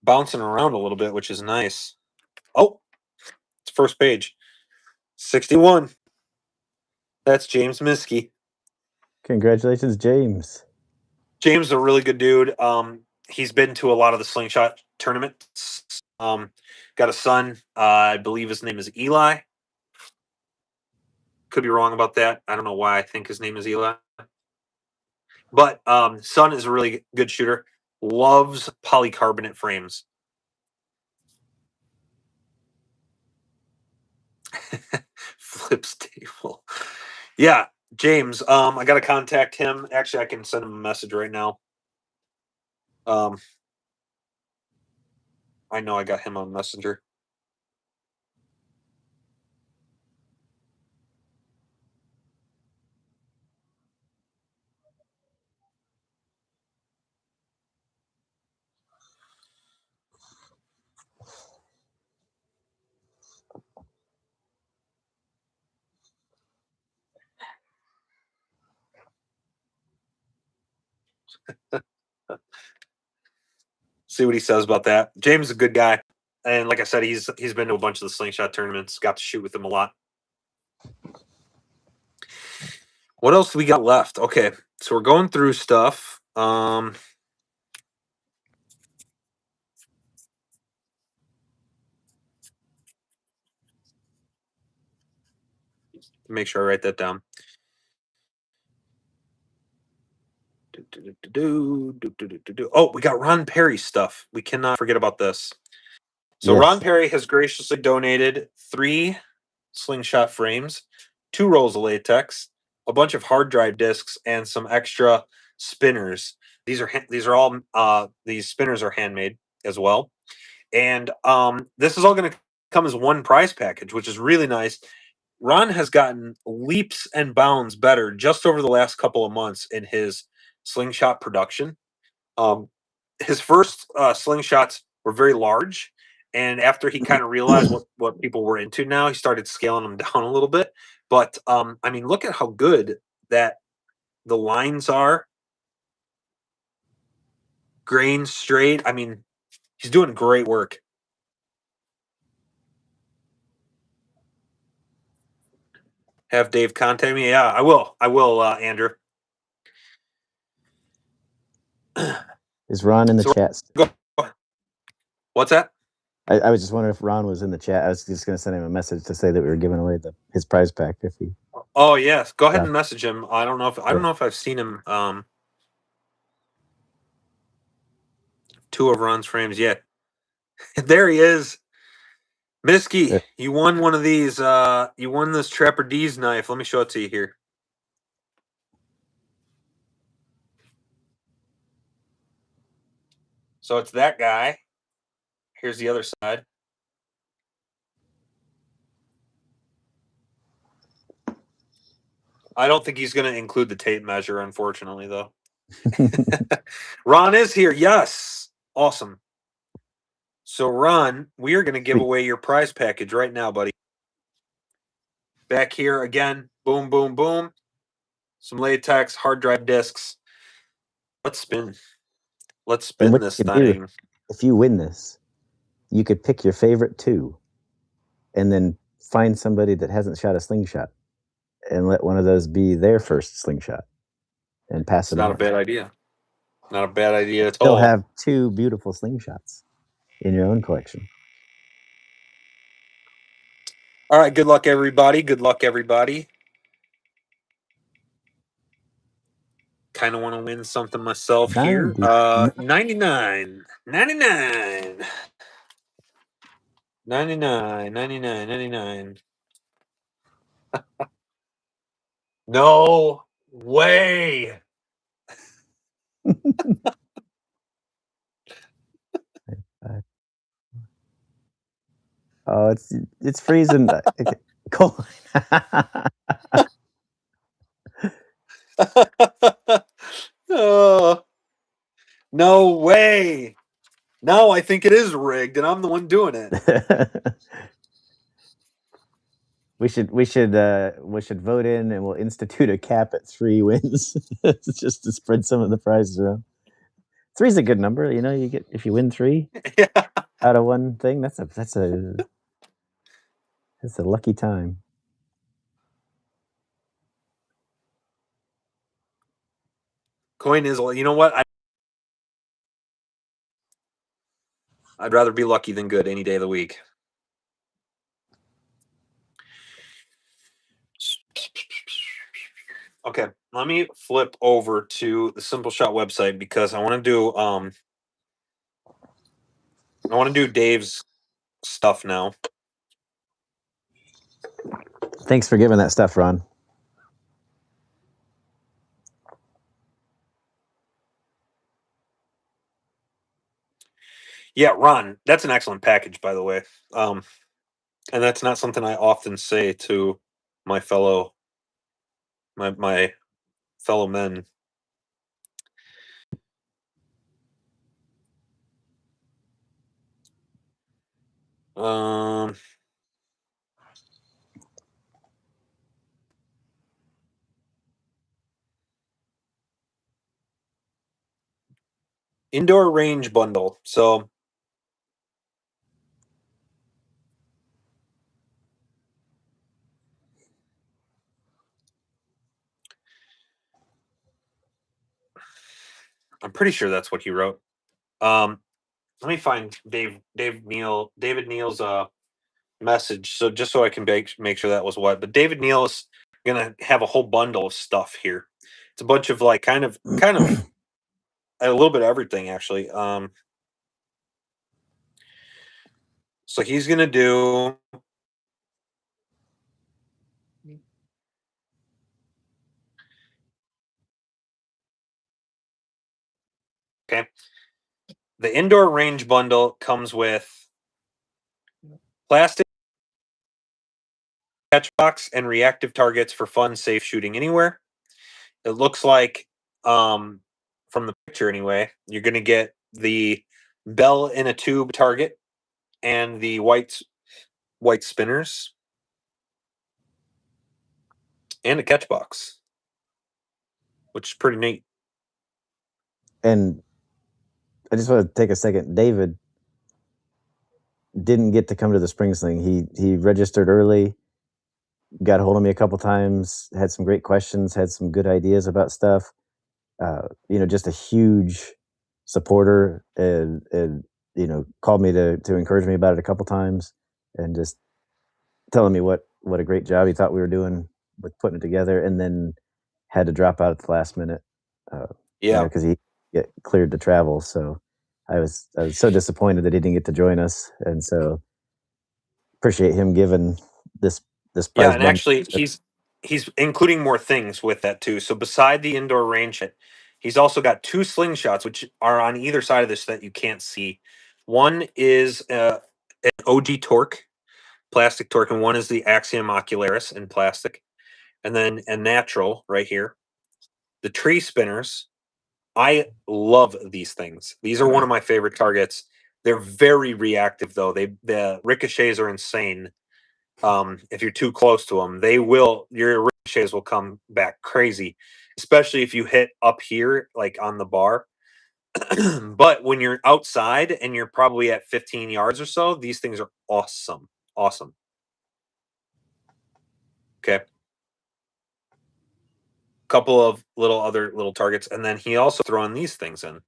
Bouncing around a little bit, which is nice. Oh, it's first page. 61. That's James Miskey. Congratulations, James. James is a really good dude. He's been to a lot of the slingshot tournaments. Got a son. I believe his name is Eli. Could be wrong about that. I don't know why I think his name is Eli. But son is a really good shooter. Loves polycarbonate frames. Flips table. Yeah, James. I gotta contact him. Actually, I can send him a message right now. I know I got him on Messenger. See what he says about that. James is a good guy, and like I said, he's been to a bunch of the slingshot tournaments. Got to shoot with him a lot. What else do we got left? Okay, so we're going through stuff. Make sure I write that down. Oh, we got Ron Perry stuff. We cannot forget about this. So Yes. Ron Perry has graciously donated 3 slingshot frames, 2 rolls of latex, a bunch of hard drive discs, and some extra spinners. These are all these spinners are handmade as well, and this is all going to come as one prize package, which is really nice. Ron has gotten leaps and bounds better just over the last couple of months in his slingshot production. His first slingshots were very large, and after he kind of realized what people were into now, he started scaling them down a little bit. But I mean, look at how good that the lines are, grain straight. I mean, he's doing great work. Have Dave contact me? Yeah, I will. I will, Andrew. Is Ron in the chat? What's that? I was just wondering if Ron was in the chat. I was just going to send him a message to say that we were giving away his prize pack if he. Oh yes, go ahead and message him. I don't know if I've seen him. 2 of Ron's frames yet. There he is. Miskey, you won one of these. You won this Trapper D's knife. Let me show it to you here. So it's that guy. Here's the other side. I don't think he's going to include the tape measure, unfortunately, though. Ron is here. Yes. Awesome. So, Ron, we are going to give away your prize package right now, buddy. Back here again. Boom, boom, boom. Some latex, hard drive discs. Let's spin. Let's spin this thing. If you win this, you could pick your favorite 2 and then find somebody that hasn't shot a slingshot and let one of those be their first slingshot and pass it on. Not a bad idea. Not a bad idea at all. Still have 2 beautiful slingshots in your own collection. All right. Good luck, everybody. Good luck, everybody. kind of want to win something myself here. 99. 99. 99. 99. 99. No way. Oh, it's freezing. Cold. Oh, no way. No, I think it is rigged, and I'm the one doing it. We should vote in, and we'll institute a cap at 3 wins, just to spread some of the prizes around. 3's a good number, you know. You get, if you win 3 Yeah. out of one thing, that's a lucky time. Coin is, you know what? I'd rather be lucky than good any day of the week. Okay, let me flip over to the Simple Shot website because I want to do Dave's stuff now. Thanks for giving that stuff, Ron. Yeah, Ron, that's an excellent package, by the way. And that's not something I often say to my fellow men. Indoor range bundle. So I'm pretty sure that's what he wrote. Let me find David Neal's message. So just so I can make sure that was what. But David Neal is gonna have a whole bundle of stuff here. It's a bunch of like kind of a little bit of everything actually. So he's gonna do. Okay. The indoor range bundle comes with plastic catch box and reactive targets for fun, safe shooting anywhere. It looks like, from the picture anyway, you're going to get the bell in a tube target and the white spinners and a catch box, which is pretty neat. And I just want to take a second. David didn't get to come to the spring sling. He registered early, got a hold of me a couple times, had some great questions, had some good ideas about stuff. Just a huge supporter, and called me to encourage me about it a couple times, and just telling me what a great job he thought we were doing with putting it together, and then had to drop out at the last minute. Because he get cleared to travel. So I was so disappointed that he didn't get to join us, and so appreciate him giving this prize. Yeah, and actually he's including more things with that too. So beside the indoor range, he's also got 2 slingshots which are on either side of this that you can't see. One is an OG Torque, plastic Torque, and one is the Axiom Ocularis in plastic, and then a natural right here. The tree spinners. I love these things. These are one of my favorite targets. They're very reactive though. The ricochets are insane. If you're too close to them, your ricochets will come back crazy, especially if you hit up here, like on the bar. But when you're outside and you're probably at 15 yards or so, these things are awesome. Awesome. Okay. Couple of other little targets, and then he also throwing these things in.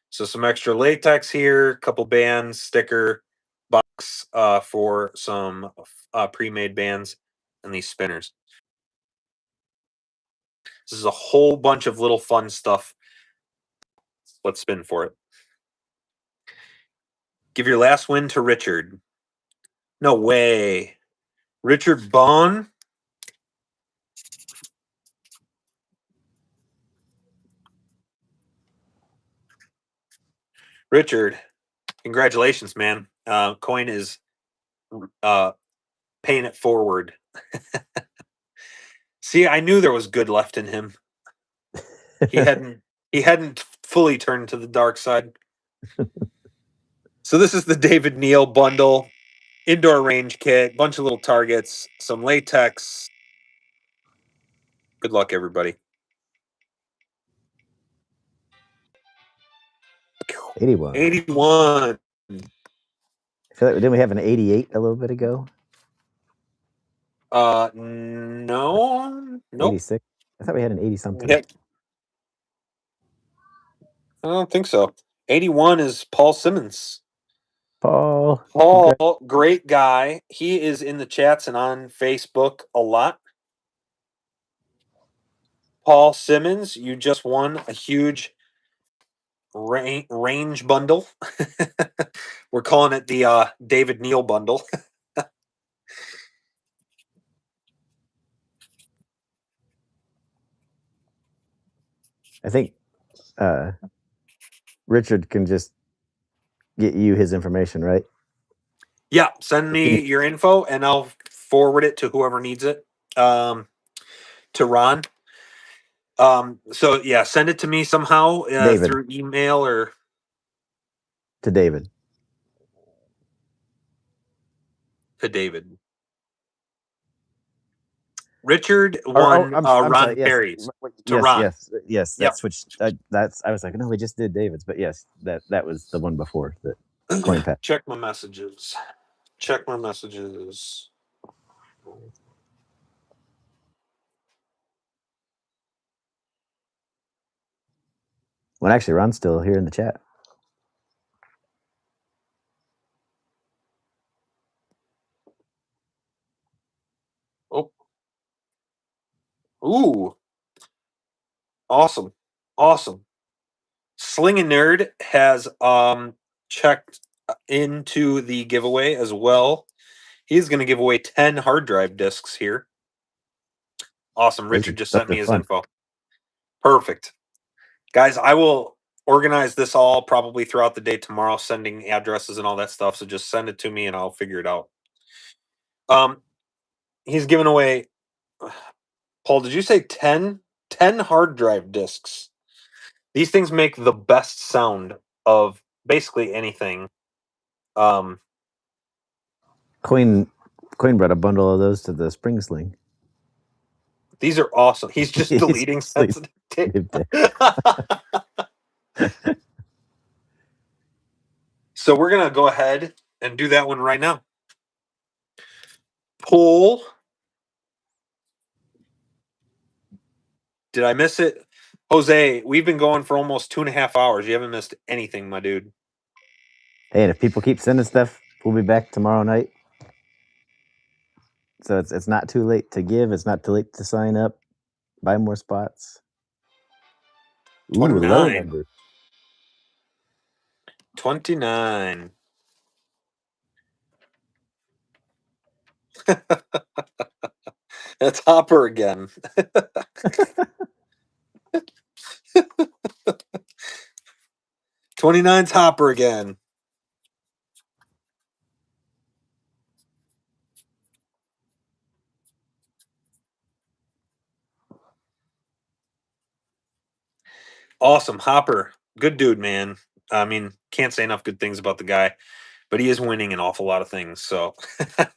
So some extra latex here, couple bands, sticker box for some pre-made bands, and these spinners. This is a whole bunch of little fun stuff. Let's spin for it. Give your last win to Richard. No way. Richard Bone. Richard, congratulations, man. Coin is paying it forward. See, I knew there was good left in him. He hadn't fully turned to the dark side. So this is the David Neal bundle. Indoor range kit, bunch of little targets, some latex. Good luck, everybody. 81. 81. I feel like, didn't we have an 88 a little bit ago? No. Nope. 86? I thought we had an 80 something. Yep. I don't think so. 81 is Paul Simmons. Paul, great guy. He is in the chats and on Facebook a lot. Paul Simmons, you just won a huge range bundle. We're calling it the David Neal bundle. I think Richard can just get you his information, right? Yeah, send me your info and I'll forward it to whoever needs it. To Ron. So yeah, send it to me somehow through email or to David. To David. Richard won Ron Perry's. To Ron. Yes. That's switched. That's. I was like, no, we just did David's, but yes, that was the one before that coin pack. Check my messages. Check my messages. Well, actually, Ron's still here in the chat. Oh. Ooh. Awesome. Awesome. Slingin' Nerd has checked into the giveaway as well. He's going to give away 10 hard drive discs here. Awesome. Richard just sent me his info. Perfect. Guys, I will organize this all probably throughout the day tomorrow, sending addresses and all that stuff. So just send it to me and I'll figure it out. He's giving away, Paul, did you say 10 hard drive discs? These things make the best sound of basically anything. Coin brought a bundle of those to the Spring Sling. These are awesome. He's just deleting sensitive tape. So we're going to go ahead and do that one right now. Pull. Did I miss it? Jose, we've been going for almost 2.5 hours. You haven't missed anything, my dude. Hey, and if people keep sending stuff, we'll be back tomorrow night. So it's not too late to give. It's not too late to sign up. Buy more spots. 29. Low number. 29. That's Hopper again. 29's Hopper again. Awesome. Hopper. Good dude, man. I mean, can't say enough good things about the guy, but he is winning an awful lot of things. So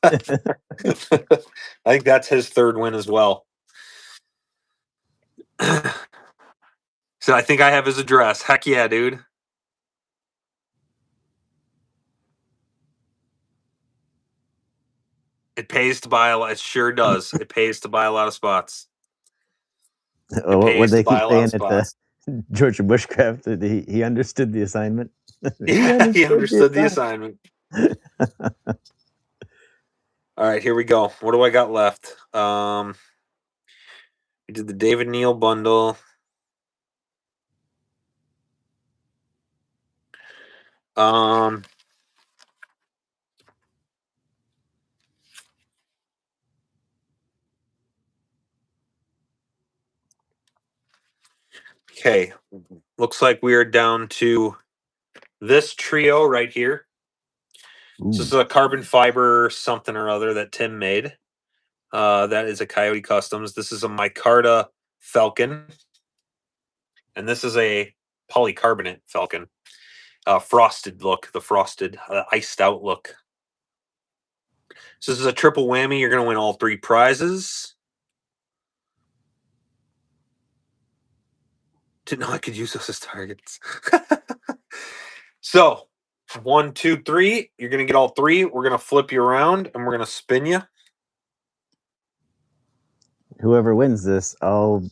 I think that's his third win as well. So I think I have his address. Heck yeah, dude. It pays to buy a lot. It sure does. It pays to buy a lot of spots. What they keep saying at the Georgia Bushcraft, he understood the assignment. He understood the assignment. All right, here we go. What do I got left? We did the David Neal bundle. Okay, looks like we are down to this trio right here. This is a carbon fiber something or other that Tim made. That is a Coyote Customs. This is a micarta Falcon. And this is a polycarbonate Falcon. Frosted look, the frosted, iced out look. So this is a triple whammy. You're going to win all 3 prizes. Didn't know I could use those as targets. So 1, 2, 3. You're going to get all 3. We're going to flip you around and we're going to spin you. Whoever wins this, I'll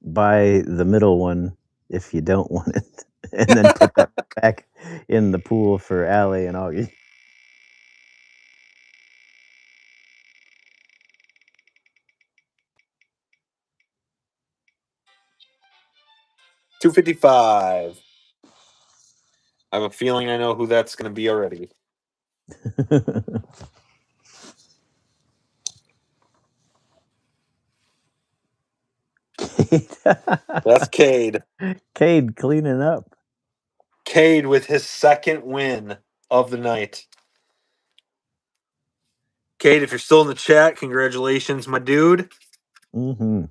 buy the middle one if you don't want it, and then put that back in the pool for Allie and Augie. $255. I have a feeling I know who that's going to be already. That's Cade. Cade cleaning up. Cade with his second win of the night. Cade, if you're still in the chat, congratulations, my dude. Mm-hmm.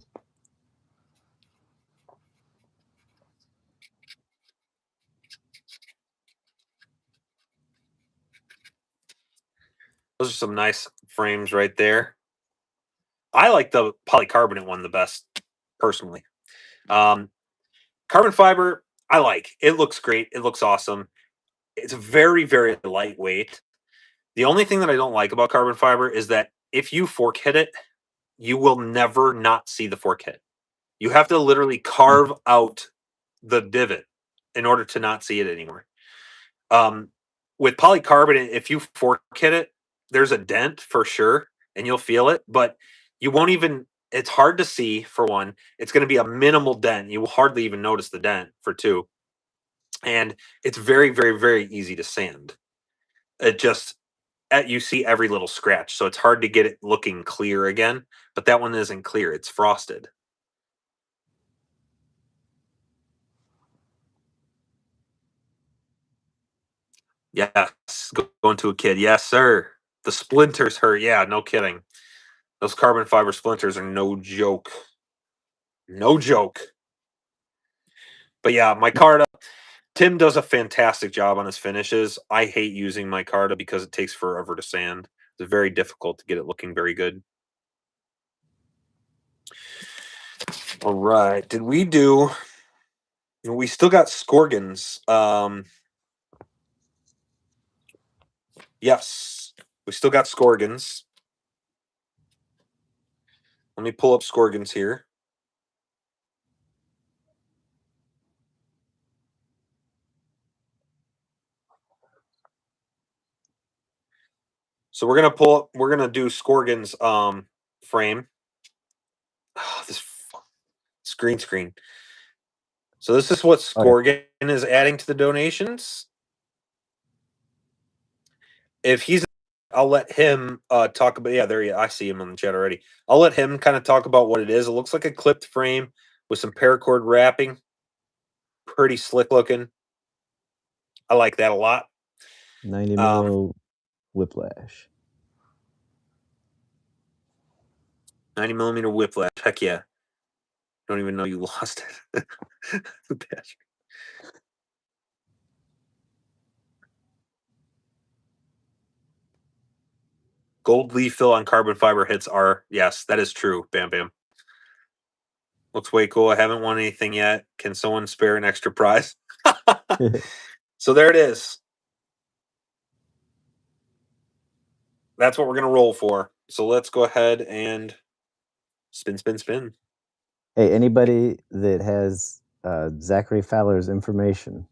Those are some nice frames right there. I like the polycarbonate one the best, personally. Carbon fiber, I like. It looks great. It looks awesome. It's very, very lightweight. The only thing that I don't like about carbon fiber is that if you fork hit it, you will never not see the fork hit. You have to literally carve out the divot in order to not see it anymore. With polycarbonate, if you fork hit it, there's a dent for sure, and you'll feel it, but you won't even. It's hard to see for one. It's going to be a minimal dent. You will hardly even notice the dent for 2, and it's very, very, very easy to sand. It just you see every little scratch, so it's hard to get it looking clear again. But that one isn't clear; it's frosted. Yes, going to a kid. Yes, sir. The splinters hurt. Yeah, no kidding. Those carbon fiber splinters are no joke. No joke. But yeah, micarta. Tim does a fantastic job on his finishes. I hate using micarta because it takes forever to sand. It's very difficult to get it looking very good. All right. Did we do... We still got Scorgans. Yes. We still got Scorgans. Let me pull up Scorgans here. So we're gonna do Scorgan's frame. Oh, this screen. So this is what Scorgan is adding to the donations. If he's, I'll let him talk about. Yeah, there you. I see him on the chat already. I'll let him kind of talk about what it is. It looks like a clipped frame with some paracord wrapping. Pretty slick looking. I like that a lot. 90 mil whiplash. 90 millimeter whiplash. Heck yeah. Don't even know you lost it. Gold leaf fill on carbon fiber hits are, yes, that is true. Bam, bam. Looks way cool. I haven't won anything yet. Can someone spare an extra prize? So there it is. That's what we're going to roll for. So let's go ahead and spin. Hey, anybody that has Zachary Fowler's information,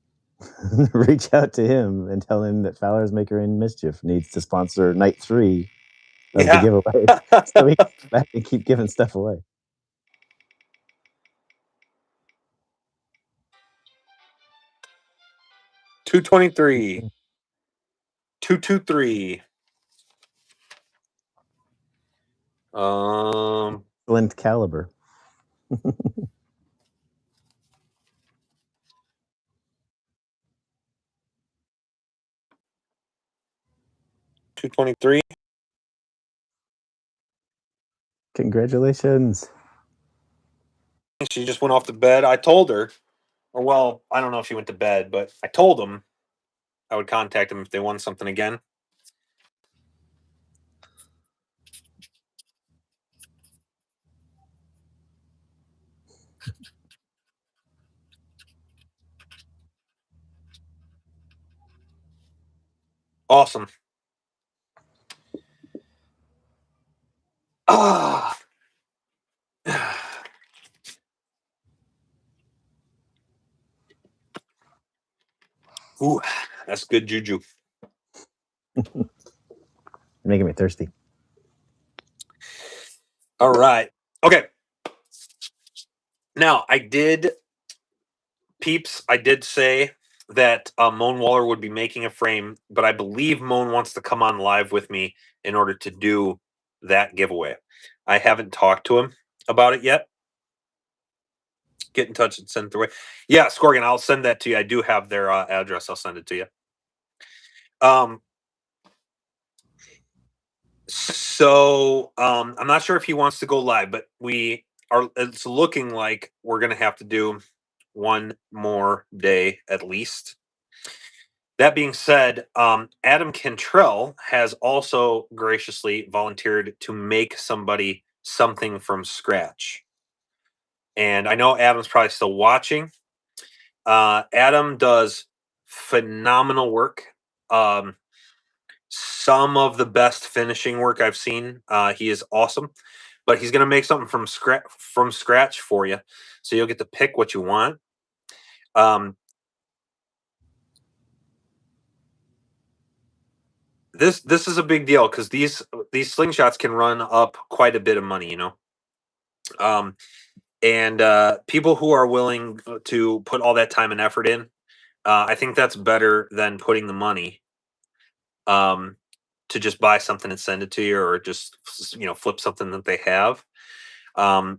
reach out to him and tell him that Fowler's Maker in Mischief needs to sponsor night 3 of the giveaway, so we can back and keep giving stuff away. 223. 223. Excellent caliber. 223. Congratulations. She just went off to bed. I told her, or well, I don't know if she went to bed, but I told them I would contact them if they won something again. Awesome. Ah. Ooh, that's good juju. You're making me thirsty. All right. Okay. Now, I did say that Moan Waller would be making a frame, but I believe Moan wants to come on live with me in order to do that giveaway. I haven't talked to him about it yet. Get in touch and send it away. Yeah, Scorgan, I'll send that to you. I do have their address. I'll send it to you. So I'm not sure if he wants to go live, but it's looking like we're gonna have to do one more day at least. That being said, Adam Cantrell has also graciously volunteered to make somebody something from scratch. And I know Adam's probably still watching. Adam does phenomenal work. Some of the best finishing work I've seen. He is awesome, but he's going to make something from scratch for you, so you'll get to pick what you want. This is a big deal because these slingshots can run up quite a bit of money, you know. And people who are willing to put all that time and effort in, I think that's better than putting the money to just buy something and send it to you, or just flip something that they have,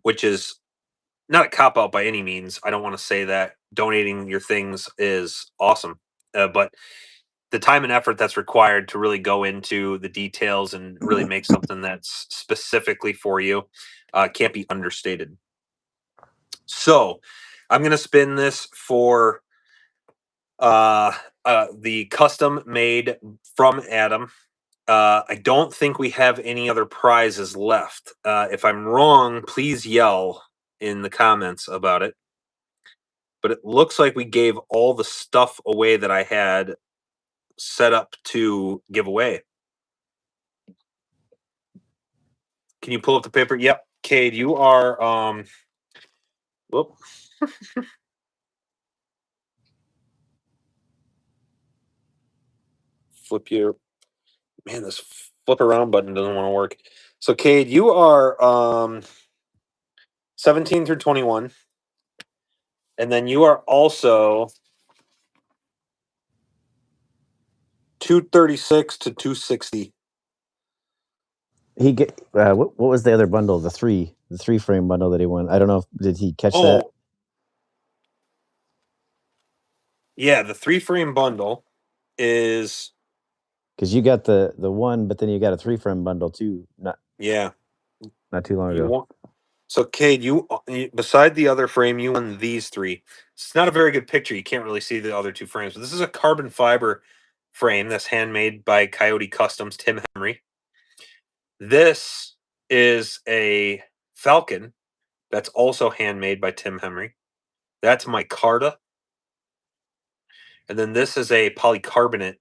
which is not a cop out by any means. I don't want to say that donating your things is awesome, but the time and effort that's required to really go into the details and really make something that's specifically for you can't be understated. So I'm going to spin this for the custom made from Adam. I don't think we have any other prizes left. If I'm wrong, please yell in the comments about it. But it looks like we gave all the stuff away that I had set up to give away. Can you pull up the paper? Yep. Cade, you are whoop. Flip your man, this flip around button doesn't want to work. So Cade, you are 17 through 21. And then you are also 236 to 260. He get what was the other bundle? The three frame bundle that he won. I don't know if did he catch that? Yeah, the 3 frame bundle is because you got the one, but then you got a 3 frame bundle too. Not too long ago. So Cade, you beside the other frame, you won these 3. It's not a very good picture. You can't really see the other 2 frames, but this is a carbon fiber frame that's handmade by Coyote Customs, Tim Henry. This is a Falcon that's also handmade by Tim Henry. That's micarta. And then this is a polycarbonate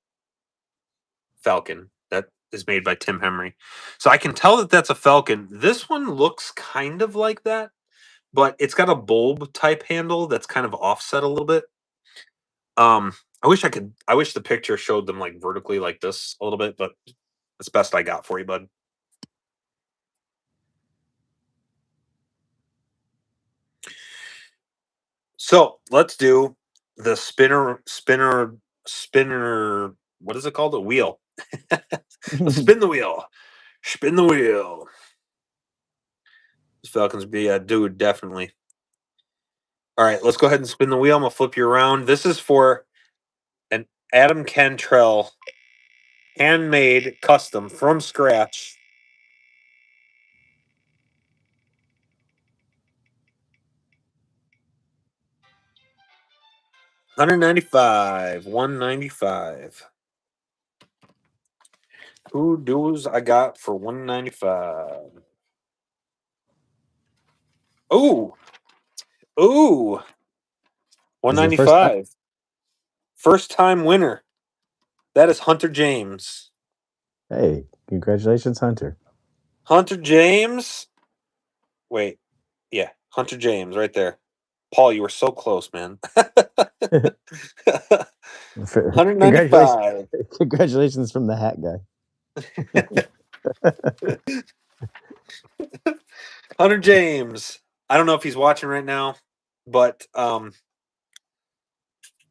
Falcon that is made by Tim Henry. So I can tell that that's a Falcon. This one looks kind of like that, but it's got a bulb type handle that's kind of offset a little bit. I wish the picture showed them like vertically like this a little bit, but that's best I got for you, bud. So let's do the spinner spinner. What is it called? A wheel. Spin the wheel. Spin the wheel. Falcons be a dude, definitely. All right, let's go ahead and spin the wheel. I'm gonna flip you around. This is for an Adam Cantrell handmade custom from scratch. $195, $195. Who does I got for $195? Ooh, ooh, Is it first time? $195. First time winner. That is Hunter James. Hey, congratulations, Hunter. Hunter James. Wait, yeah, Hunter James right there. Paul, you were so close, man. Congratulations, $195. congratulations from the hat guy. Hunter James. I don't know if he's watching right now, but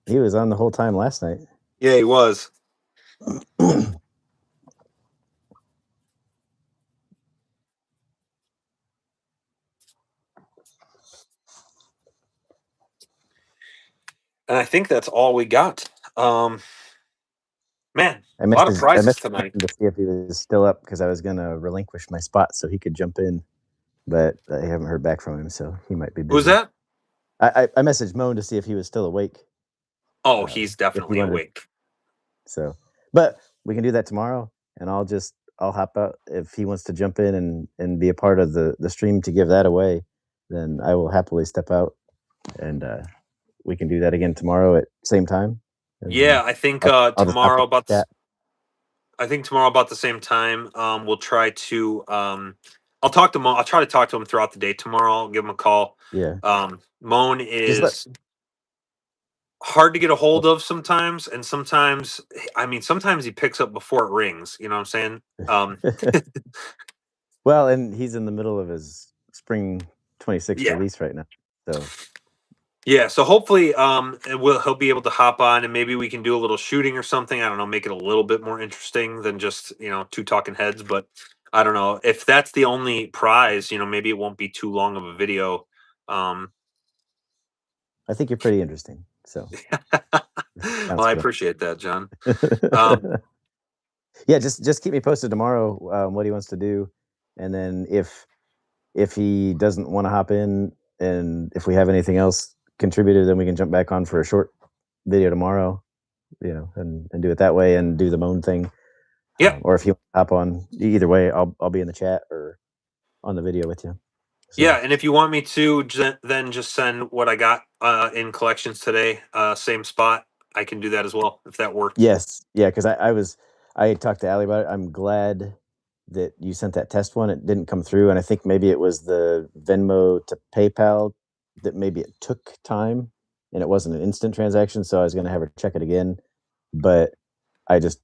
He was on the whole time last night. yeah, he was. And I think that's all we got. Man, I a lot of prizes messaged tonight. him to see if he was still up because I was going to relinquish my spot so he could jump in, but I haven't heard back from him, so he might be busy. Who's that? I messaged Moan to see if he was still awake. Oh, he's definitely awake. So, but we can do that tomorrow, and I'll hop out if he wants to jump in and be a part of the stream to give that away. Then I will happily step out, and we can do that again tomorrow at same time. Yeah, I think I'll tomorrow about that. I think tomorrow about the same time. We'll try to. I'll talk to Moan. I'll try to talk to him throughout the day tomorrow. I'll give him a call. Yeah. Moan is hard to get a hold of sometimes, and sometimes he picks up before it rings. You know what I'm saying? Well, and he's in the middle of his spring 26 release right now, so. Yeah, so hopefully he'll be able to hop on and maybe we can do a little shooting or something. I don't know, make it a little bit more interesting than just, two talking heads, but I don't know. If that's the only prize, maybe it won't be too long of a video. I think you're pretty interesting. So well, I appreciate that, John. Yeah, just keep me posted tomorrow what he wants to do, and then if he doesn't want to hop in, and if we have anything else contributed, then we can jump back on for a short video tomorrow, and do it that way and do the Moan thing. Yeah. Or if you hop on, either way, I'll be in the chat or on the video with you. So. Yeah, and if you want me to, then just send what I got in collections today, same spot. I can do that as well if that works. Yes, yeah, because I talked to Allie about it. I'm glad that you sent that test one. It didn't come through, and I think maybe it was the Venmo to PayPal that maybe it took time, and it wasn't an instant transaction. So I was going to have her check it again, but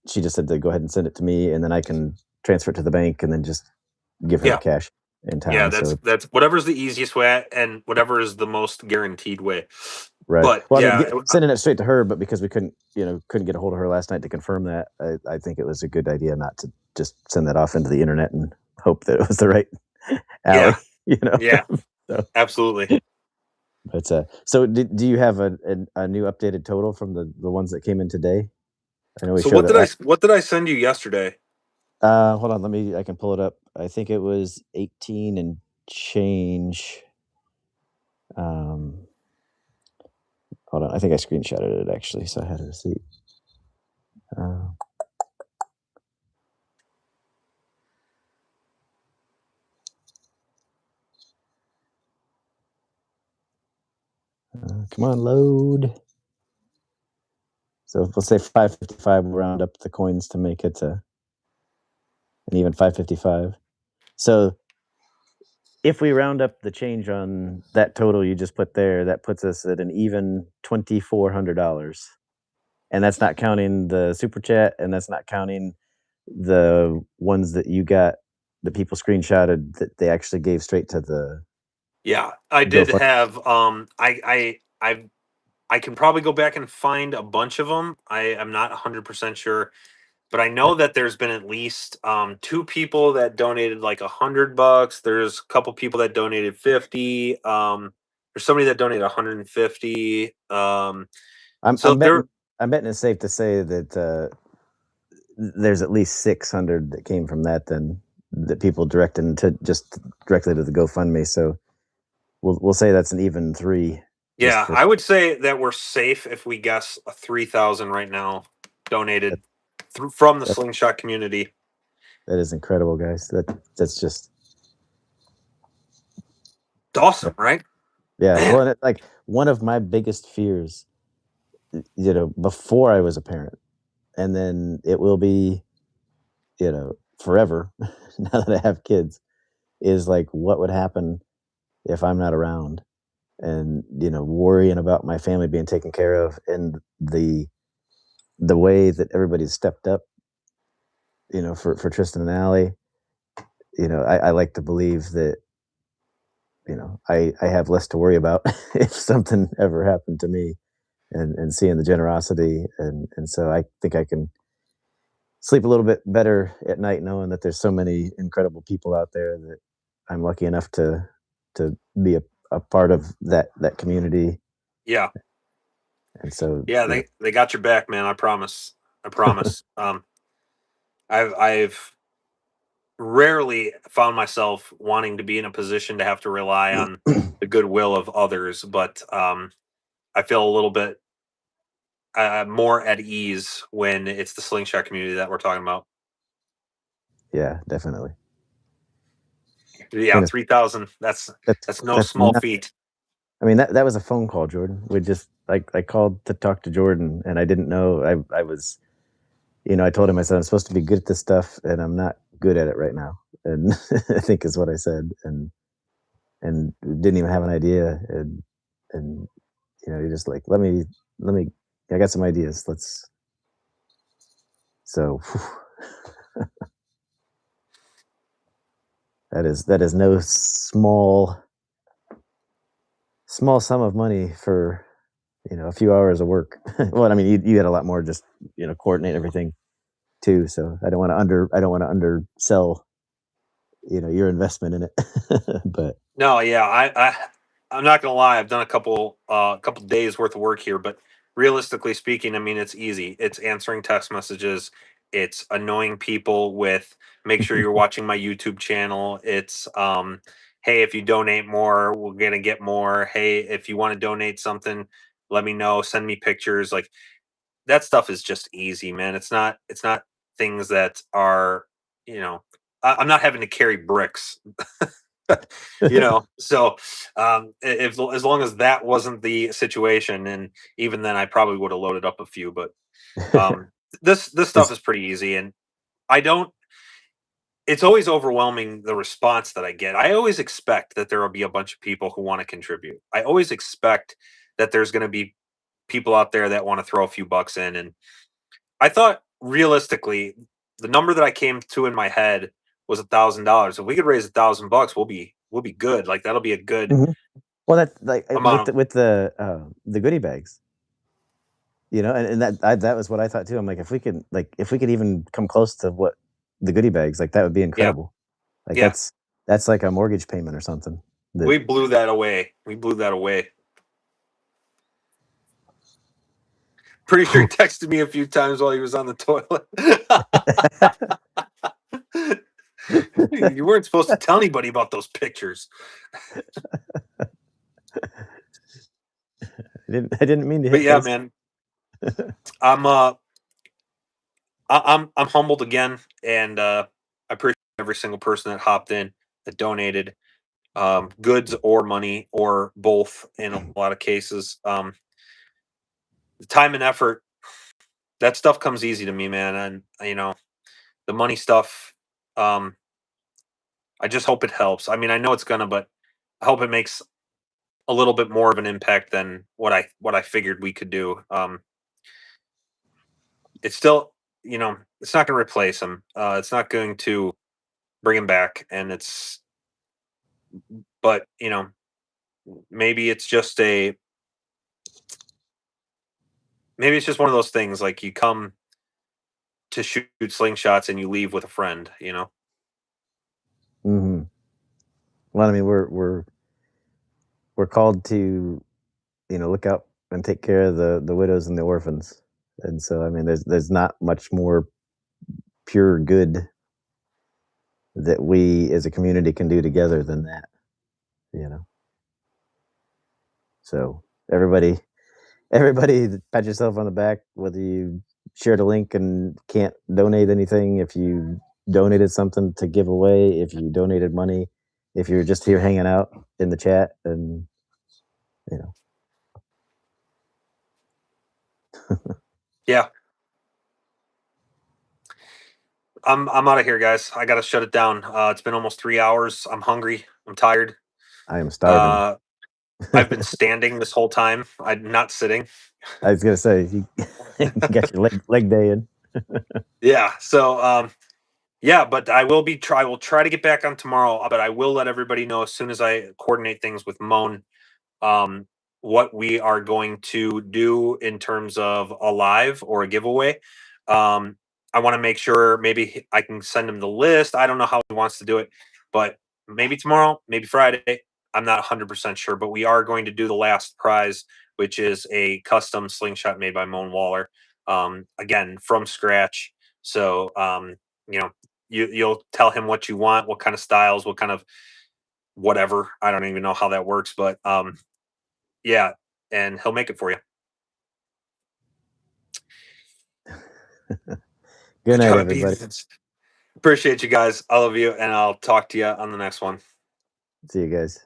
she just said to go ahead and send it to me, and then I can transfer it to the bank, and then just give her the cash in time. Yeah, that's whatever's the easiest way, and whatever is the most guaranteed way. Right. But well, sending it straight to her, but because we couldn't get a hold of her last night to confirm that, I think it was a good idea not to just send that off into the internet and hope that it was the right alley. Yeah. So. Absolutely. But so do you have a new updated total from the ones that came in today? I know. So what did I send you yesterday? Hold on, I can pull it up. I think it was 18 and change. Hold on, I think I screenshotted it actually, so I had a receipt. Come on, load. So we'll say 555. We'll round up the coins to make it an even 555. So if we round up the change on that total you just put there, that puts us at an even $2,400. And that's not counting the super chat, and that's not counting the ones that you got, the people screenshotted that they actually gave straight to the. Yeah, I did have I I can probably go back and find a bunch of them. I am not 100% sure, but I know that there's been at least 2 people that donated like $100. There's a couple people that donated 50. There's somebody that donated 150. So I'm betting it's safe to say that there's at least 600 that came from that. Then that people directed to just directly to the GoFundMe. So we'll say that's an even 3. yeah, I would say that we're safe if we guess a 3,000 right now donated from the slingshot community. That is incredible, guys. That's just awesome, right? Yeah. Man. Well, and like one of my biggest fears, before I was a parent, and then it will be, forever now that I have kids, is like what would happen if I'm not around, and worrying about my family being taken care of, and the way that everybody's stepped up, for Tristan and Allie. I like to believe that I have less to worry about if something ever happened to me, and seeing the generosity, and so I think I can sleep a little bit better at night knowing that there's so many incredible people out there that I'm lucky enough to be a part of that community. Yeah. And so yeah, they got your back, man. I promise. I've rarely found myself wanting to be in a position to have to rely on the goodwill of others, but I feel a little bit more at ease when it's the slingshot community that we're talking about. Yeah, definitely. Yeah, 3,000. That's no small feat. I mean, that was a phone call, Jordan. I called to talk to Jordan, and I didn't know I was, I told him, I said, I'm supposed to be good at this stuff, and I'm not good at it right now. And I think is what I said, and didn't even have an idea. And you're just like, let me, I got some ideas. So that is no small sum of money for, a few hours of work. Well, I mean, you had a lot more, just, coordinate everything too. So I don't want to undersell, your investment in it. But No, yeah, I'm not gonna lie. I've done a couple days worth of work here, but realistically speaking, I mean, it's easy. It's answering text messages. It's annoying people with make sure you're watching my YouTube channel. It's hey, if you donate more, we're gonna get more. Hey, if you want to donate something, let me know. Send me pictures. Like that stuff is just easy, man. It's not things that are, I'm not having to carry bricks. So if as long as that wasn't the situation, and even then I probably would have loaded up a few, but this stuff is pretty easy, and I don't it's always overwhelming, the response that I get. I always expect that there will be a bunch of people who want to contribute. I always expect that there's going to be people out there that want to throw a few bucks in, and I thought realistically the number that I came to in my head was $1,000. If we could raise $1,000, we'll be good. Like that'll be a good well, that like amount with the goodie bags, and that was what I thought too. I'm like, if we could even come close to what the goodie bags, like that would be incredible. Like Yeah. that's like a mortgage payment or something. We blew that away. Pretty sure he texted me a few times while he was on the toilet. You weren't supposed to tell anybody about those pictures. I didn't mean to. But yeah, man, I'm humbled again, and I appreciate every single person that hopped in, that donated, goods or money or both in a lot of cases. The time and effort, that stuff comes easy to me, man, and the money stuff. I just hope it helps. I mean, I know it's gonna, but I hope it makes a little bit more of an impact than what I figured we could do. It's still, it's not going to replace him. It's not going to bring him back, but maybe it's just maybe it's just one of those things like you come to shoot slingshots and you leave with a friend, you know? Mm-hmm. Well, I mean, we're called to, look out and take care of the widows and the orphans, and so I mean, there's not much more pure good that we as a community can do together than that, you know. So everybody pat yourself on the back, whether you shared a link and can't donate anything, if you donated something to give away, if you donated money, if you're just here hanging out in the chat, and Yeah. I'm out of here, guys. I gotta shut it down. It's been almost 3 hours. I'm hungry. I'm tired. I am starving. I've been standing this whole time. I'm not sitting. I was gonna say you got your leg day in. Yeah. So yeah, but I will try to get back on tomorrow, but I will let everybody know as soon as I coordinate things with Moan, um, what we are going to do in terms of a live or a giveaway. I want to make sure maybe I can send him the list. I don't know how he wants to do it, but maybe tomorrow, maybe Friday. I'm not 100% sure, but we are going to do the last prize, which is a custom slingshot made by Moan Waller, again from scratch. So you know, you'll tell him what you want, what kind of styles, what kind of whatever. I don't even know how that works, but yeah, and he'll make it for you. Good night, Gotta everybody. Appreciate you guys. I love you, and I'll talk to you on the next one. See you guys.